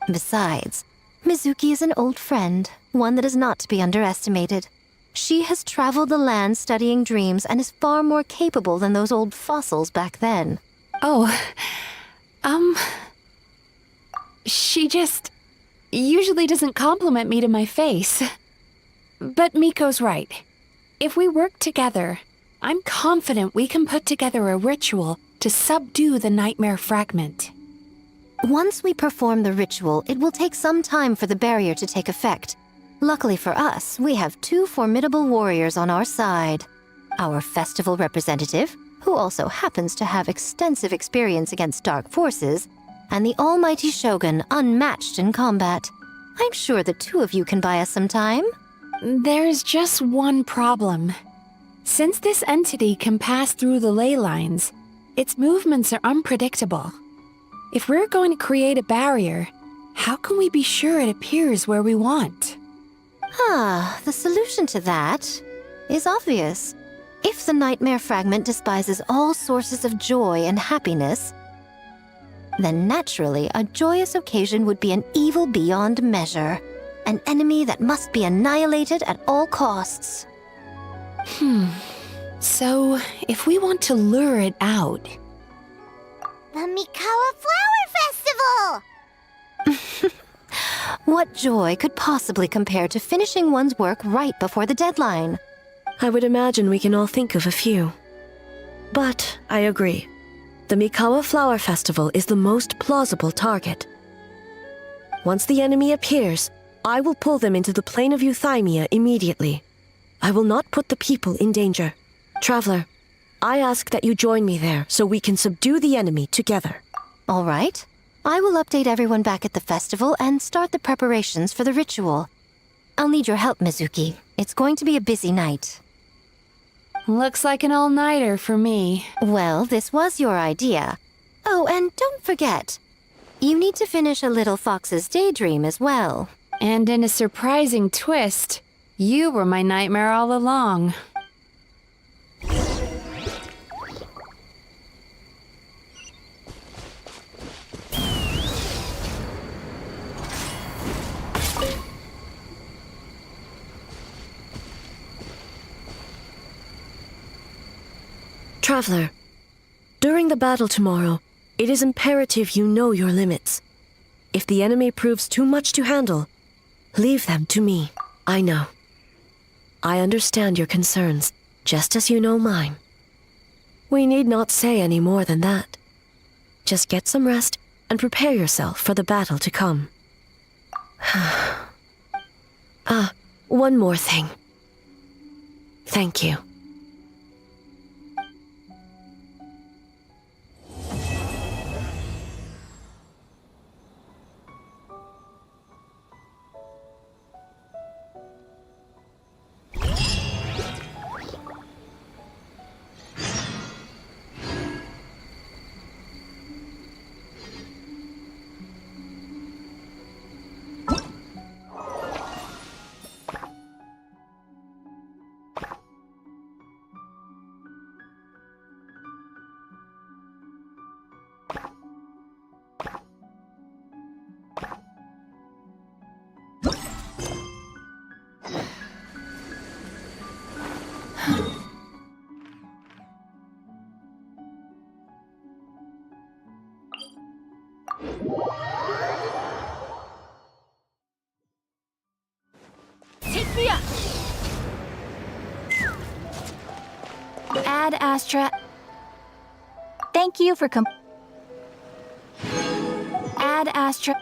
Besides, Mizuki is an old friend, one that is not to be underestimated. She has traveled the land studying dreams and is far more capable than those old fossils back then. She just usually doesn't compliment me to my face. But Miko's right. If we work together, I'm confident we can put together a ritual to subdue the nightmare fragment. Once we perform the ritual, it will take some time for the barrier to take effect. Luckily for us, we have two formidable warriors on our side. Our festival representative, who also happens to have extensive experience against dark forces, and the almighty Shogun, unmatched in combat. I'm sure the two of you can buy us some time. There's just one problem. Since this entity can pass through the ley lines, its movements are unpredictable. If we're going to create a barrier, how can we be sure it appears where we want? The solution to that is obvious. If the nightmare fragment despises all sources of joy and happiness, then naturally a joyous occasion would be an evil beyond measure, an enemy that must be annihilated at all costs. So, if we want to lure it out... The Mikawa Flower Festival! What joy could possibly compare to finishing one's work right before the deadline? I would imagine we can all think of a few. But I agree. The Mikawa Flower Festival is the most plausible target. Once the enemy appears, I will pull them into the plane of Euthymia immediately. I will not put the people in danger. Traveler, I ask that you join me there so we can subdue the enemy together. All right. I will update everyone back at the festival and start the preparations for the ritual. I'll need your help, Mizuki. It's going to be a busy night. Looks like an all-nighter for me. Well, this was your idea. Oh, and don't forget, you need to finish a Little Fox's Daydream as well. And in a surprising twist, you were my nightmare all along. Traveler, during the battle tomorrow, it is imperative you know your limits. If the enemy proves too much to handle, leave them to me. I know. I understand your concerns, just as you know mine. We need not say any more than that. Just get some rest and prepare yourself for the battle to come. One more thing. Thank you. Ad Astra. Thank you for Ad Astra.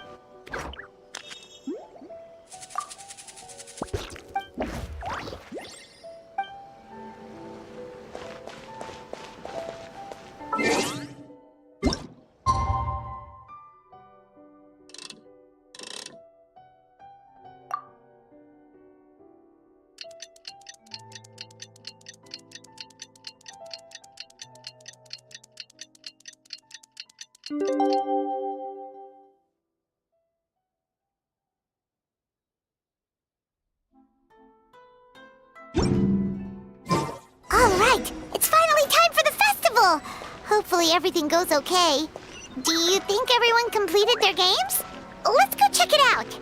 Alright, it's finally time for the festival! Hopefully everything goes okay. Do you think everyone completed their games? Let's go check it out!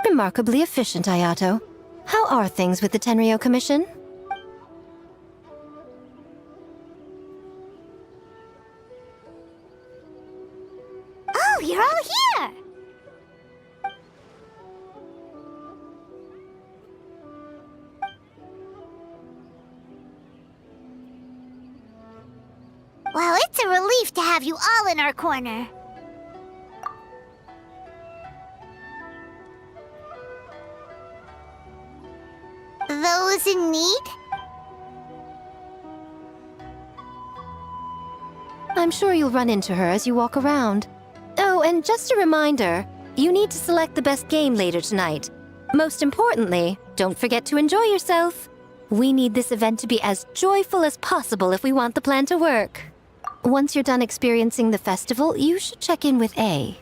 Remarkably efficient, Ayato. How are things with the Tenryo Commission? Oh, you're all here! It's a relief to have you all in our corner. Those in need? I'm sure you'll run into her as you walk around. Oh, and just a reminder, you need to select the best game later tonight. Most importantly, don't forget to enjoy yourself. We need this event to be as joyful as possible if we want the plan to work. Once you're done experiencing the festival, you should check in with A.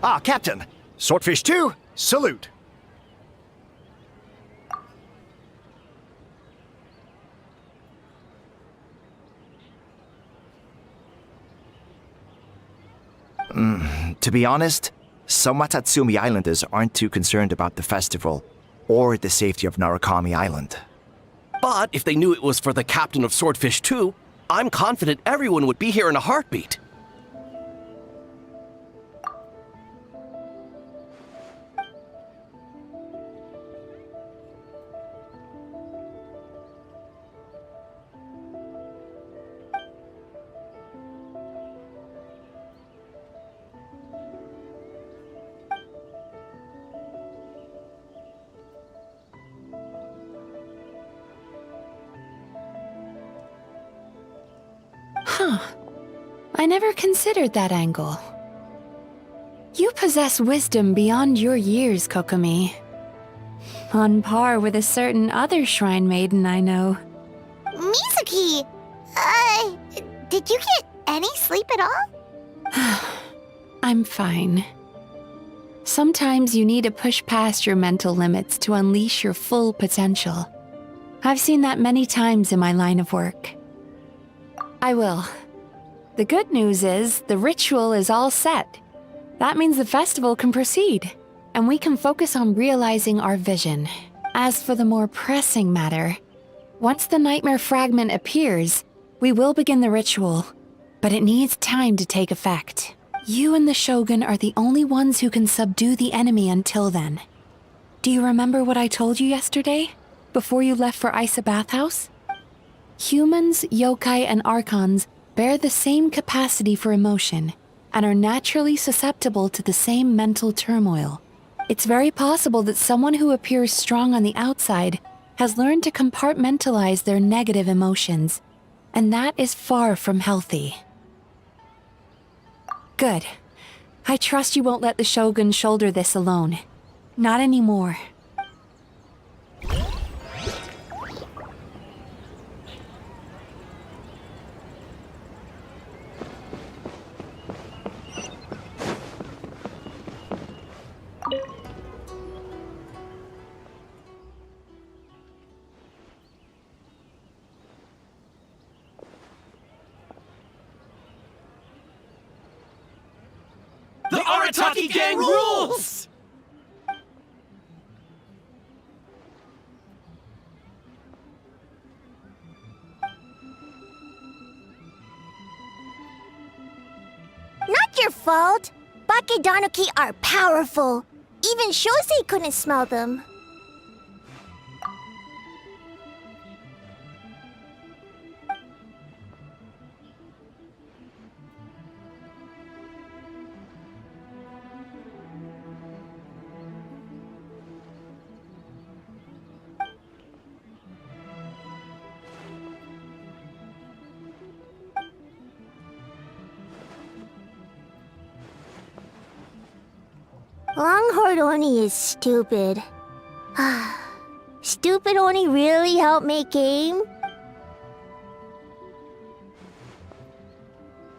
Ah, Captain! Swordfish 2, salute! To be honest, some Watatsumi Islanders aren't too concerned about the festival or the safety of Narukami Island. But if they knew it was for the captain of Swordfish 2, I'm confident everyone would be here in a heartbeat. Huh. I never considered that angle. You possess wisdom beyond your years, Kokomi. On par with a certain other shrine maiden I know. Mizuki! Did you get any sleep at all? I'm fine. Sometimes you need to push past your mental limits to unleash your full potential. I've seen that many times in my line of work. I will. The good news is, the ritual is all set. That means the festival can proceed, and we can focus on realizing our vision. As for the more pressing matter, once the nightmare fragment appears, we will begin the ritual, but it needs time to take effect. You and the Shogun are the only ones who can subdue the enemy until then. Do you remember what I told you yesterday, before you left for Isa Bathhouse? Humans, yokai, and archons bear the same capacity for emotion and are naturally susceptible to the same mental turmoil. It's very possible that someone who appears strong on the outside has learned to compartmentalize their negative emotions, and that is far from healthy. Good. I trust you won't let the Shogun shoulder this alone. Not anymore. The Arataki gang rules! Not your fault. Bakedanuki are powerful. Even Shosei couldn't smell them. Longhorn Oni is stupid. Stupid Oni really helped make game?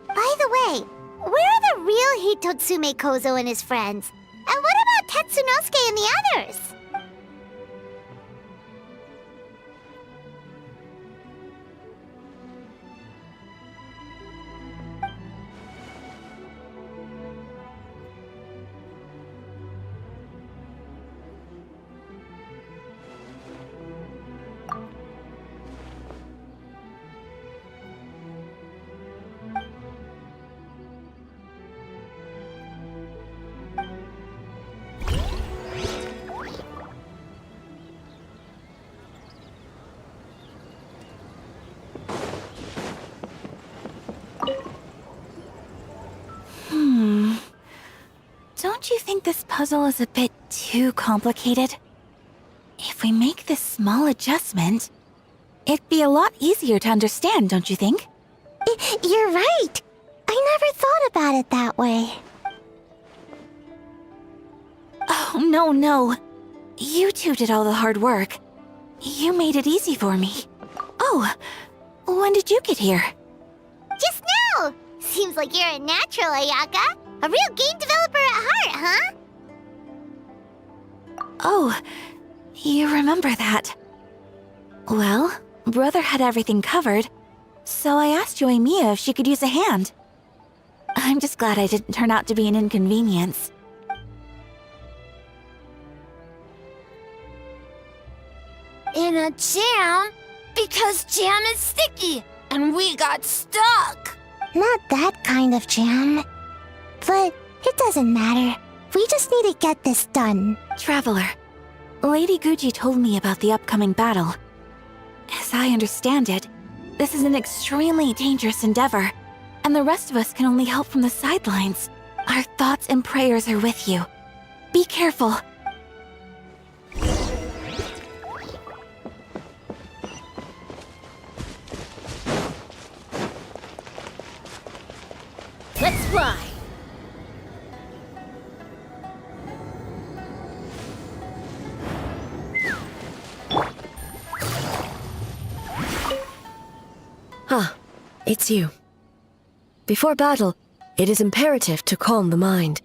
By the way, where are the real Hitotsume Kozo and his friends. And what about Tetsunosuke and the others? Don't you think this puzzle is a bit too complicated? If we make this small adjustment, it'd be a lot easier to understand, don't you think? You're right. I never thought about it that way. Oh, no. You two did all the hard work. You made it easy for me. Oh, when did you get here? Just now! Seems like you're a natural, Ayaka. A real game developer at heart, huh? Oh, you remember that. Well, Brother had everything covered, so I asked Yoimiya if she could use a hand. I'm just glad I didn't turn out to be an inconvenience. In a jam? Because jam is sticky, and we got stuck. Not that kind of jam. But it doesn't matter. We just need to get this done. Traveler, Lady Guji told me about the upcoming battle. As I understand it, this is an extremely dangerous endeavor, and the rest of us can only help from the sidelines. Our thoughts and prayers are with you. Be careful. Let's fly. Ah, it's you. Before battle, it is imperative to calm the mind.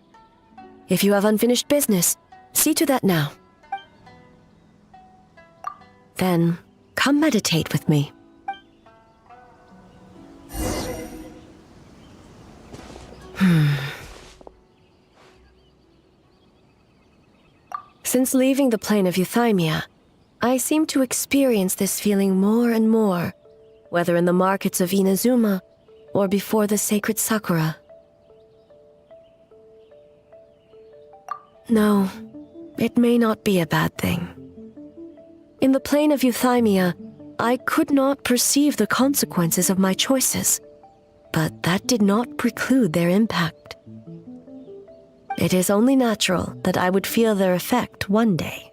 If you have unfinished business, see to that now. Then, come meditate with me. Since leaving the plane of Euthymia, I seem to experience this feeling more and more, whether in the markets of Inazuma or before the sacred Sakura. No, it may not be a bad thing. In the plane of Euthymia, I could not perceive the consequences of my choices, but that did not preclude their impact. It is only natural that I would feel their effect one day.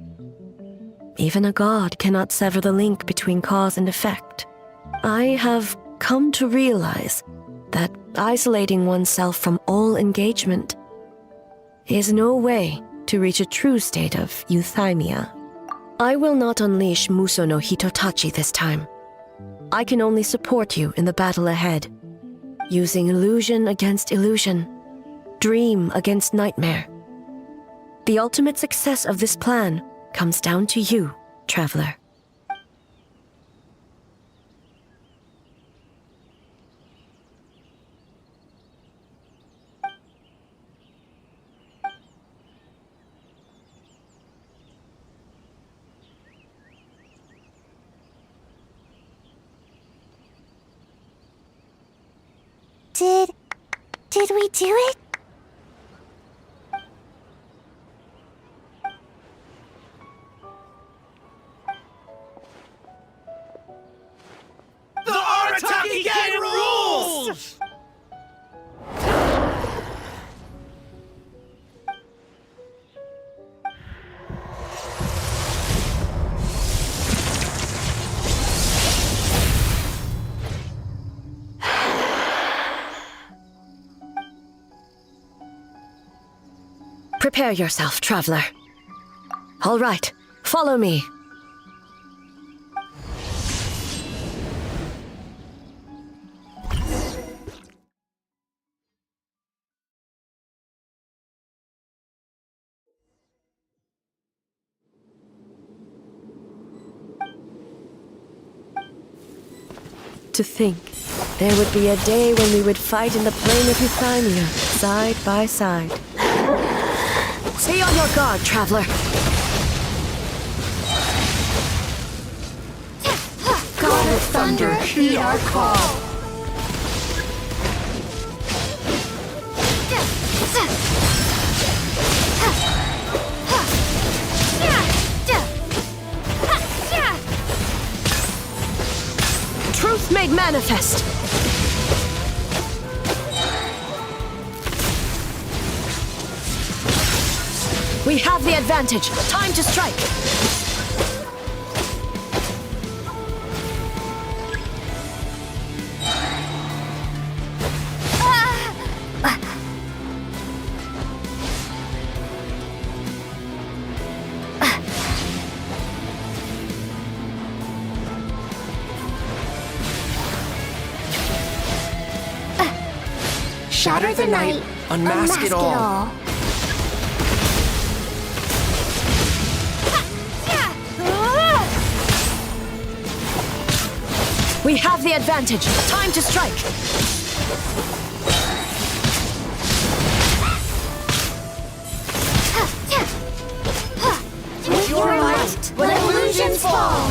Even a god cannot sever the link between cause and effect. I have come to realize that isolating oneself from all engagement is no way to reach a true state of euthymia. I will not unleash Muso no Hitotachi this time. I can only support you in the battle ahead, using illusion against illusion, dream against nightmare. The ultimate success of this plan comes down to you, traveler. Did we do it? The Arataki Gang rules! Prepare yourself, traveler. All right, follow me. To think, there would be a day when we would fight in the plain of Euphymia, side by side. Stay on your guard, traveler. God of thunder, heed our call. Truth made manifest. We have the advantage. Time to strike. Shatter the night, Unmask it all. We have the advantage. Time to strike. With your might, let illusions fall.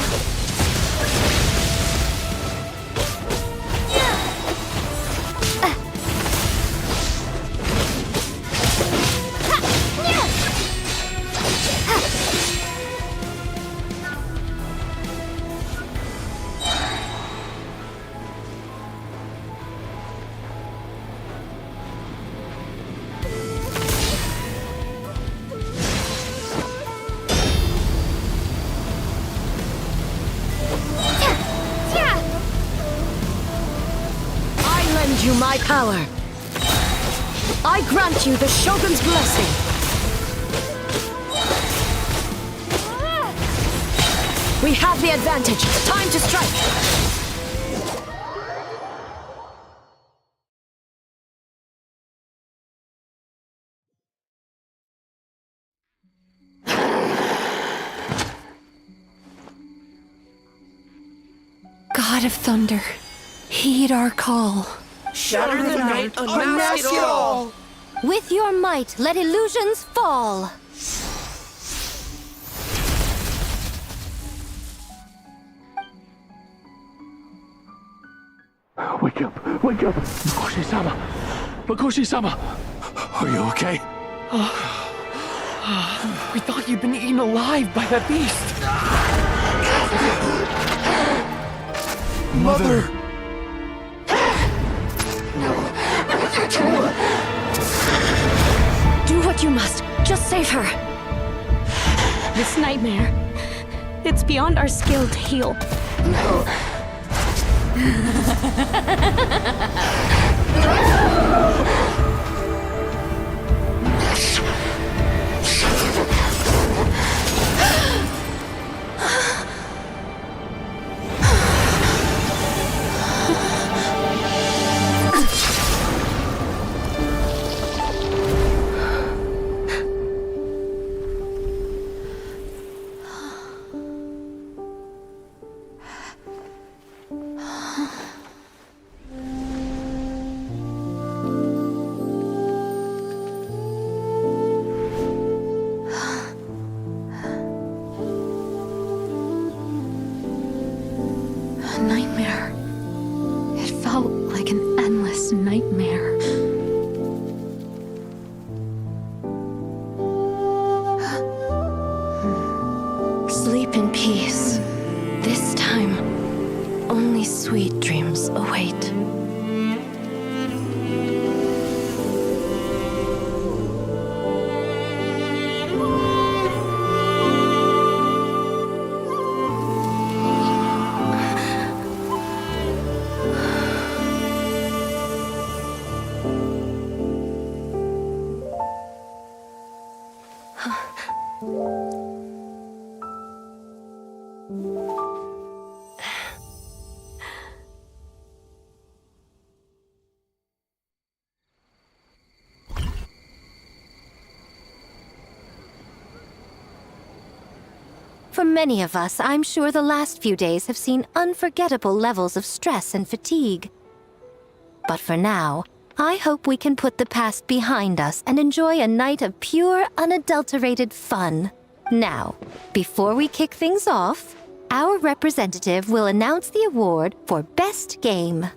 You my power. I grant you the Shogun's blessing. We have the advantage. Time to strike. God of thunder, heed our call. Shatter the night, unmask it all. With your might, let illusions fall. Wake up! Wake up! Makoshi-sama! Makoshi-sama! Are you okay? We thought you'd been eaten alive by that beast. Mother! Do what you must. Just save her. This nightmare, it's beyond our skill to heal. Nightmare. It felt like an endless nightmare. Sleep in peace. This time, only sweet dreams await. For many of us, I'm sure the last few days have seen unforgettable levels of stress and fatigue. But for now, I hope we can put the past behind us and enjoy a night of pure, unadulterated fun. Now, before we kick things off, our representative will announce the award for Best Game.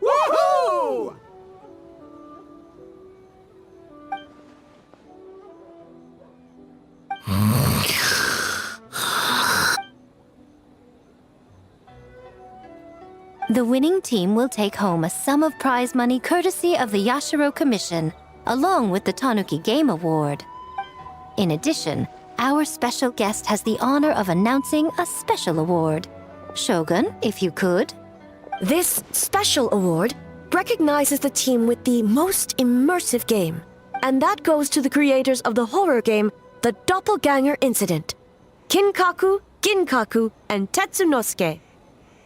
Woohoo! The winning team will take home a sum of prize money courtesy of the Yashiro Commission, along with the Tanuki Game Award. In addition, our special guest has the honor of announcing a special award. Shogun, if you could. This special award recognizes the team with the most immersive game, and that goes to the creators of the horror game The Doppelganger Incident, Kinkaku, Ginkaku, and Tetsunosuke.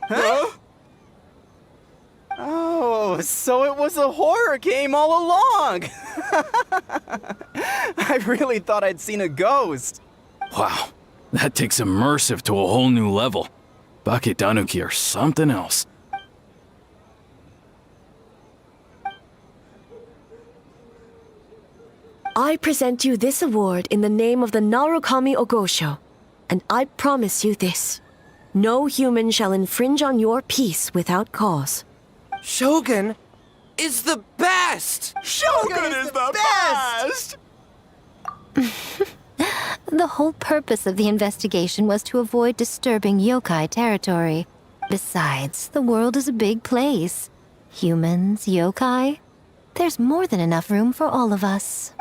Huh? Oh, so it was a horror game all along! I really thought I'd seen a ghost. Wow, that takes immersive to a whole new level. Baketanuki are something else. I present you this award in the name of the Narukami Ogosho, and I promise you this. No human shall infringe on your peace without cause. Shogun is the best! Shogun is the best! The whole purpose of the investigation was to avoid disturbing yokai territory. Besides, the world is a big place. Humans, yokai, there's more than enough room for all of us.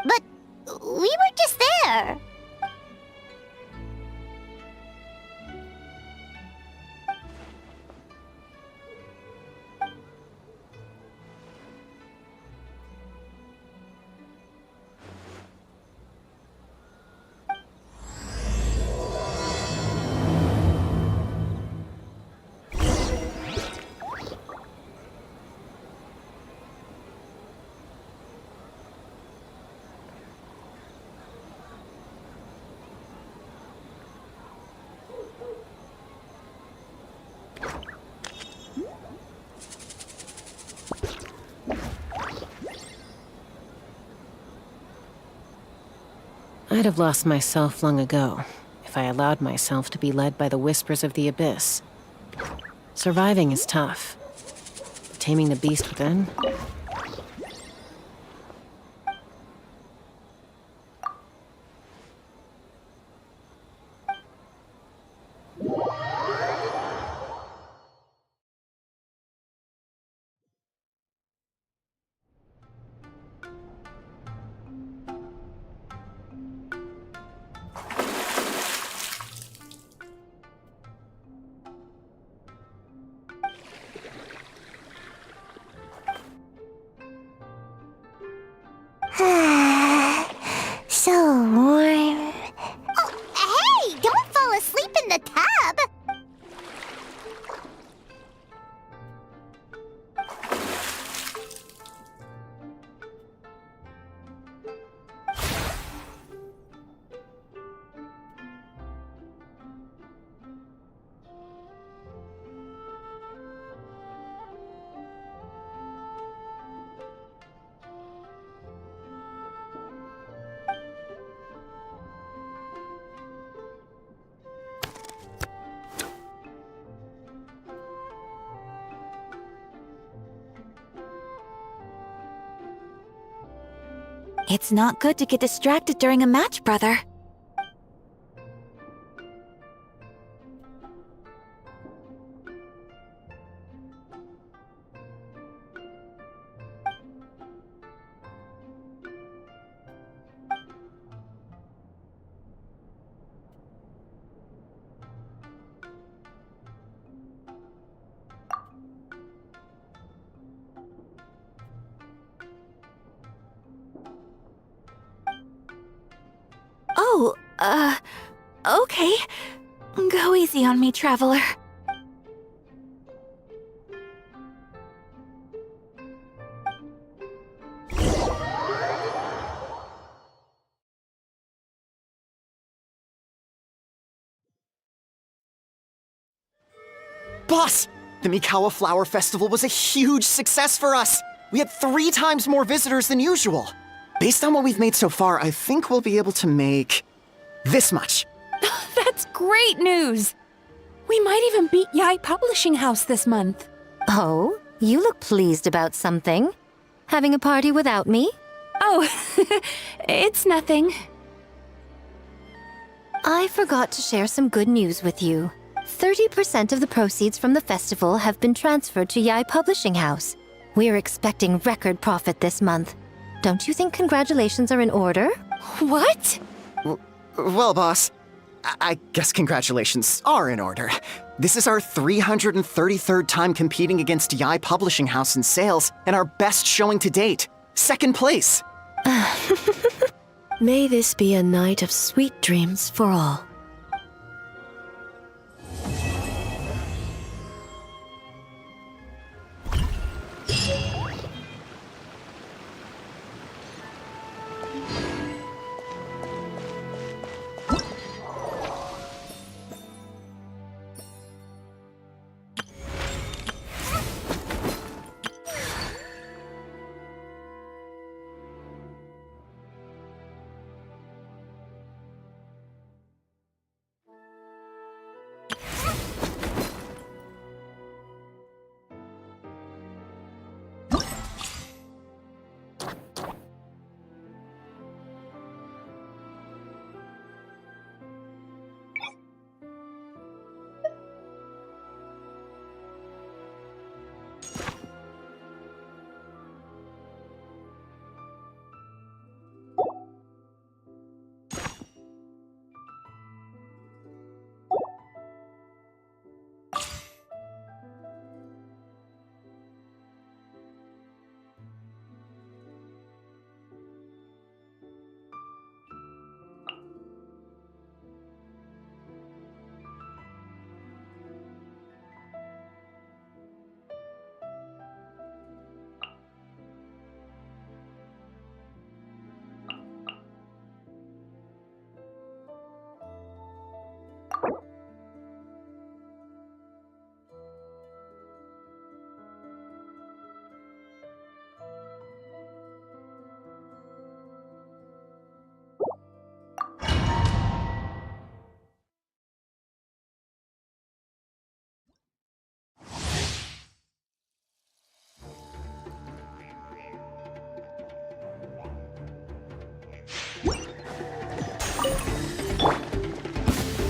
But we were just there. I'd have lost myself long ago if I allowed myself to be led by the whispers of the abyss. Surviving is tough. Taming the beast within? It's not good to get distracted during a match, brother. Oh, okay. Go easy on me, Traveler. Boss! The Mikawa Flower Festival was a huge success for us! We had 3 times more visitors than usual. Based on what we've made so far, I think we'll be able to make this much. That's great news! We might even beat Yae Publishing House this month. Oh, you look pleased about something. Having a party without me? Oh, it's nothing. I forgot to share some good news with you. 30% of the proceeds from the festival have been transferred to Yae Publishing House. We're expecting record profit this month. Don't you think congratulations are in order? What? Well, boss, I guess congratulations are in order. This is our 333rd time competing against Yae Publishing House in sales, and our best showing to date. 2nd place. May this be a night of sweet dreams for all.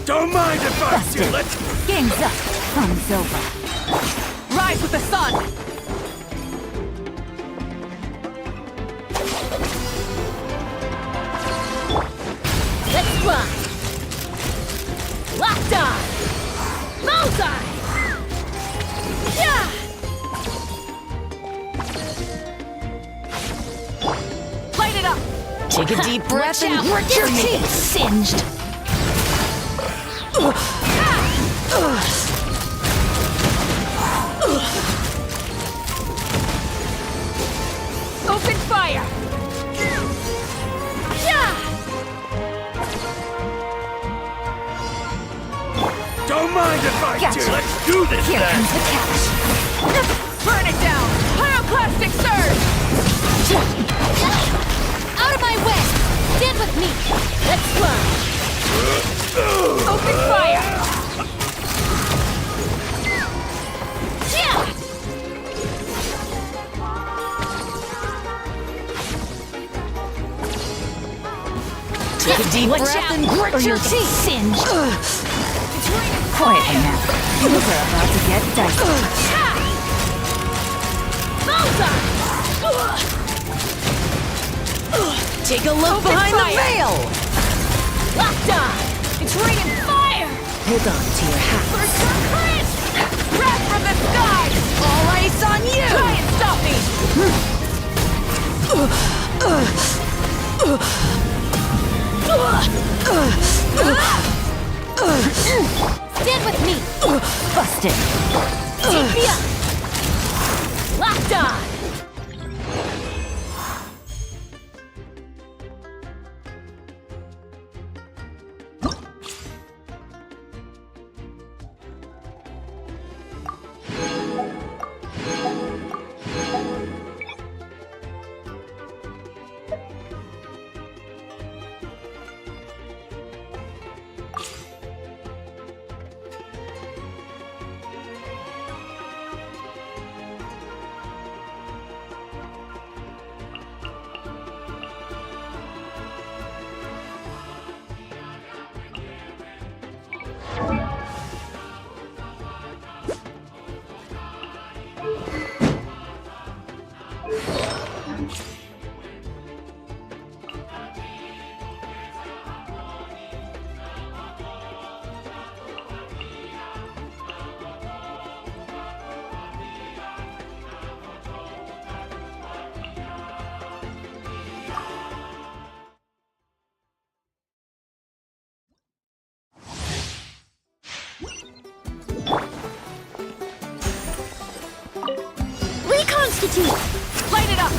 Don't mind if I do it! Game's up. Fun's over. Rise with the sun! Let's fly! Locked on! Bullseye! Yeah! Light it up! Take a deep breath and grit your teeth! Singed! Open fire! Don't mind if I do. Let's do this Here then! comes the cash! Burn it down! Pyroclastic surge! Out of my way! Stand with me! Let's fly! Open fire! Yeah! Take a deep breath and grit your teeth. Singed. Quietly now. Things are about to get dicey. Take a look behind the veil. Locked on. It's raining fire. Hold on to your hat. Breath from the sky. All ice on you. Try and stop me. Stand with me. Busted. Take me up. Locked on. Reconstitute! Light it up!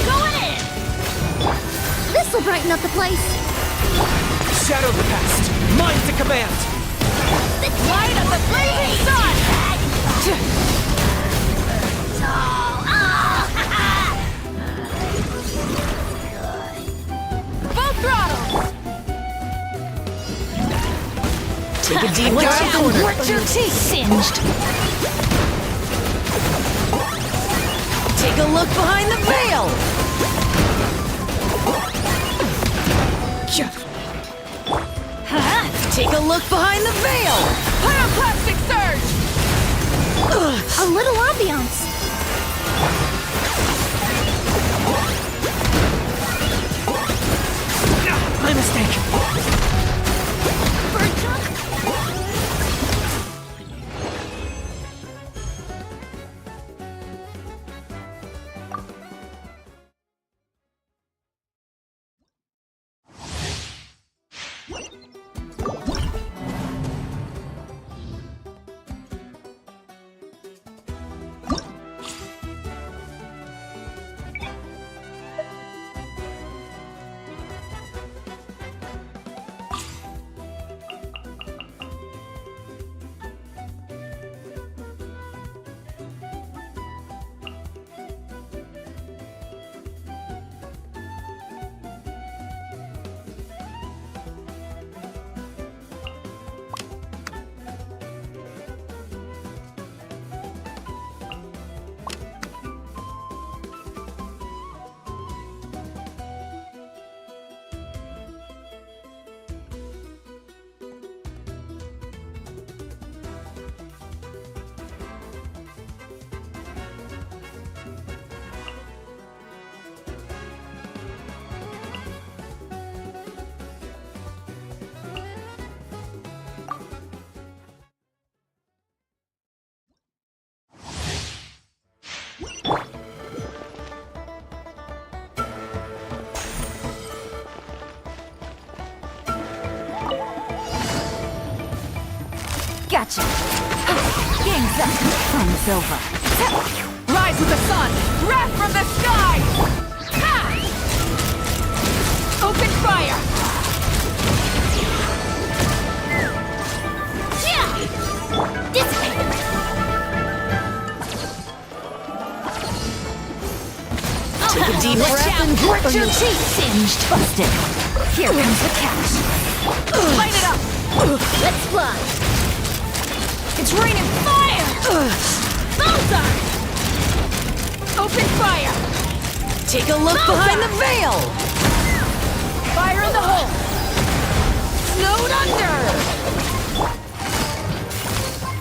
Go in! This'll brighten up the place! Shadow the past! Mine to command! Light of the blazing sun! Full throttle! Take a deep breath and grit your teeth. Singed! Take a look behind the veil. Take a look behind the veil. Pyroclastic surge! A little ambiance! My mistake. Gotcha. Game's up. Fun's over. Rise with the sun! Wrath from the sky! Ha! Open fire! Yeah! Dissipate! Take a deep breath and grit your teeth. Singed. Busted. Here comes the catch. Light it up! Let's fly! It's raining fire! Bullseye! Open fire! Take a look behind the veil. Fire in the hole! Snowed under!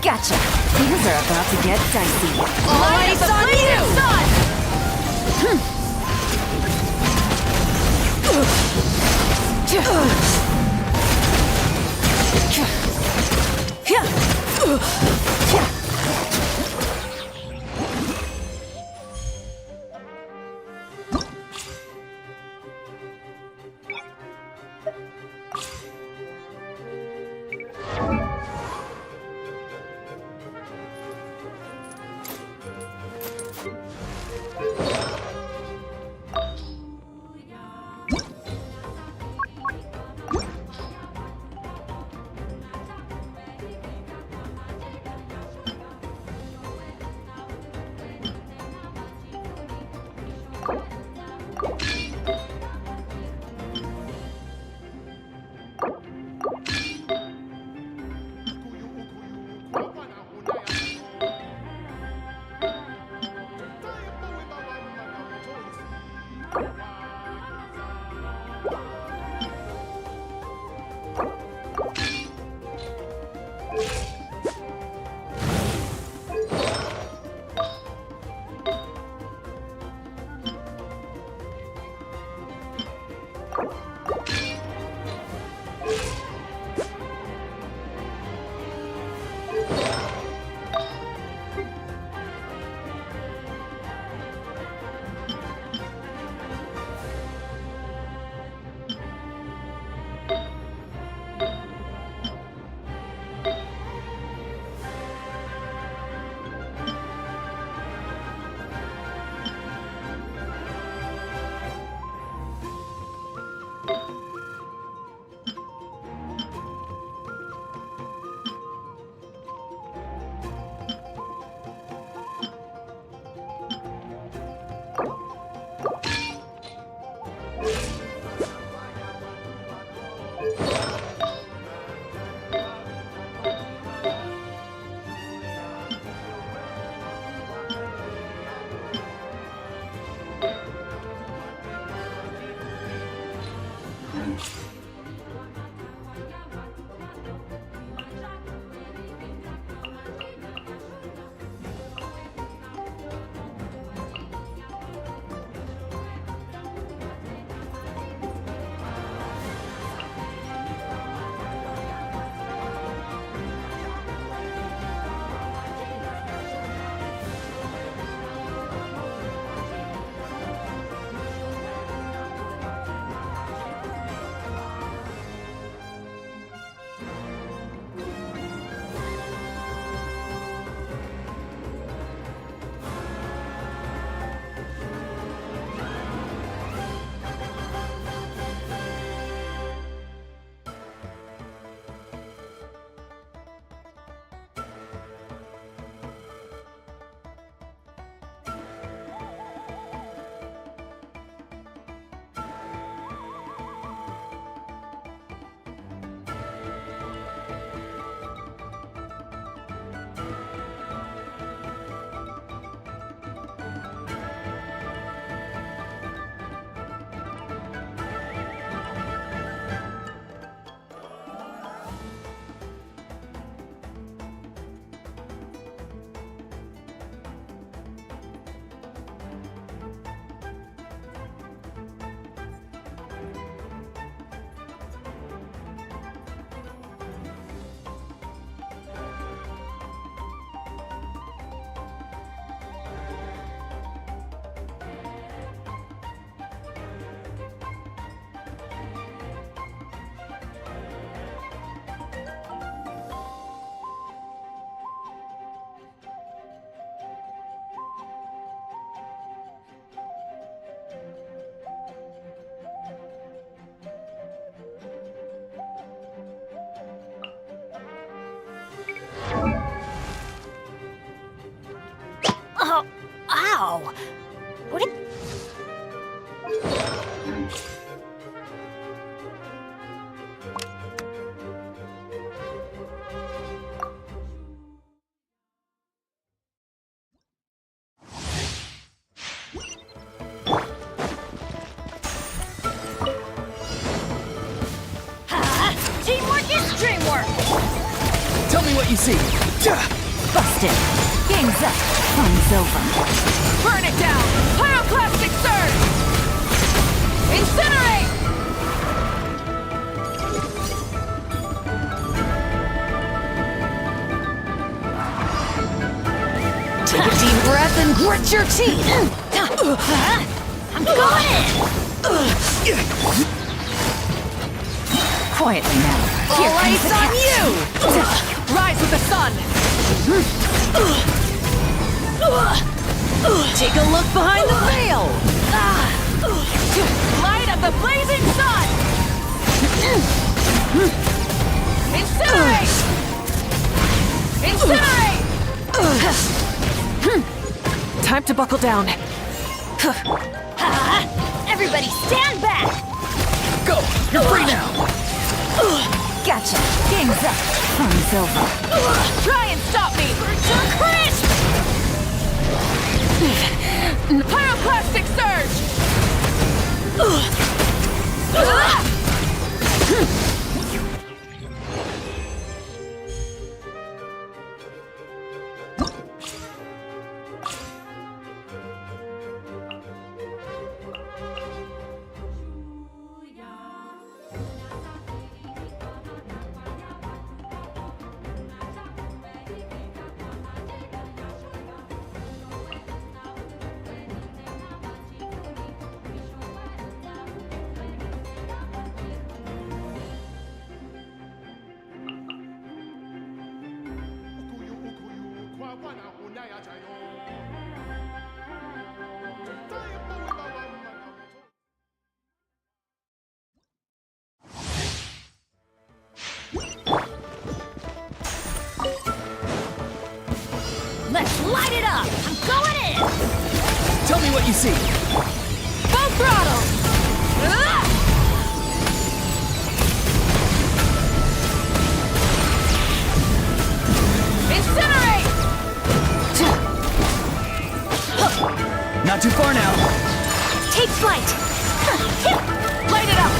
Gotcha. Things are about to get dicey. All eyes on you! Ow! What did... you see. Busted. Game's up. Fun's over. Burn it down! Pyroclastic surge! Incinerate! Take a deep breath and grit your teeth. I'm going in. Quietly now. Here All eyes on you. Rise with the sun! Take a look behind the veil. Light of the blazing sun! Incinerate! Incinerate! Time to buckle down. Everybody stand back! Go! You're free now! Gotcha. Game's up. Fun's over. Try and stop me! Crisp! Pyroclastic surge! Let's light it up. I'm going in. Tell me what you see. Full throttle! Incinerate! Not too far now. Take flight. Light it up!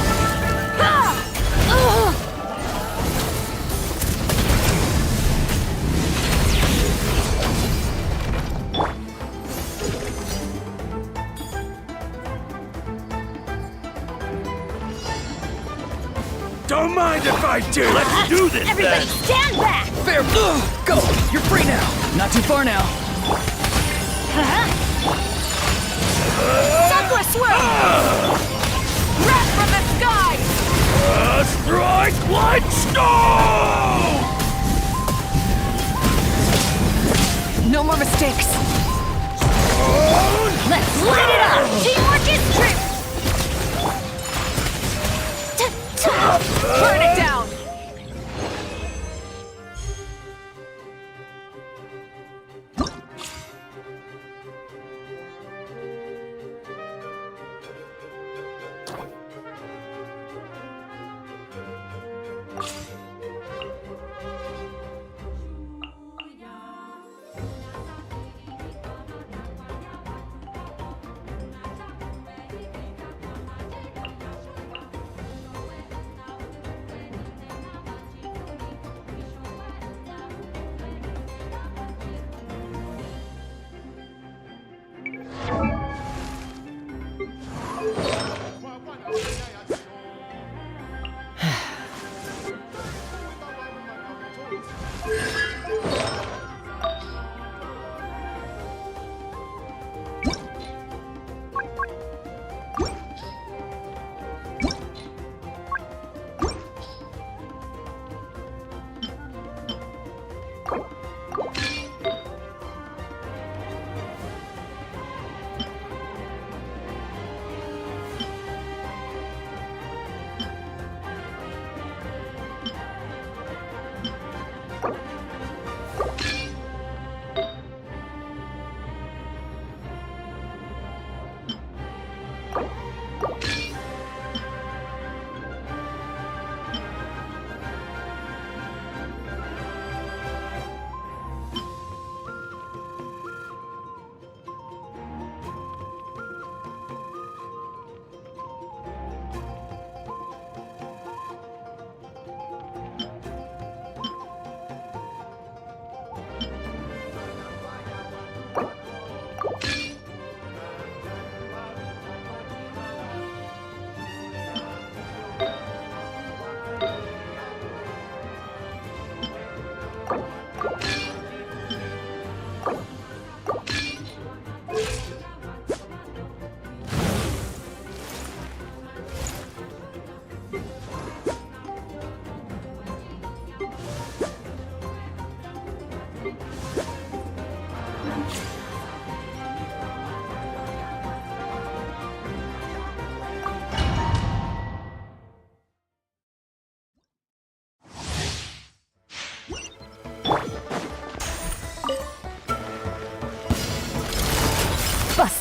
Don't mind if I do. Let's do this Everybody then. stand back. Fair. Go! You're free now. Not too far now. Sakura swirl. Wrath from the sky! Strike like stone! No more mistakes. Let's light it up. Teamwork is true. Burn it down!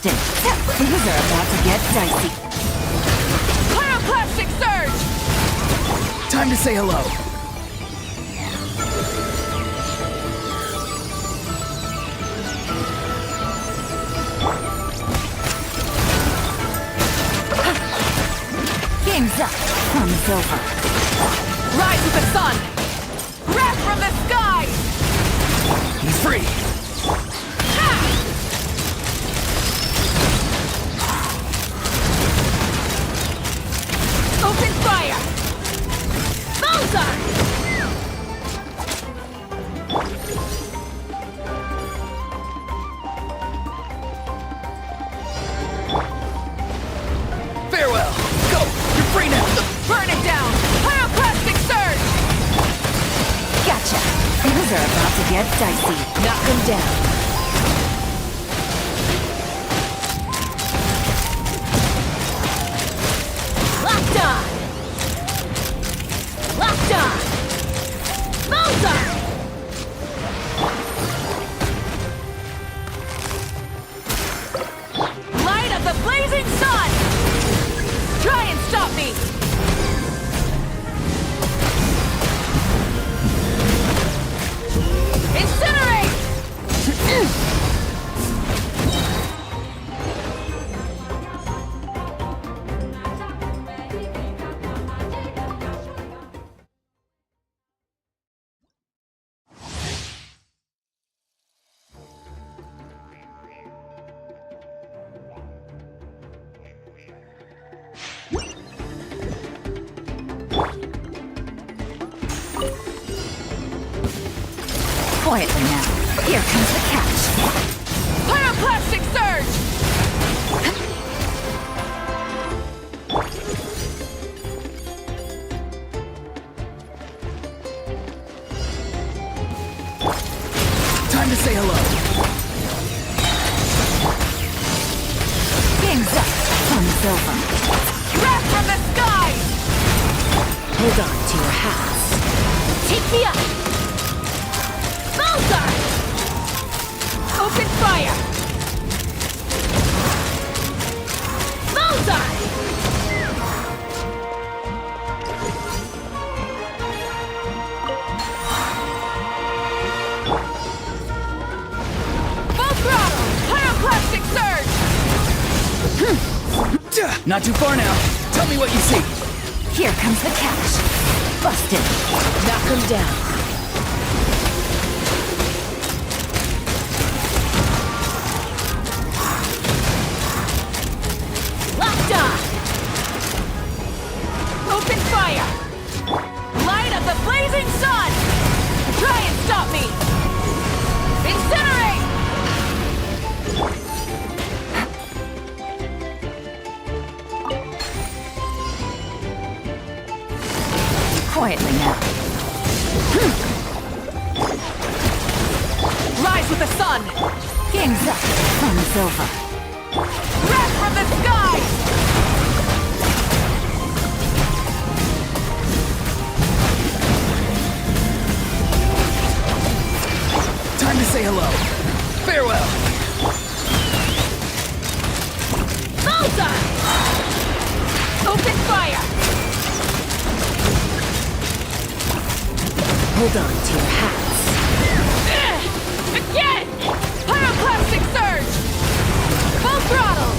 Busted. Things are about to get dicey. Pyroclastic surge! Time to say hello. Game's up. Fun's over. Rise with the sun! Wrath from the sky! He's free. Open fire! Bullseye! Farewell. Go. You're free now. Burn it down! Pyroclastic surge! Gotcha. Things are about to get dicey. Knock them down. Locked on! Locked on! Bullseye! Light of the blazing sun! Try and stop me! Incinerate! Quietly now. Here comes the catch. Pyroclastic surge! Time to say hello. Game's up. Fun's over. Wrath from the sky! Hold on to your hats. Take me up! Bullseye! Open fire! Bullseye! Full throttle! Pyroclastic surge! Not too far now. Tell me what you see. Here comes the catch. Busted. Knock him down. Locked on! Open fire! Light of the blazing sun! Try and stop me! Incinerate! Quietly now. Rise with the sun! Game's up. Fun's over. Wrath from the sky! Time to say hello. Farewell. Bullseye! Open fire! Hold on to your hats. Again! Pyroclastic surge! Full throttle!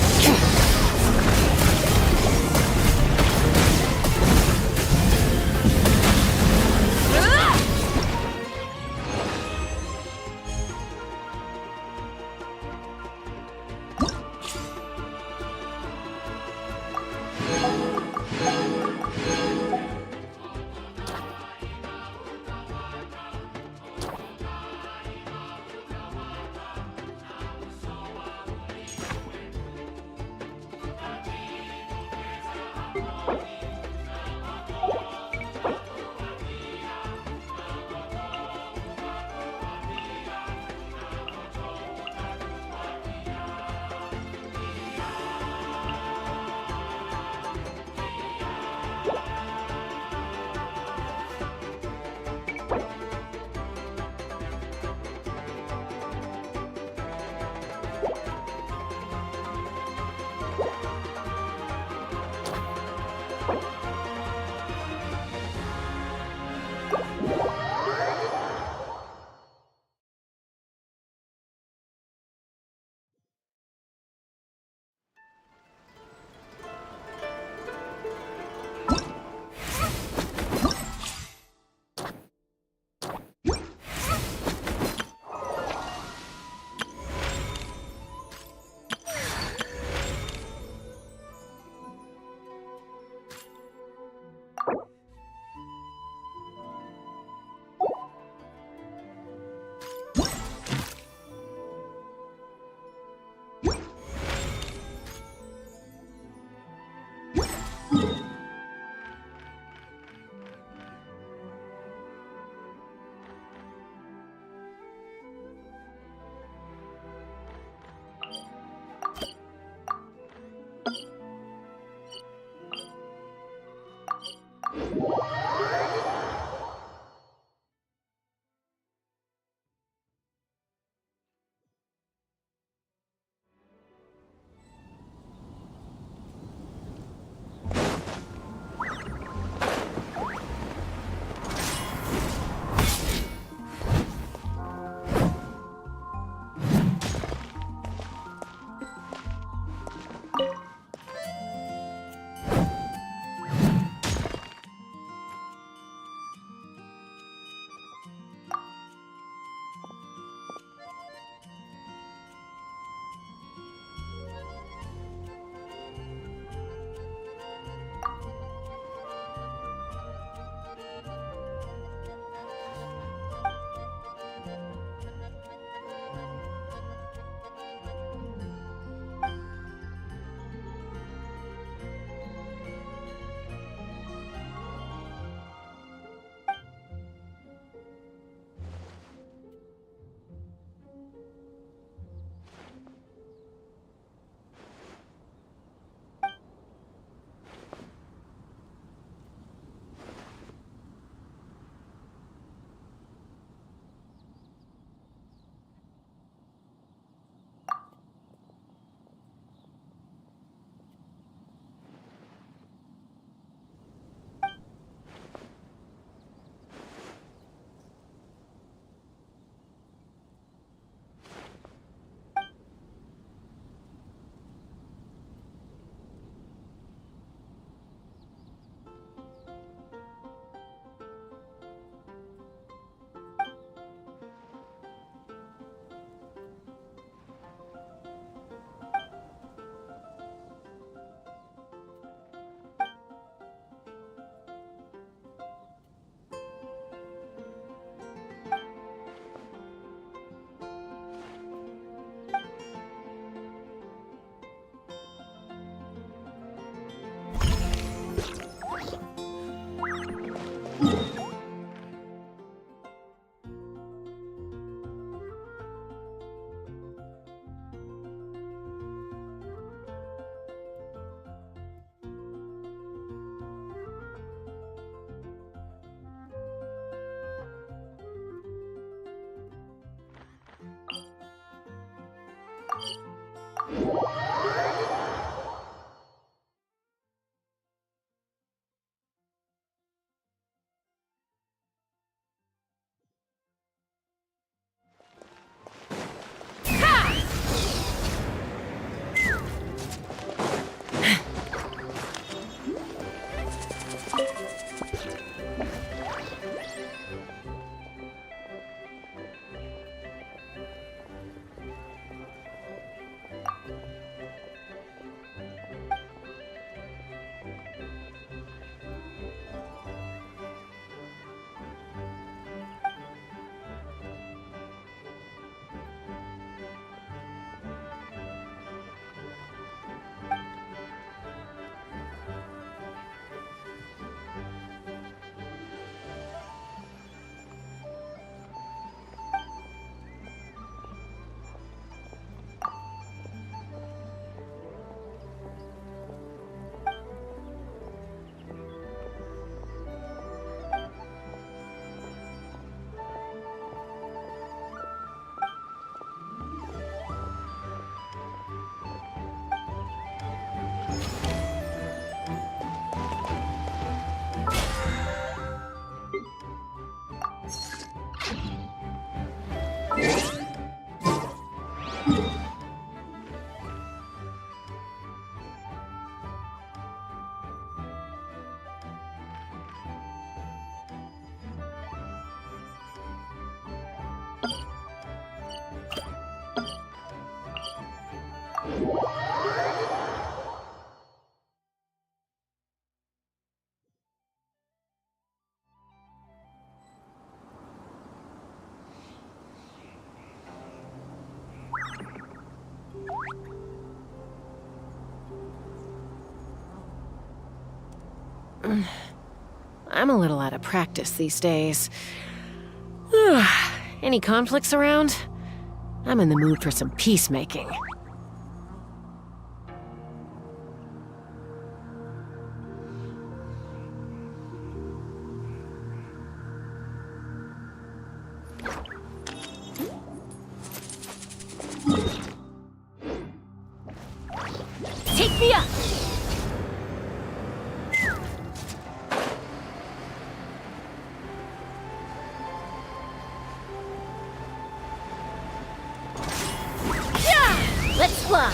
I'm a little out of practice these days. Any conflicts around? I'm in the mood for some peacemaking. Take me up! Let's fly!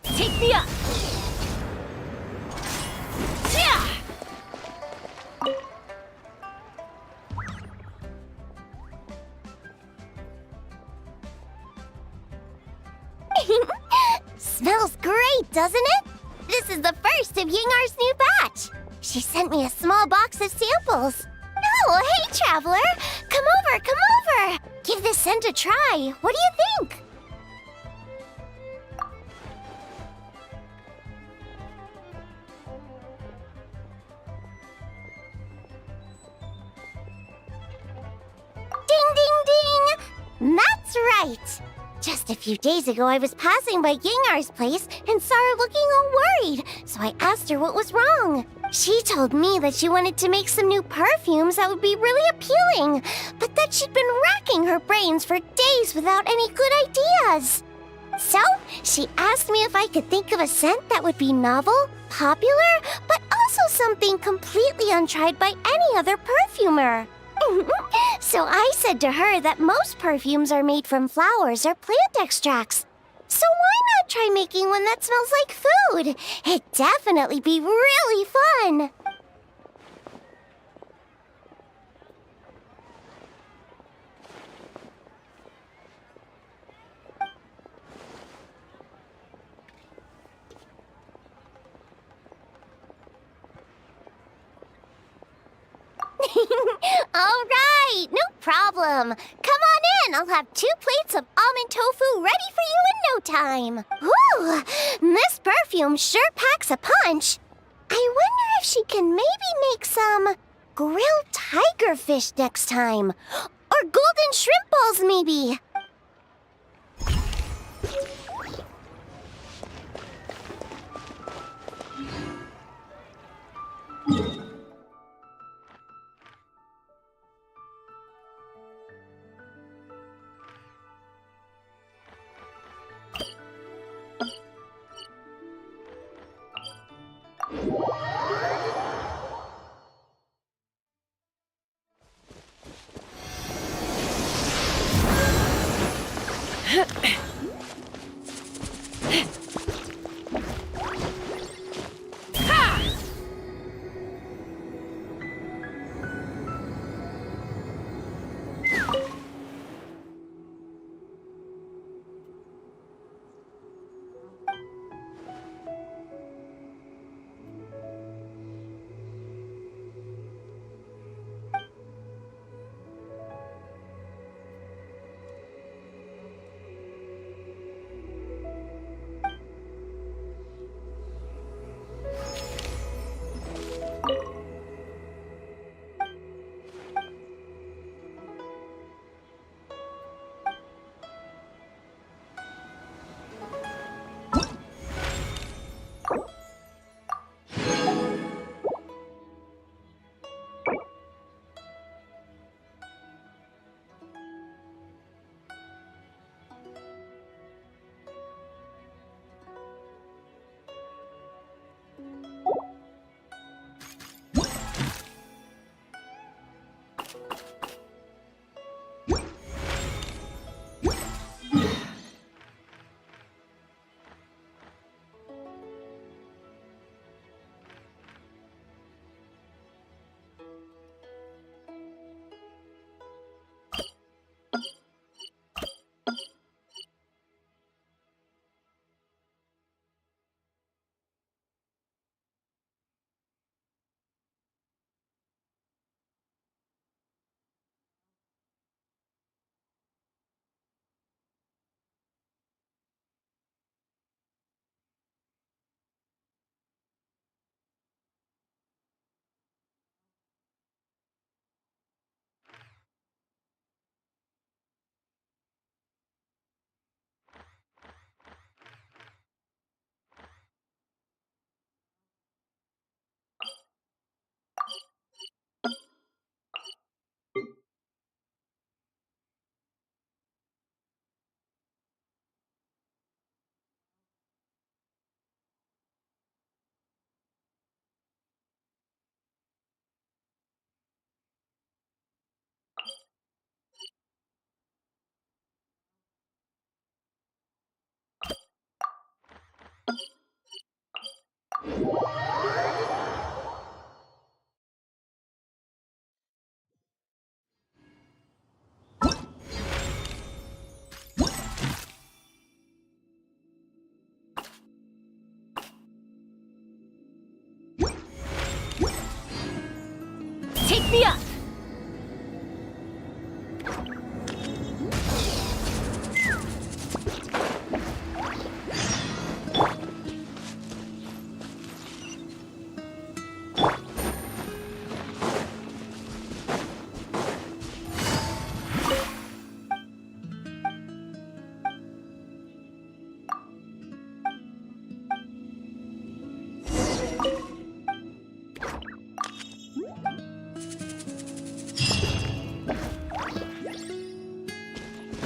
Take me up! Yeah! Smells great, doesn't it? This is the first of Yingar's new batch. She sent me a small box of samples. Oh, hey, traveler! Come over, come over! Give this scent a try. What do you think? Ding, ding, ding! That's right! Just a few days ago, I was passing by Yingar's place and saw her looking all worried, so I asked her what was wrong. She told me that she wanted to make some new perfumes that would be really appealing, but that she'd been racking her brains for days without any good ideas. So, she asked me if I could think of a scent that would be novel, popular, but also something completely untried by any other perfumer. So I said to her that most perfumes are made from flowers or plant extracts. So why not try making one that smells like food? It'd definitely be really fun. All right, no problem. Come on in. I'll have 2 plates of almond tofu ready for you in no time. Ooh, this perfume sure packs a punch. I wonder if she can maybe make some grilled tiger fish next time. Or golden shrimp balls, maybe. Take me up!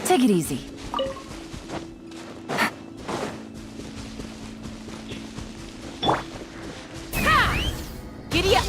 Take it easy. Ha! Giddy up!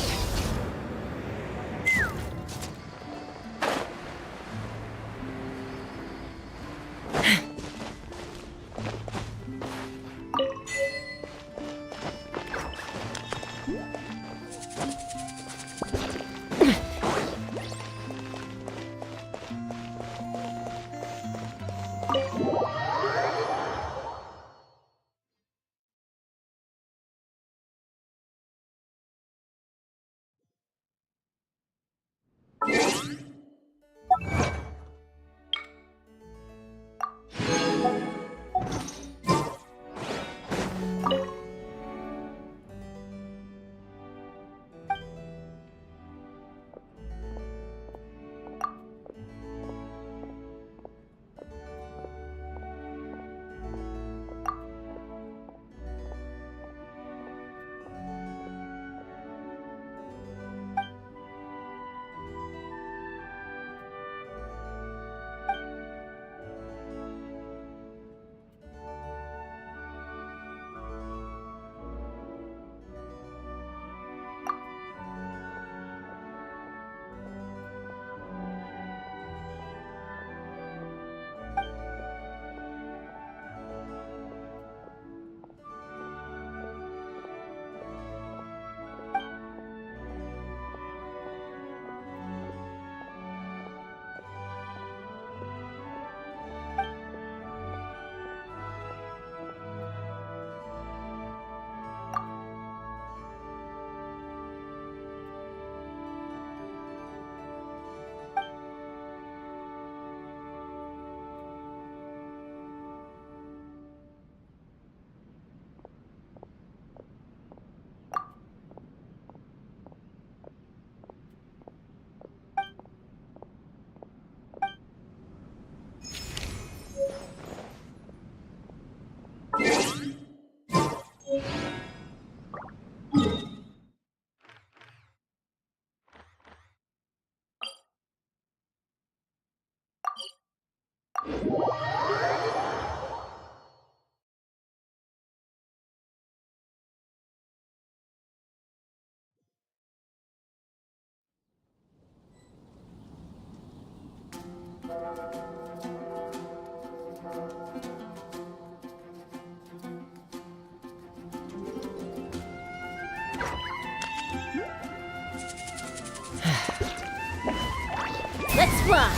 Let's fly!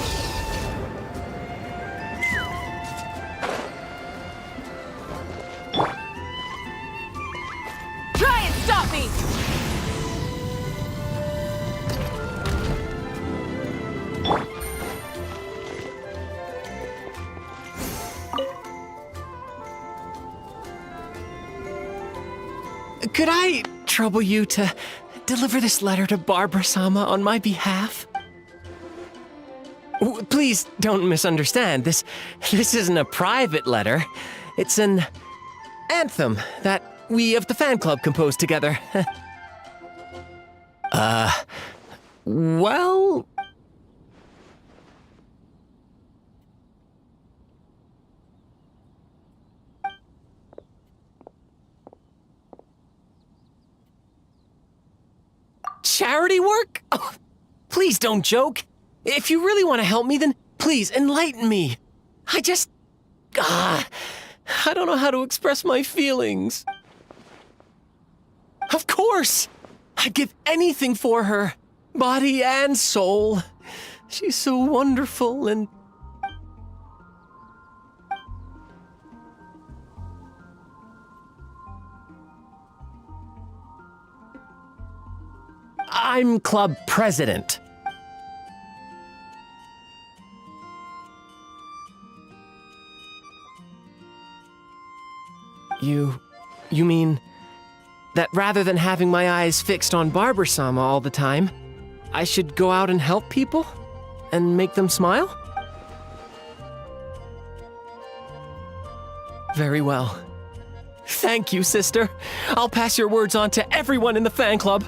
Try and stop me! Could I trouble you to deliver this letter to Barbara-sama on my behalf? Please don't misunderstand. This isn't a private letter. It's an anthem that we of the fan club composed together. Well... Charity work? Oh, please don't joke. If you really want to help me, then please enlighten me. I don't know how to express my feelings. Of course! I'd give anything for her, body and soul. She's so wonderful and... I'm club president. You mean that rather than having my eyes fixed on Barber-sama all the time, I should go out and help people? And make them smile? Very well. Thank you, sister. I'll pass your words on to everyone in the fan club.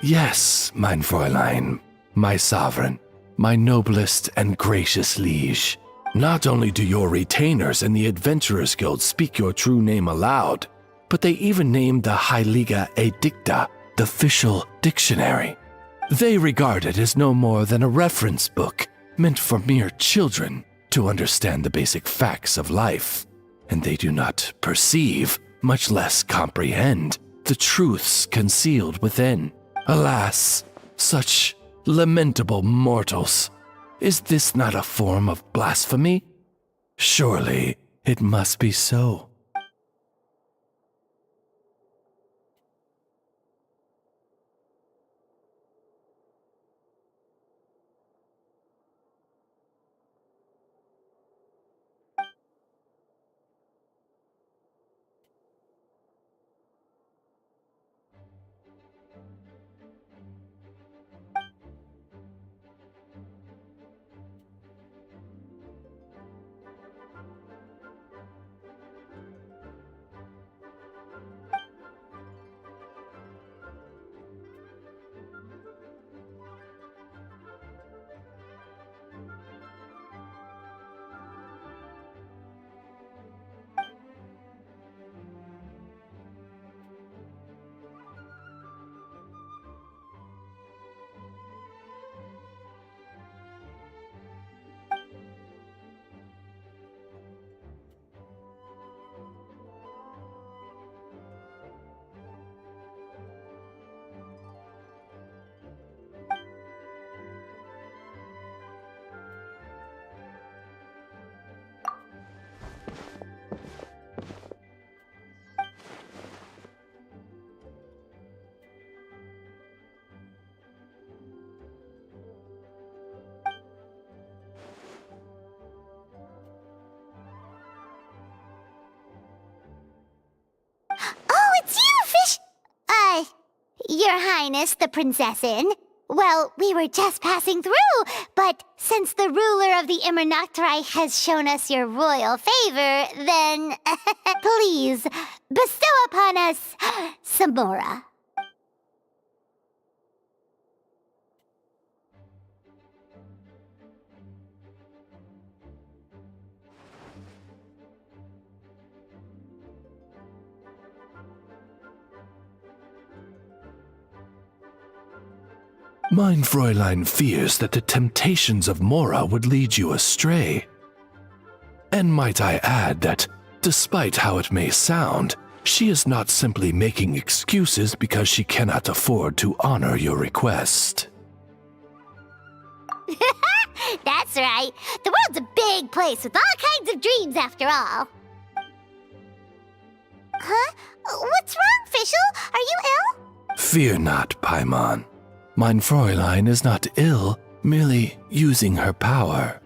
Yes, mein Fräulein, my sovereign, my noblest and gracious liege. Not only do your retainers in the Adventurers Guild speak your true name aloud, but they even named the Heiliga Edicta the official dictionary. They regard it as no more than a reference book meant for mere children to understand the basic facts of life, and they do not perceive, much less comprehend, the truths concealed within. Alas, such lamentable mortals. Is this not a form of blasphemy? Surely it must be so. Your Highness the Princessin. Well, we were just passing through, but since the ruler of the Immernachtreich has shown us your royal favor, then please bestow upon us some mora. Mein Fräulein fears that the temptations of Mora would lead you astray. And might I add that, despite how it may sound, she is not simply making excuses because she cannot afford to honor your request. That's right. The world's a big place with all kinds of dreams after all. Huh? What's wrong, Fischl? Are you ill? Fear not, Paimon. Mein Fräulein is not ill, merely using her power.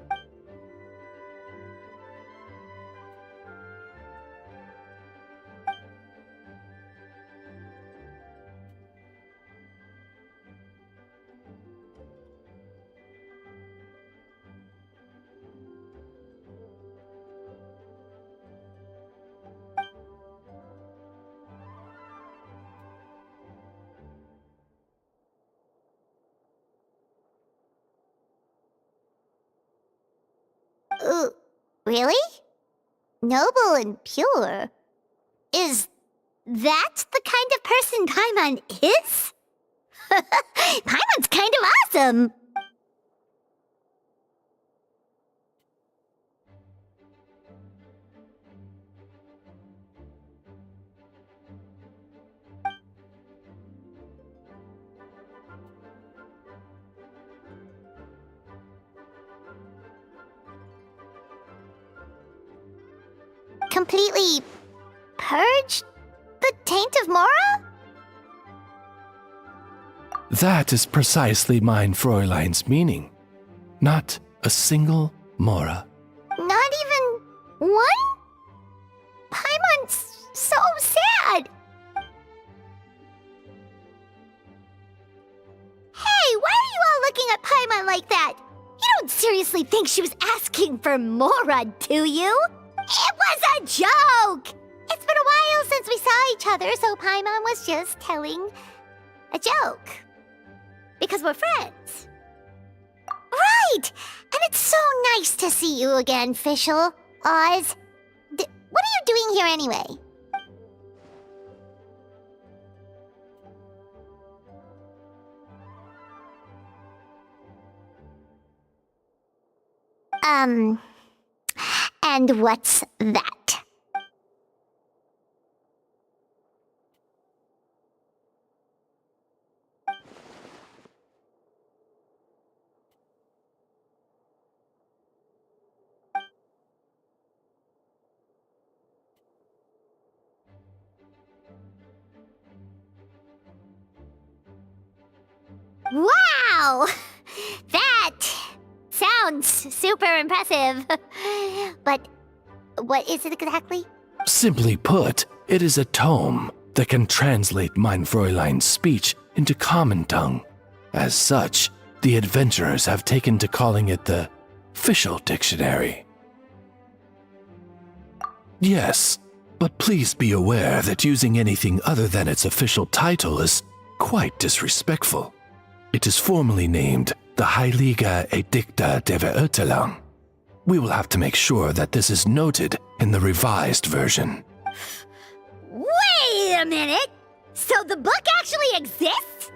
Really? Noble and pure? Is that the kind of person Paimon is? Paimon's kind of awesome! Completely purge the taint of Mora? That is precisely mein Fräulein's meaning. Not a single Mora. Not even one? Paimon's so sad. Hey, why are you all looking at Paimon like that? You don't seriously think she was asking for Mora, do you? It was a joke! It's been a while since we saw each other, so Paimon was just telling a joke. Because we're friends. Right! And it's so nice to see you again, Fischl. Oz. What are you doing here anyway? And what's that? Wow! That sounds super impressive. But what is it exactly? Simply put, it is a tome that can translate mein Fräulein's speech into common tongue. As such, the adventurers have taken to calling it the Fischl Dictionary. Yes, but please be aware that using anything other than its official title is quite disrespectful. It is formally named the Heilige Edikta der Verurteilung. We will have to make sure that this is noted in the revised version. Wait a minute! So the book actually exists?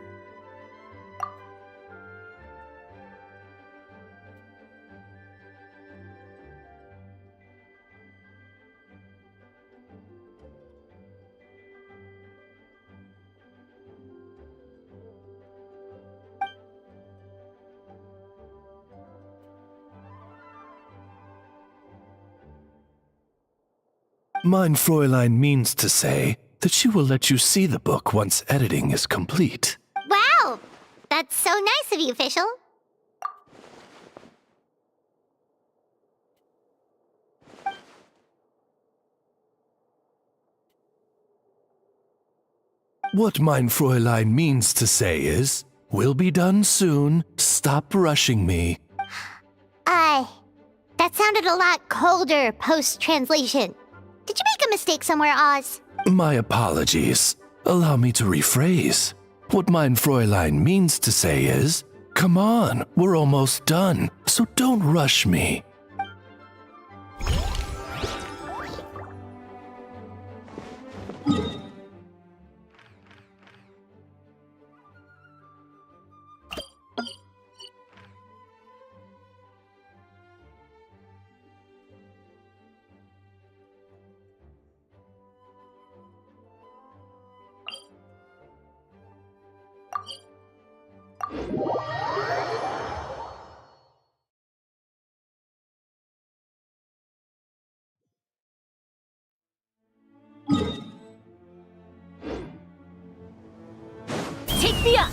Mein Fräulein means to say that she will let you see the book once editing is complete. Wow! That's so nice of you, Fischl. What mein Fräulein means to say is, we'll be done soon. Stop rushing me. That sounded a lot colder post-translation. Did you make a mistake somewhere, Oz? My apologies. Allow me to rephrase. What mein Fräulein means to say is, come on, we're almost done, so don't rush me. Take me up!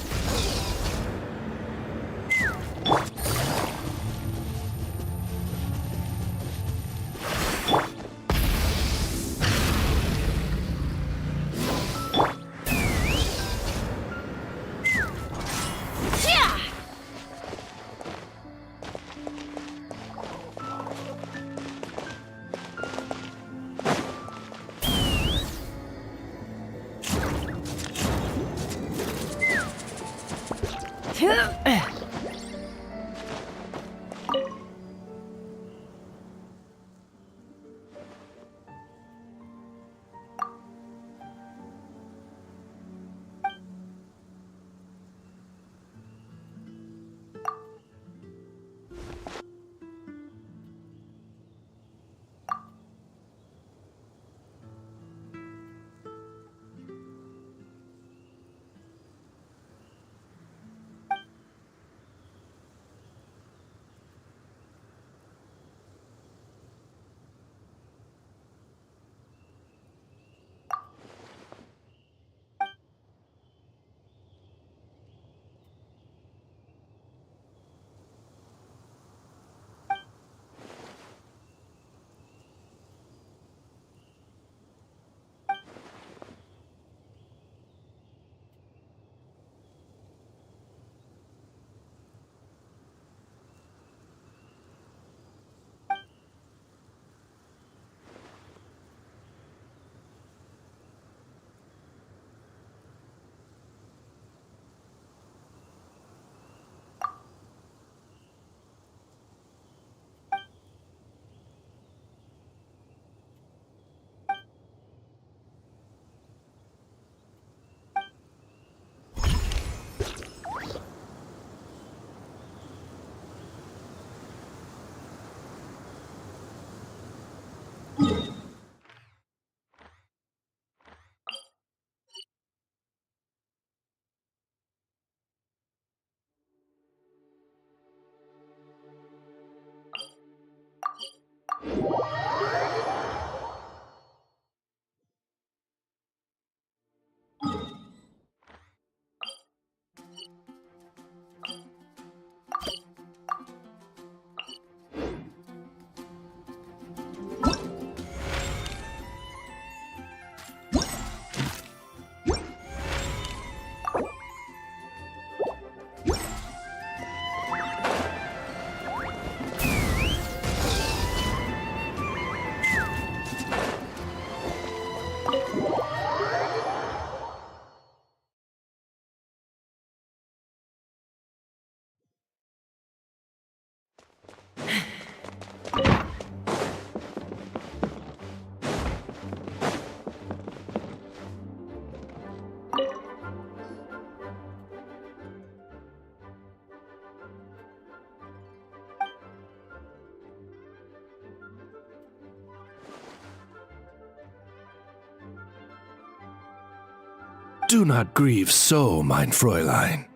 Do not grieve so, mein Fräulein.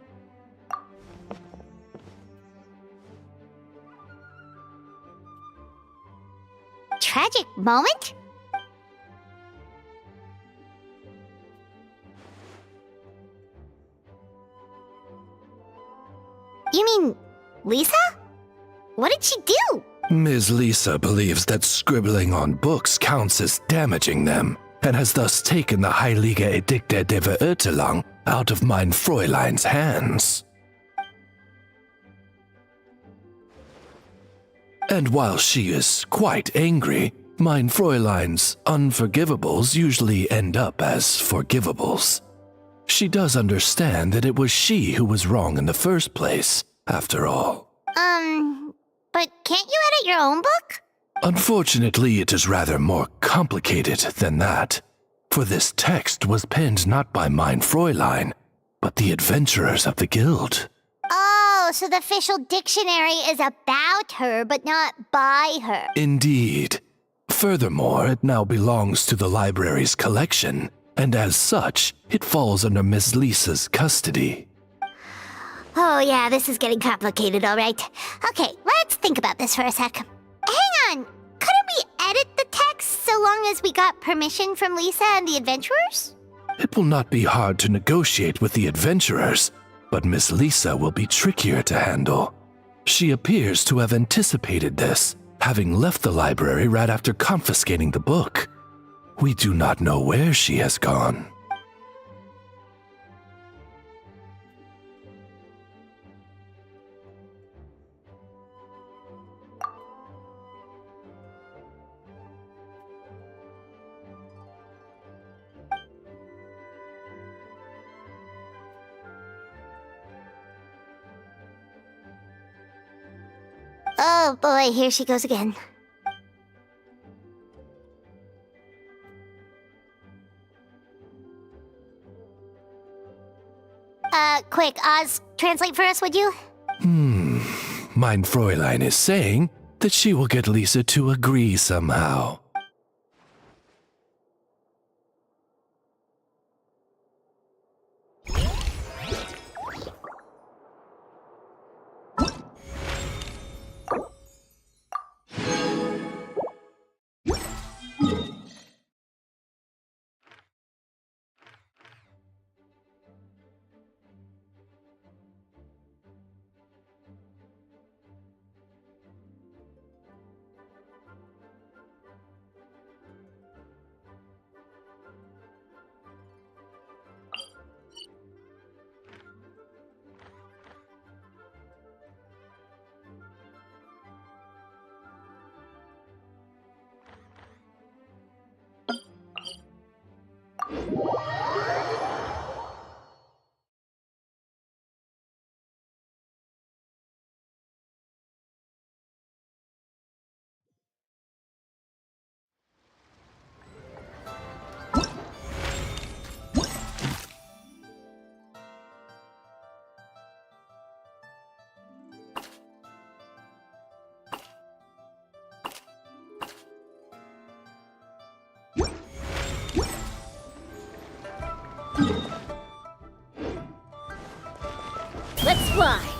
Tragic moment? You mean Lisa? What did she do? Ms. Lisa believes that scribbling on books counts as damaging them. and has thus taken the Heilige Edikte der Verurteilung out of mein Fräulein's hands. And while she is quite angry, mein Fräulein's unforgivables usually end up as forgivables. She does understand that it was she who was wrong in the first place, after all. But can't you edit your own book? Unfortunately, it is rather more complicated than that, for this text was penned not by mein Fräulein, but the adventurers of the guild. Oh, so the official dictionary is about her, but not by her. Indeed. Furthermore, it now belongs to the library's collection, and as such, it falls under Miss Lisa's custody. Oh yeah, this is getting complicated, all right. Okay, let's think about this for a sec. Hang on, couldn't we edit the text so long as we got permission from Lisa and the adventurers? It will not be hard to negotiate with the adventurers, but Miss Lisa will be trickier to handle. She appears to have anticipated this, having left the library right after confiscating the book. We do not know where she has gone. Oh boy, here she goes again. Quick, Oz, translate for us, would you? Mein Fräulein is saying that she will get Lisa to agree somehow. Let's fly!